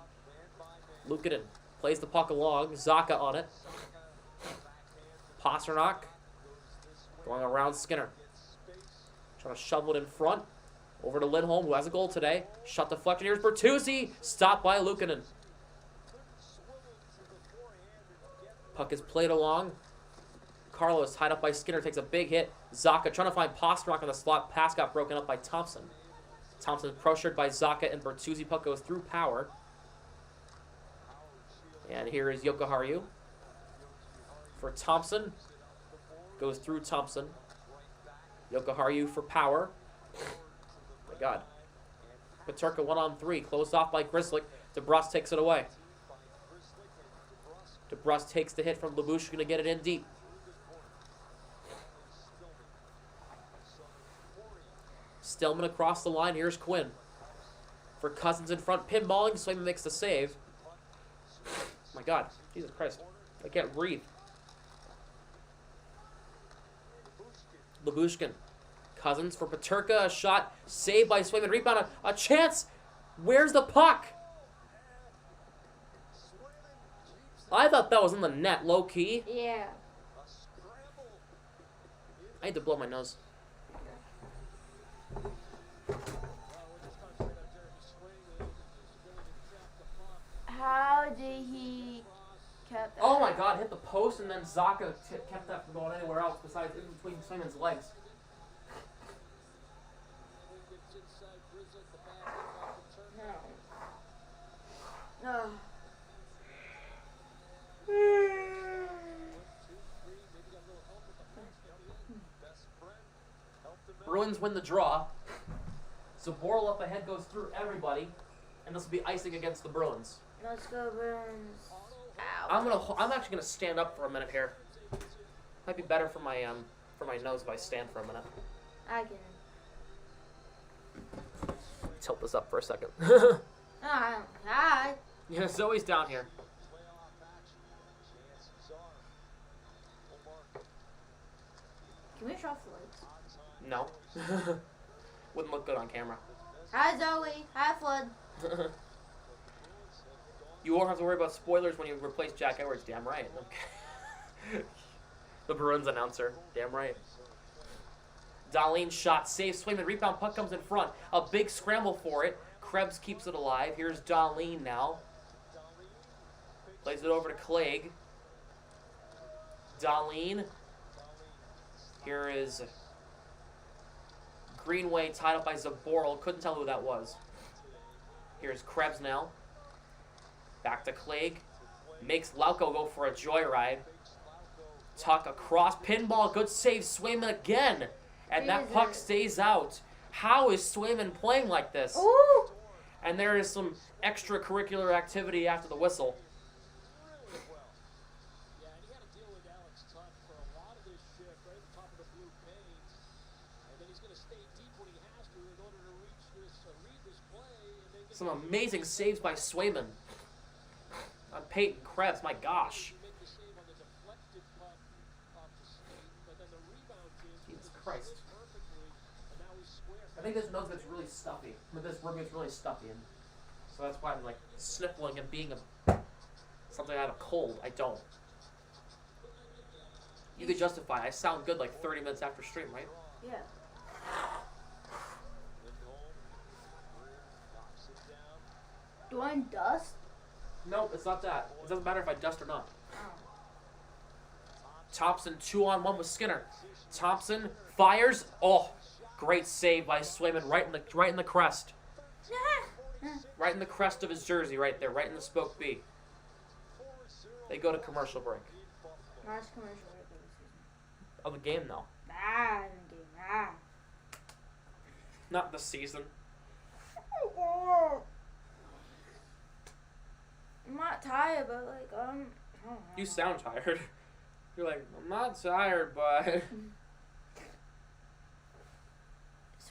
Luukkonen plays the puck along. Zacha on it. Pastrnak going around Skinner. Trying to shovel it in front. Over to Lindholm, who has a goal today. Shot deflection. Here's Bertuzzi. Stopped by Luukkonen. Puck is played along. Carlos tied up by Skinner. Takes a big hit. Zacha trying to find Pastrnak on the slot. Pass got broken up by Thompson. Thompson pressured by Zacha and Bertuzzi. Puck goes through Power. And here is Jokiharju for Thompson. Goes through Thompson. Jokiharju for Power. Oh my God. Peterka 1-on-3. Closed off by Grzelcyk. DeBrus takes it away. DeBrus takes the hit from Lyubushkin to get it in deep. Stillman across the line. Here's Quinn. For Cousins in front. Pinballing. Swayman makes the save. My God. Jesus Christ. I can't breathe. Lyubushkin. Cousins for Peterka. A shot. Saved by Swayman. Rebound. A chance. Where's the puck? I thought that was in the net, low key. Yeah. I had to blow my nose. How did he kept that? Oh my God, hit the post and then Zaka kept that from going anywhere else besides in between Swayman's legs. No. Bruins win the draw. Zaboral up ahead goes through everybody, and this will be icing against the Bruins. Let's go, Bruins. Ow. I'm actually gonna stand up for a minute here. Might be better for my nose if I stand for a minute. I can. Tilt this up for a second. Hi. Yeah, Zoe's down here. Can we turn off the lights? No. Wouldn't look good on camera. Hi, Zoe. Hi, Flood. You won't have to worry about spoilers when you replace Jack Edwards. Damn right. Okay. The Bruins announcer. Damn right. Darlene shot, save, Swayman, rebound, puck comes in front. A big scramble for it. Krebs keeps it alive. Here's Darlene now. Plays it over to Clegg. Darlene. Here is Greenway tied up by Zaboral. Couldn't tell who that was. Here's Krebs now. Back to Clegg. Makes Lauko go for a joyride. Tuck across. Pinball. Good save. Swayman again. And that puck stays out. How is Swayman playing like this? Ooh. And there is some extracurricular activity after the whistle. Some amazing saves by Swayman. On Peyton Krebs, my gosh. Jesus Christ. I think this nose gets really stuffy. This room gets really stuffy. And so that's why I'm like sniffling and being something I have a cold. I don't. You could justify it. I sound good like 30 minutes after stream, right? Yeah. Do I dust? Nope, it's not that. It doesn't matter if I dust or not. Oh. Thompson 2-on-1 with Skinner. Thompson fires. Oh, great save by Swayman right in the crest. Right in the crest of his jersey right there, right in the spoke B. They go to commercial break. Last commercial break of the season. Of the game though. The game. Not the season. I'm not tired, but like I don't know. You sound tired. You're like, I'm not tired, but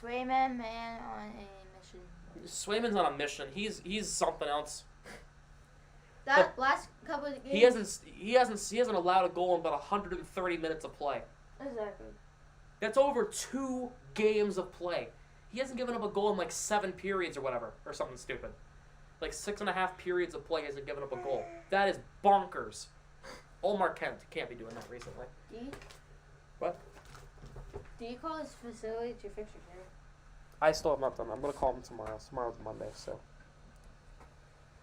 Swayman man on a mission. Swayman's on a mission. He's something else. That last couple of games. He hasn't allowed a goal in about 130 minutes of play. Exactly. That's over 2 games of play. He hasn't given up a goal in like 7 periods or whatever, or something stupid. Like 6.5 periods of play, he hasn't given up a goal. That is bonkers. Omar Kent can't be doing that recently. What? Do you call his facility to fix your hair? I still have not done that. I'm going to call him tomorrow. Tomorrow's Monday, so.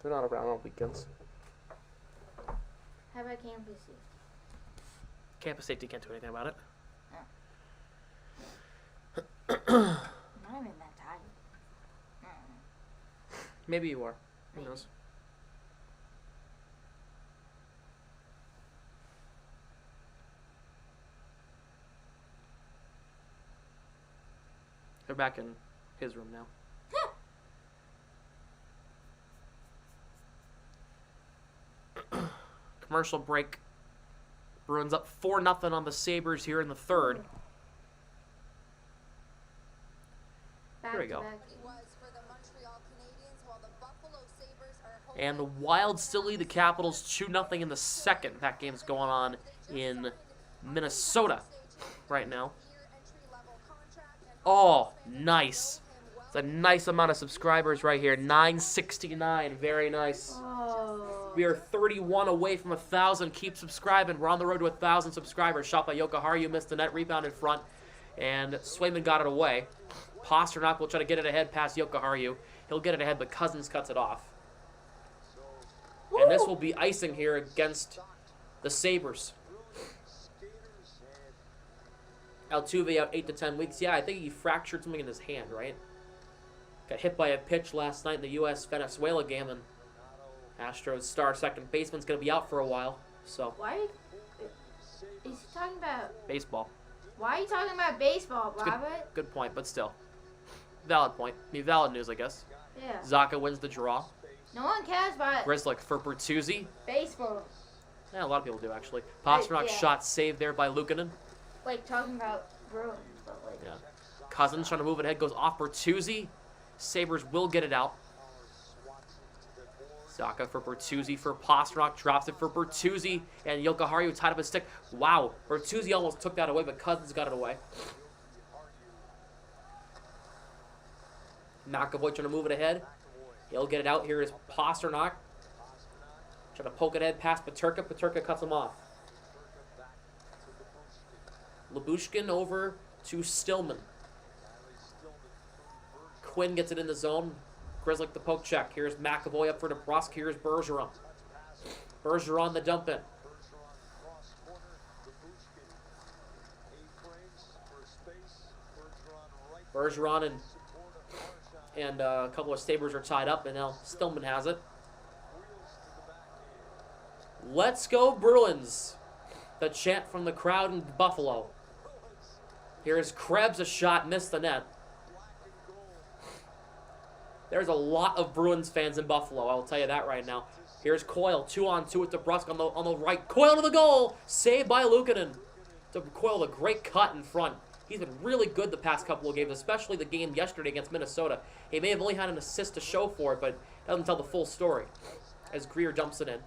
They're not around on weekends. How about campus safety? Campus safety can't do anything about it. I'm not even that tired. Maybe you are. Who knows? They're back in his room now. commercial break. Bruins up 4-0 on the Sabres here in the third. Here we go. And the Wild still lead the Capitals 2-0 in the second. That game's going on in Minnesota right now. Oh, nice. It's a nice amount of subscribers right here. 969. Very nice. Oh. We are 31 away from 1,000. Keep subscribing. We're on the road to 1,000 subscribers. Shot by Jokiharju. Missed the net. Rebound in front. And Swayman got it away. Pasternak will try to get it ahead past Jokiharju. He'll get it ahead, but Cousins cuts it off. And this will be icing here against the Sabres. Altuve out 8 to 10 weeks. Yeah, I think he fractured something in his hand, right? Got hit by a pitch last night in the U.S.-Venezuela game, and Astros star second baseman's going to be out for a while. So. Why? Is he talking about baseball? Why are you talking about baseball, Robert? Good point, but still. Valid point. I mean, valid news, I guess. Yeah. Zaka wins the draw. No one cares about Grzelcyk for Bertuzzi. baseball. Yeah, a lot of people do, actually. Pasternak shot saved there by Luukkonen. Like, talking about Bruins, but like... Yeah. Cousins trying to move it ahead, goes off Bertuzzi. Sabres will get it out. Zaka for Bertuzzi for Pasternak, drops it for Bertuzzi, and Jokiharju tied up his stick. Wow, Bertuzzi almost took that away, but Cousins got it away. McAvoy trying to move it ahead. He'll get it out. Here is Pasternak. Trying to poke it ahead past Peterka. Peterka cuts him off. Lyubushkin over to Stillman. Quinn gets it in the zone. Grzelcyk the poke check. Here's McAvoy up for DeBrusque. Here's Bergeron. Bergeron the dump in. Bergeron and a couple of Sabres are tied up, and now Stillman has it. Let's go Bruins. The chant from the crowd in Buffalo. Here's Krebs, a shot, missed the net. There's a lot of Bruins fans in Buffalo, I will tell you that right now. Here's Coyle, 2-on-2 with DeBrusque on the right. Coyle to the goal! Saved by Luukkonen. Coyle, a great cut in front. He's been really good the past couple of games, especially the game yesterday against Minnesota. He may have only had an assist to show for it, but doesn't tell the full story. As Greer dumps it in.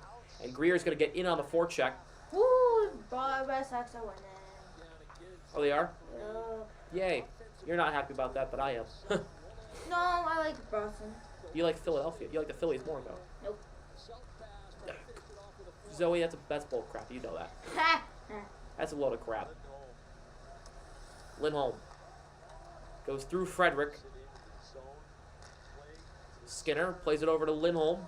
And Greer's going to get in on the forecheck. Woo! Red Sox are winning. Oh, they are? Yeah. Yay. You're not happy about that, but I am. No, I like Boston. You like Philadelphia. You like the Phillies more, though. Nope. Zoe, that's bull crap. You know that. That's a load of crap. Lindholm goes through Frederick. Skinner plays it over to Lindholm.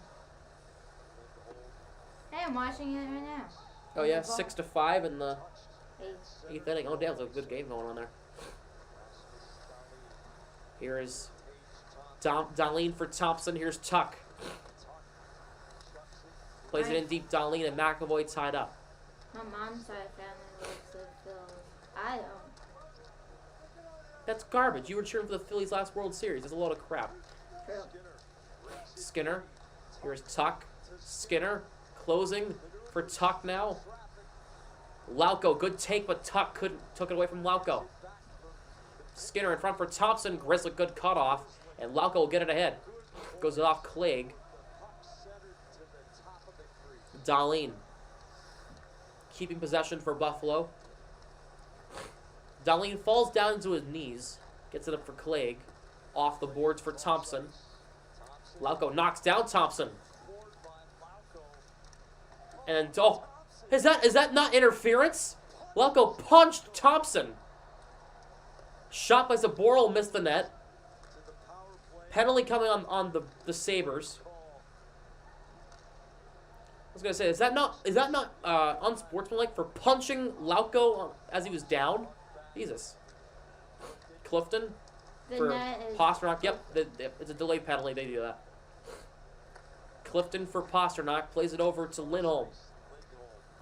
Hey, I'm watching it right now. Oh yeah, 6-5 in the 8th inning. Oh damn, there's a good game going on there. Here is Dahlin for Thompson. Here's Tuck. Plays it in deep. Dahlin and McAvoy tied up. My mom's side family likes the Phillies. I don't. That's garbage. You were cheering for the Phillies last World Series. It's a load of crap. True. Skinner. Here's Tuck. Skinner closing for Tuck now. Lauko, good take, but Tuck took it away from Lauko. Skinner in front for Thompson. Grzelcyk, good cutoff. And Lauko will get it ahead. Goes it off Clegg. Dahlin. Keeping possession for Buffalo. Dahlin falls down into his knees. Gets it up for Clegg. Off the boards for Thompson. Lauko knocks down Thompson. And, oh, is that not interference? Lauko punched Thompson. Shot by Zaboral, missed the net. Penalty coming on the Sabres. I was gonna say, is that not unsportsmanlike for punching Lauko as he was down? Jesus. Clifton for Pasternak. Yep, it's a delayed penalty. They do that. Clifton for Pasternak plays it over to Lindholm.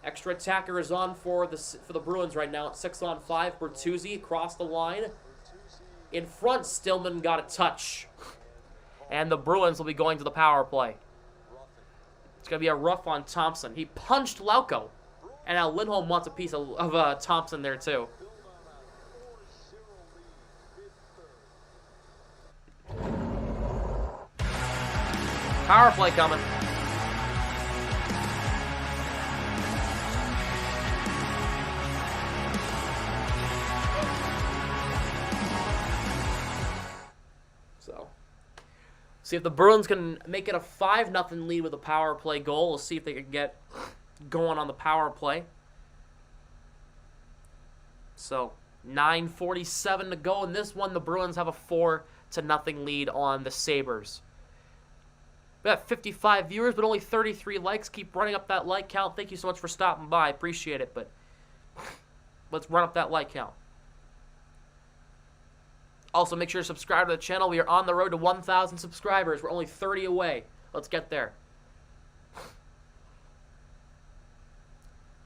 Extra attacker is on for the Bruins right now. It's 6-on-5. Bertuzzi across the line. In front, Stillman got a touch. And the Bruins will be going to the power play. It's going to be a rough on Thompson. He punched Lauko. And now Lindholm wants a piece of Thompson there, too. Power play coming. So, see if the Bruins can make it a 5-0 lead with a power play goal. We'll see if they can get going on the power play. So, 9:47 to go in this one. The Bruins have a 4-0 lead on the Sabres. We have 55 viewers, but only 33 likes. Keep running up that like count. Thank you so much for stopping by. Appreciate it, but let's run up that like count. Also, make sure to subscribe to the channel. We are on the road to 1,000 subscribers. We're only 30 away. Let's get there.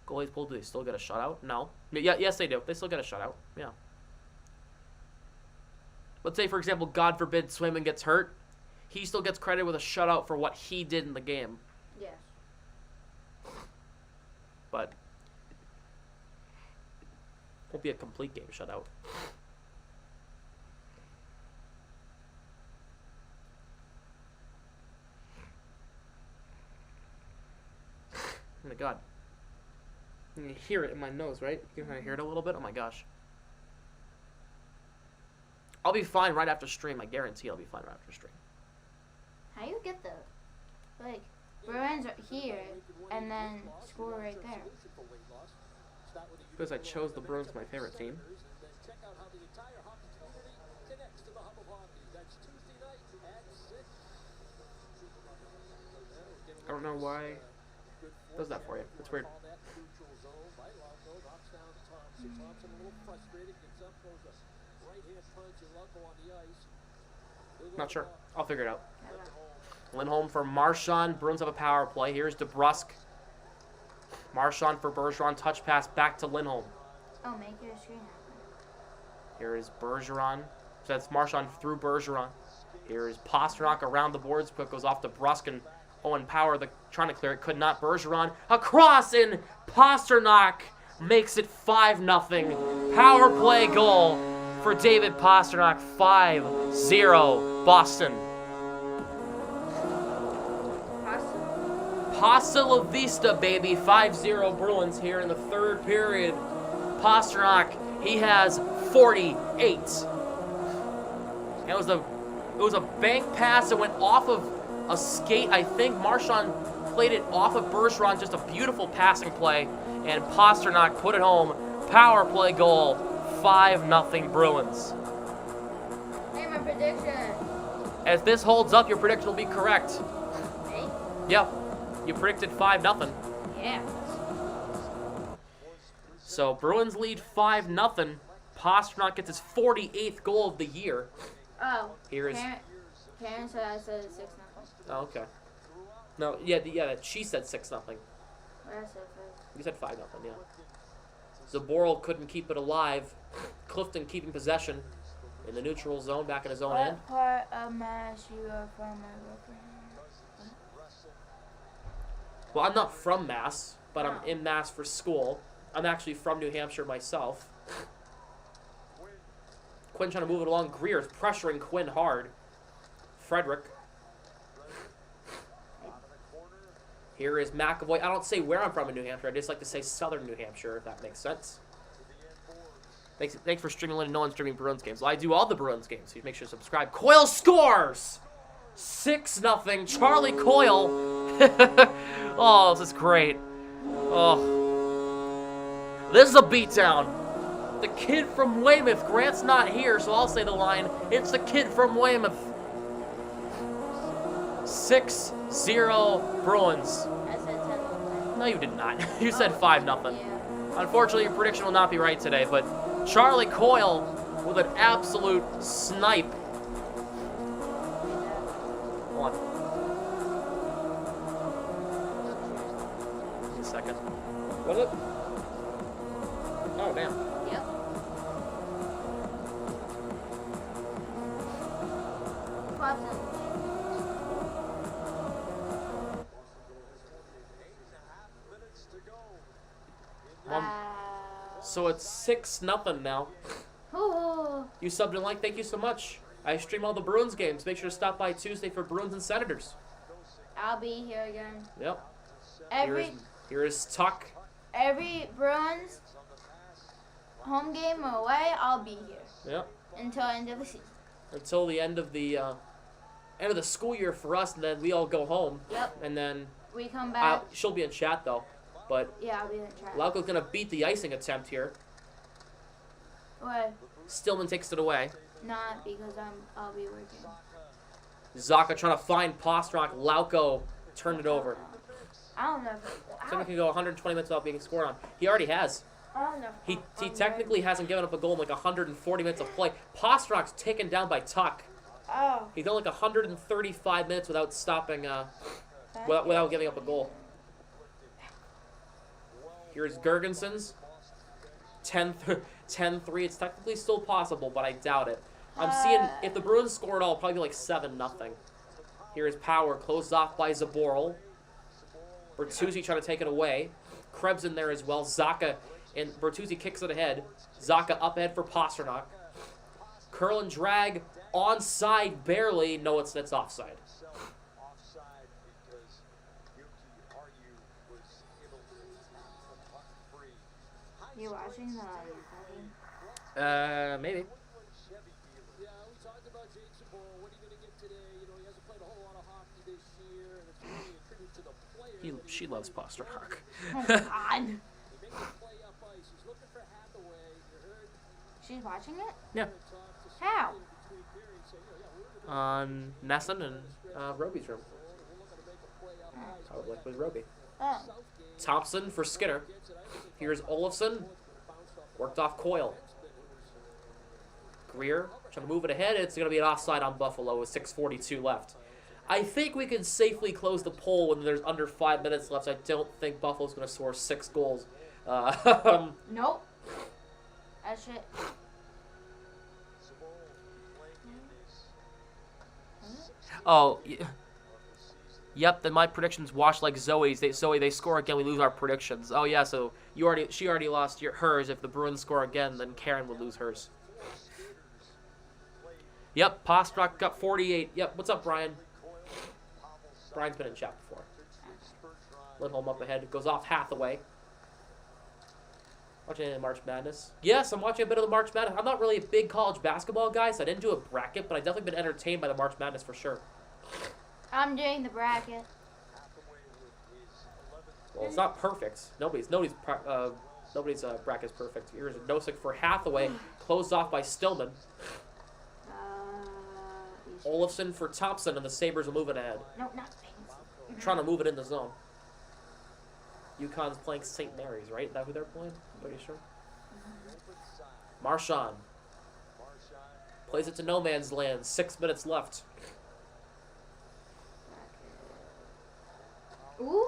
Goalies pulled. Do they still get a shutout? No. Yeah, yes, they do. They still get a shutout. Yeah. Let's say, for example, God forbid, Swayman gets hurt. He still gets credit with a shutout for what he did in the game. Yes. But won't be a complete game shutout. Oh my god. You can hear it in my nose, right? You can hear it a little bit? Oh my gosh. I'll be fine right after stream. I guarantee I'll be fine right after stream. How you get the, like, Bruins are here and then score right there? Because I chose the Bruins as my favorite team. I don't know why it does that for you. It's weird. Not sure. I'll figure it out. Lindholm for Marchand. Bruins have a power play. Here's DeBrusk. Marchand for Bergeron. Touch pass back to Lindholm. Oh, make your screen happen. Here is Bergeron. So that's Marchand through Bergeron. Here is Pastrnak around the boards, but goes off to Brusk and Owen Power trying to clear it. Could not. Bergeron across, and Pastrnak makes it 5-0. Power play goal for David Pastrnak. 5-0 Boston. Pasta La Vista, baby. 5-0 Bruins here in the third period. Pastrnak, he has 48. And it was a bank pass that went off of a skate. I think Marchand played it off of Bergeron. Just a beautiful passing play. And Pastrnak put it home. Power play goal. 5-0 Bruins. Hey, my prediction. As this holds up, your prediction will be correct. Hey? Yep. You predicted 5-0. Yeah. So Bruins lead 5-0. Pastrnak gets his 48th goal of the year. Oh. Here is. Karen said I said 6-0. Oh, okay. No, yeah. She said 6-0. What I said first. You said 5-0. Yeah. Zaboral couldn't keep it alive. Clifton keeping possession in the neutral zone, back in his own end. What part of Mass you are from, my girlfriend? Well, I'm not from Mass, but I'm in Mass for school. I'm actually from New Hampshire myself. Quinn trying to move it along. Greer's pressuring Quinn hard. Frederick. Here is McAvoy. I don't say where I'm from in New Hampshire. I just like to say southern New Hampshire, if that makes sense. Thanks for streaming when no one's streaming Bruins games. Well, I do all the Bruins games, so make sure to subscribe. Coyle scores! 6-0. Charlie Coyle. Oh, this is great. Oh. This is a beatdown. The kid from Weymouth. Grant's not here, so I'll say the line. It's the kid from Weymouth. 6-0 Bruins. I said 10-0. No, you did not. You said 5-0. Yeah. Unfortunately, your prediction will not be right today, but Charlie Coyle with an absolute snipe. Hold on. Give me a second. Was it? Oh, damn. Yep. So it's 6-0 now. Ooh. You subbed and like, thank you so much. I stream all the Bruins games. Make sure to stop by Tuesday for Bruins and Senators. I'll be here again. Yep. Every Here is Tuck. every Bruins home game or away, I'll be here Yep. until end of the season. Until the end of the school year for us, and then we all go home. Yep. And then We come back. she'll be in chat though. But Yeah, I'll be in chat. Lauko's gonna beat the icing attempt here. What? Stillman takes it away. Not because I'll be working. Zaka trying to find Pastrnak. Lauko turned it over. I don't know. Someone can go 120 minutes without being scored on. He already has. I don't know. He technically hasn't given up a goal in like 140 minutes of play. Pastrnak's taken down by Tuck. Oh. He's done like 135 minutes without stopping, without giving up a goal. Here's Gergensons. 10-3. It's technically still possible, but I doubt it. I'm seeing, if the Bruins score it all, it'll probably be like 7-0. Here's Power, closed off by Zaboral. Bertuzzi trying to take it away. Krebs in there as well. Zaka, and Bertuzzi kicks it ahead. Zaka up ahead for Pastrnak. Curl and drag, onside barely. No, it's offside. Offside because Yuki Aryu was able to keep the puck free. You watching the? Maybe. Yeah, we talked about Jake Saboro. What are you going to get today? You know, he hasn't played a whole lot of hockey this year, and it's really a tribute to the player. She loves Pastrnak. Oh God. He makes a play up ice. He's looking for Hathaway. You heard She's watching it? Yeah. How? between periods say, yeah, we're going to On Nesson and Roby's room. Probably with Roby. Oh. Thompson for Skinner. Here's Olofsson. Worked off Coyle. Greer trying to move it ahead. It's going to be an offside on Buffalo with 6:42 left. I think we can safely close the poll when there's under 5 minutes left. I don't think Buffalo's going to score 6 goals. Nope. That shit. Oh, yep. Then my predictions wash like Zoe's. They score again, we lose our predictions. Oh yeah, so she already lost hers. If the Bruins score again, then Karen would lose hers. Yep, Pastrnak got 48. Yep, what's up, Brian? Brian's been in chat before. Lindholm up ahead, goes off Hathaway. Watching any March Madness? Yes, I'm watching a bit of the March Madness. I'm not really a big college basketball guy, so I didn't do a bracket, but I've definitely been entertained by the March Madness for sure. I'm doing the bracket. Well, it's not perfect. Nobody's bracket's perfect. Here's Nosek for Hathaway, closed off by Stillman. Olofsson for Thompson, and the Sabres are moving ahead. No, not things. Trying to move it in the zone. UConn's playing St. Mary's, right? Is that who they're playing? I'm pretty sure. Marchand plays it to no man's land. 6 minutes left. Ooh.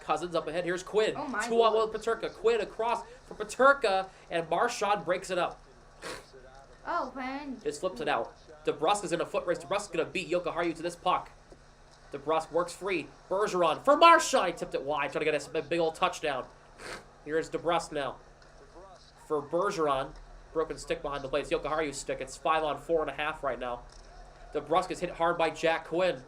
Cousins up ahead. Here's Quinn. Oh my 2-on-1 with Peterka. Quinn across for Peterka, and Marchand breaks it up. Oh, man. Just flips it out. DeBrusk is in a foot race. DeBrusk is going to beat Jokiharju to this puck. DeBrusk works free. Bergeron for Marchand. He tipped it wide. Trying to get a big old touchdown. Here's DeBrusk now. For Bergeron. Broken stick behind the plate. It's Jokiharju's stick. It's 5-on-4.5 right now. DeBrusk is hit hard by Jack Quinn.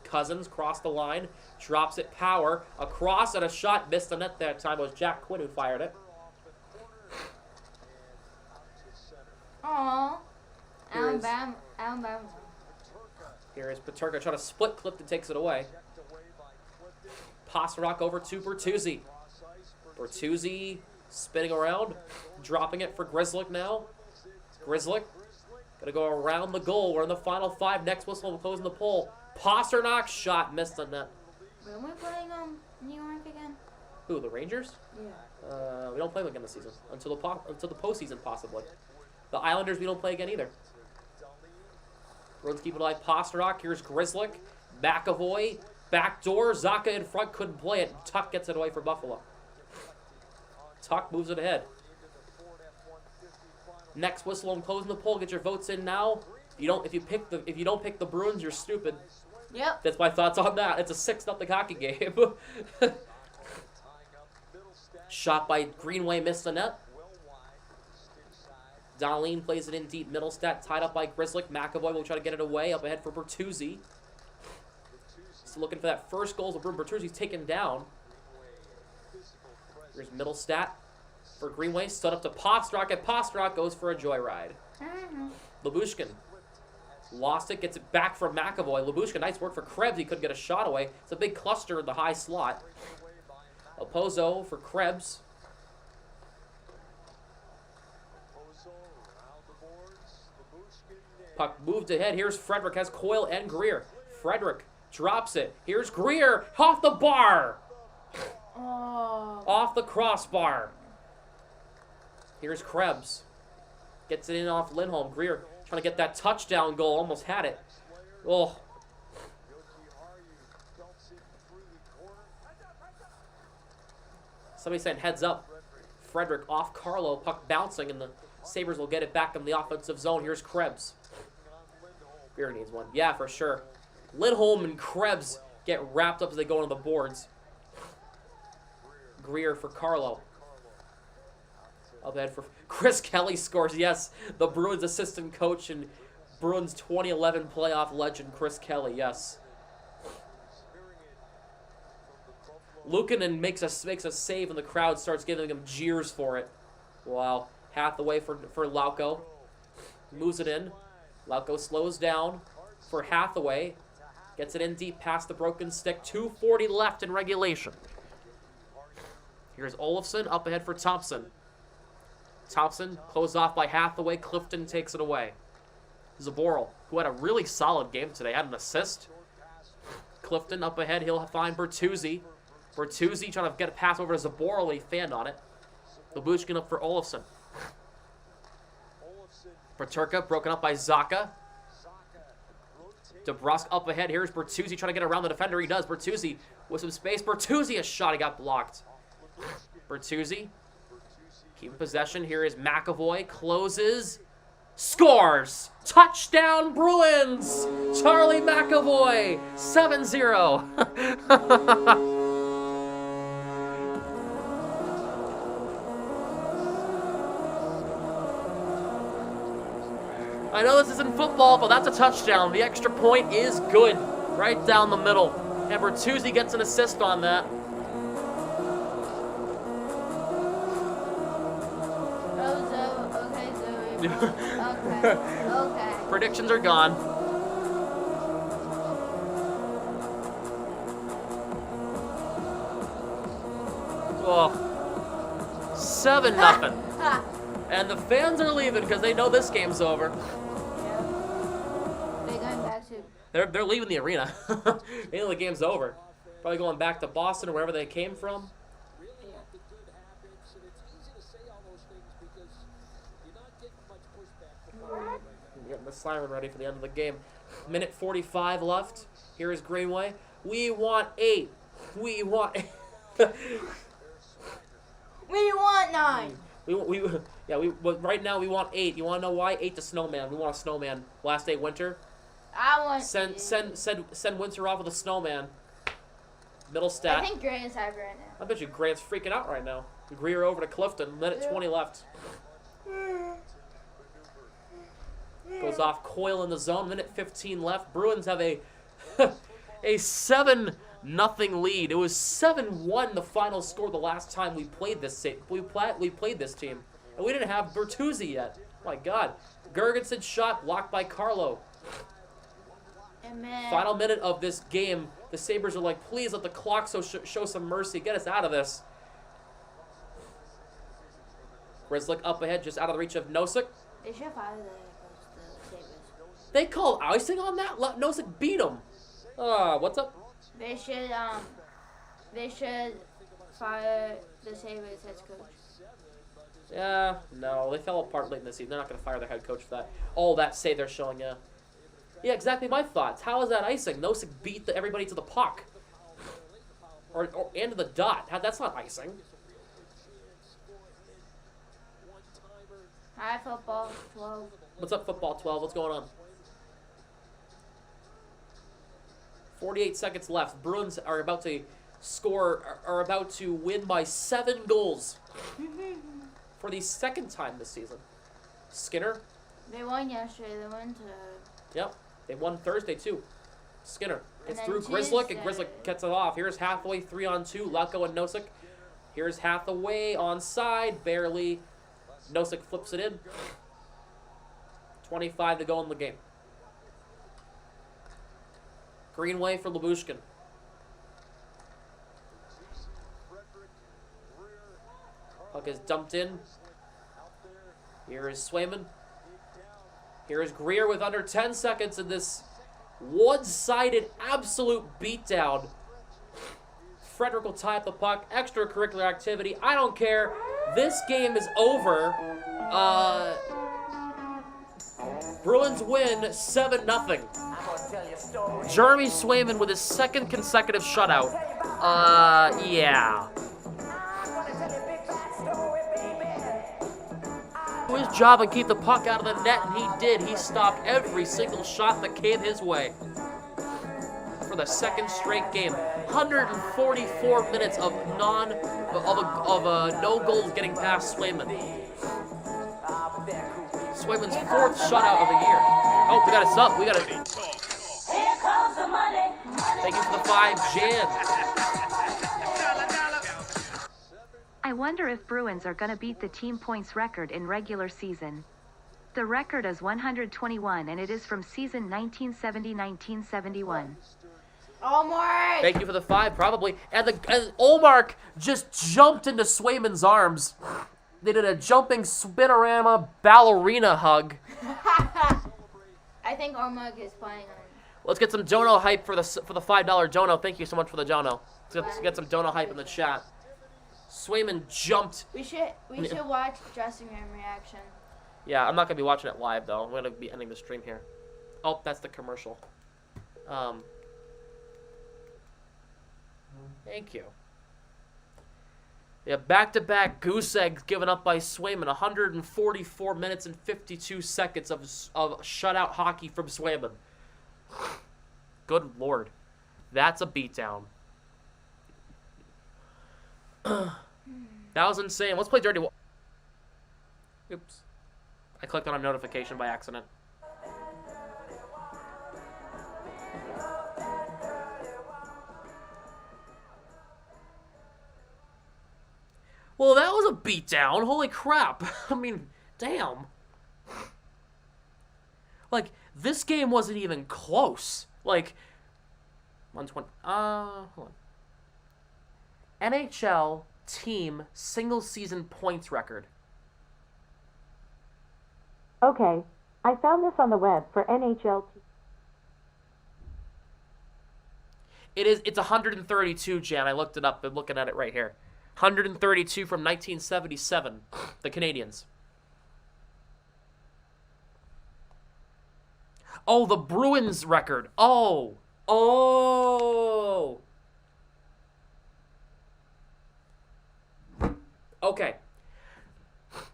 Cousins crossed the line. Drops it Power. Across and a shot. Missed the net that time. It was Jack Quinn who fired it. Aww. Alabama. Here is Peterka trying to split clip that takes it away. Pastrnak over to Bertuzzi. Bertuzzi spinning around, dropping it for Grzelcyk now. Grzelcyk gonna go around the goal. We're in the final 5. Next whistle, we're closing the poll. Pastrnak shot missed the net. When we playing New York again? Who, the Rangers? Yeah. We don't play them again this season until the postseason possibly. The Islanders we don't play again either. Bruins keep it alive. Pastrnak. Here's Grzelcyk. McAvoy. Backdoor. Zaka in front. Couldn't play it. Tuck gets it away for Buffalo. Tuck moves it ahead. Next whistle. I'm closing the poll. Get your votes in now. If you don't pick the Bruins, you're stupid. Yep. That's my thoughts on that. It's a 6-0 hockey game. Shot by Greenway, missed the net. Darlene plays it in deep. Middlestat tied up by Grizzlick. McAvoy will try to get it away. Up ahead for Bertuzzi. Still looking for that first goal. Bertuzzi's taken down. Here's Middlestat for Greenway. Stood up to Pastrnak, and Pastrnak goes for a joyride. Labushkin lost it, gets it back from McAvoy. Labushkin, nice work for Krebs. He couldn't get a shot away. It's a big cluster in the high slot. Opozo for Krebs. Puck moved ahead. Here's Frederick. Has Coyle and Greer. Frederick drops it. Here's Greer. Off the bar. Oh. Off the crossbar. Here's Krebs. Gets it in off Lindholm. Greer trying to get that touchdown goal. Almost had it. Oh. Somebody saying heads up. Frederick off Carlo. Puck bouncing, and the Sabres will get it back in the offensive zone. Here's Krebs. Greer needs one. Yeah, for sure. Lindholm and Krebs get wrapped up as they go on the boards. Greer for Carlo. Up ahead for Chris Kelly scores. Yes, the Bruins assistant coach and Bruins 2011 playoff legend Chris Kelly. Yes. Luukkonen makes a save, and the crowd starts giving him jeers for it. Wow. Hathaway for Lauko. Moves it in. Lauko slows down for Hathaway. Gets it in deep past the broken stick. 2:40 left in regulation. Here's Olofsson up ahead for Thompson. Thompson closed off by Hathaway. Clifton takes it away. Zaboral, who had a really solid game today, had an assist. Clifton up ahead. He'll find Bertuzzi. Bertuzzi trying to get a pass over to Zaboral. He fanned on it. Labushkin up for Olofsson. Paterka broken up by Zaka. DeBrusk up ahead. Here's Bertuzzi trying to get around the defender. He does. Bertuzzi with some space. Bertuzzi, a shot. He got blocked. Bertuzzi keeping possession. Here is McAvoy. Closes. Scores. Touchdown Bruins. Charlie McAvoy. 7-0. I know this isn't football, but that's a touchdown. The extra point is good. Right down the middle. And Bertuzzi gets an assist on that. Okay. Predictions are gone. Oh. 7-0. And the fans are leaving because they know this game's over. They're going back to... They're leaving the arena. They know the game's over. Probably going back to Boston or wherever they came from. Getting the siren ready for the end of the game. Minute 45 left. Here is Greenway. We want 8. We want 8. We want 9. Right now we want 8. You want to know why? 8 to Snowman. We want a snowman. Last day winter. I want send Winter off with a snowman. Middlestat. I think Grant's happy right now. I bet you Grant's freaking out right now. Greer over to Clifton. Minute 20 left. Goes off Coyle in the zone. Minute 15 left. Bruins have a 7-0 lead. It was 7-1 the final score the last time we played this we played this team. And we didn't have Bertuzzi yet. Oh my God. Gergensen's shot blocked by Carlo. Final minute of this game. The Sabres are like, please let the clock show some mercy. Get us out of this. Grizzlick up ahead, just out of the reach of Nosek. They should fire the Sabres. They called icing on that? Nosek beat him. What's up? They should fire the Sabres head coach. Yeah, no, they fell apart late in the season. They're not going to fire their head coach for that. All that say they're showing, yeah. Yeah, exactly my thoughts. How is that icing? Nosek beat everybody to the puck. And to the dot. That's not icing. Hi, Football 12. What's up, Football 12? What's going on? 48 seconds left. Bruins are about to are about to win by 7 goals for the second time this season. Skinner. They won yesterday. They went to. Yep. They won Thursday, too. Skinner. It's And through then Grzelcyk, and Tuesday. Grzelcyk gets it off. Here's Hathaway, 3-on-2. Lutko and Nosek. Here's Hathaway onside, barely. Nosek flips it in. 25 to go in the game. Greenway for Lyubushkin. Puck is dumped in. Here is Swayman. Here is Greer with under 10 seconds in this one-sided absolute beatdown. Frederick will tie up the puck. Extracurricular activity. I don't care. This game is over. Bruins win 7-0. Jeremy Swayman with his second consecutive shutout. Yeah. Do his job and keep the puck out of the net, and he did. He stopped every single shot that came his way. For the second straight game. 144 minutes of no goals getting past Swayman. Swayman's 4th shutout of the year. Oh, we got a sub. We got a. Thank you for the 5, Jan. I wonder if Bruins are going to beat the team points record in regular season. The record is 121, and it is from season 1970-1971. Omar! Thank you for the 5, probably. And Olmark just jumped into Swayman's arms. They did a jumping spinorama ballerina hug. I think Omar is playing on. Let's get some dono hype for the $5 dono. Thank you so much for the dono. Let's get some dono hype in the chat. Swayman jumped. We should watch dressing room reaction. Yeah, I'm not gonna be watching it live though. I'm gonna be ending the stream here. Oh, that's the commercial. Thank you. Yeah, back-to-back goose eggs given up by Swayman. 144 minutes and 52 seconds of shutout hockey from Swayman. Good Lord. That's a beatdown. That was insane. Let's play Dirty. Oops. I clicked on a notification by accident. Well, that was a beatdown. Holy crap. I mean, damn. Like, this game wasn't even close. Like, 120. Hold on. NHL team single season points record. Okay, I found this on the web for NHL. It's 132, Jan. I looked it up. I'm looking at it right here. 132 from 1977, the Canadiens. Oh, the Bruins record. Oh. Okay.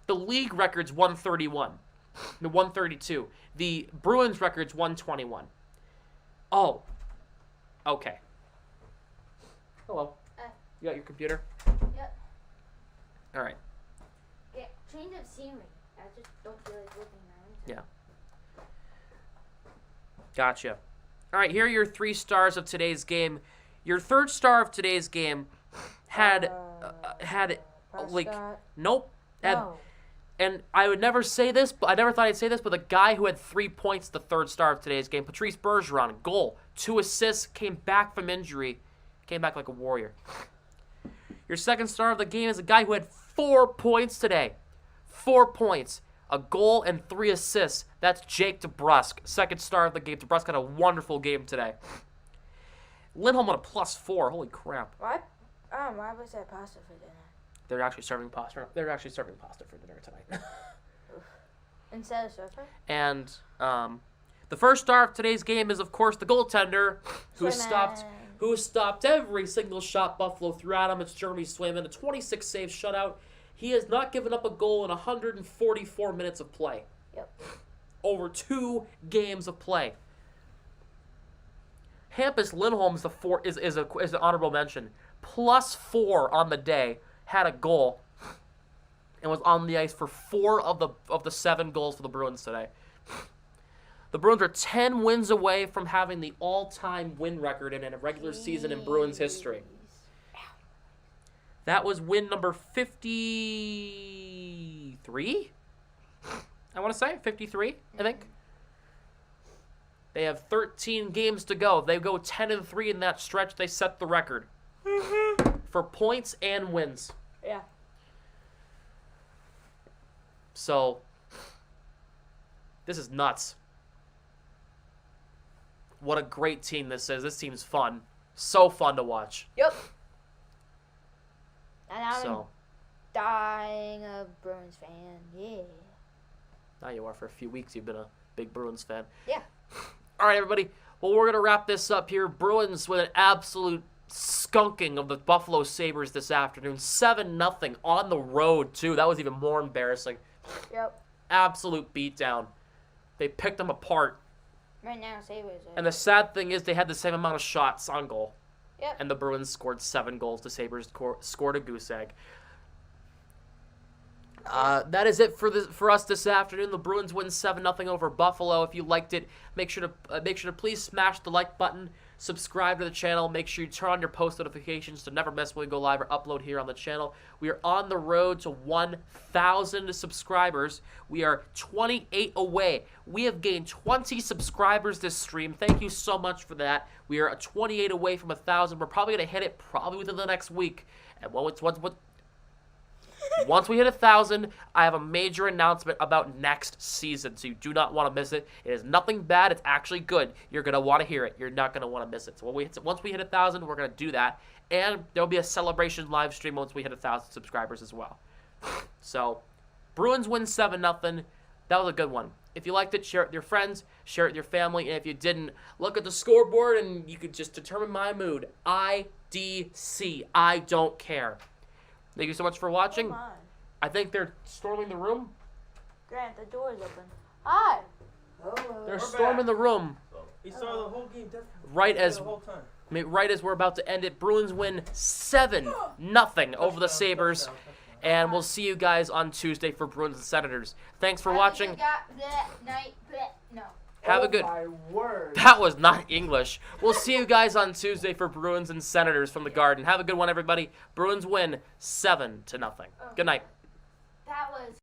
The league record's 131. The 132. The Bruins record's 121. Oh. Okay. Hello. You got your computer? Yep. All right. Yeah, change of scenery. I just don't feel like looking around. Yeah. Gotcha. All right, here are your 3 stars of today's game. Your 3rd star of today's game had like nope. And I would never say this, but I never thought I'd say this, but the guy who had 3 points, the 3rd star of today's game, Patrice Bergeron, goal, 2 assists, came back from injury, came back like a warrior. Your 2nd star of the game is a guy who had 4 points today. 4 points. A goal and 3 assists. That's Jake DeBrusk. 2nd star of the game. DeBrusk had a wonderful game today. Lindholm won a +4. Holy crap. Why was that pasta for dinner? They're actually serving pasta. They're actually serving pasta for dinner tonight. Instead of surfer? And the 1st star of today's game is, of course, the goaltender who stopped every single shot Buffalo threw at him. It's Jeremy Swayman, a 26-save shutout. He has not given up a goal in 144 minutes of play. Yep. Over 2 games of play. Hampus Lindholm is an honorable mention. +4 on the day, had a goal, and was on the ice for 4 of the 7 goals for the Bruins today. The Bruins are 10 wins away from having the all-time win record in a regular season in Bruins history. That was win number 53? I want to say 53, I think. They have 13 games to go. They go 10-3 in that stretch. They set the record for points and wins. Yeah. So, this is nuts. What a great team this is. This team's fun. So fun to watch. Yep. And I'm So, dying a Bruins fan. Yeah. now you are for a few weeks. You've been a big Bruins fan. Yeah. All right, everybody. Well, we're going to wrap this up here. Bruins with an absolute skunking of the Buffalo Sabres this afternoon. 7-0 on the road, too. That was even more embarrassing. Yep. Absolute beatdown. They picked them apart. Right now, Sabres are. And the sad thing is they had the same amount of shots on goal. Yep. And the Bruins scored 7 goals. The Sabres scored a goose egg. That is it for us this afternoon. The Bruins win 7-0 over Buffalo. If you liked it, make sure to please smash the like button, subscribe to the channel, make sure you turn on your post notifications to never miss when we go live or upload here on the channel. We are on the road to 1,000 subscribers. We are 28 away. We have gained 20 subscribers this stream. Thank you so much for that. We are 28 away from 1,000. We're probably going to hit it probably within the next week. And once we hit 1,000, I have a major announcement about next season, so you do not want to miss it. It is nothing bad. It's actually good. You're going to want to hear it. You're not going to want to miss it. So once we hit 1,000, we're going to do that. And there will be a celebration live stream once we hit 1,000 subscribers as well. So, Bruins win 7-0. That was a good one. If you liked it, share it with your friends, share it with your family, and if you didn't, look at the scoreboard and you could just determine my mood. IDC. I don't care. Thank you so much for watching. Come on. I think they're storming the room. Grant, the door's open. Hi. They're storming the room He saw the whole game. right The as whole time. we're about to end it. Bruins win 7-0 over the Sabres. And we'll see you guys on Tuesday for Bruins and Senators. Thanks for watching. Have a good... My word. That was not English. We'll see you guys on Tuesday for Bruins and Senators from the Garden. Have a good one, everybody. Bruins win 7-0. Good night. That was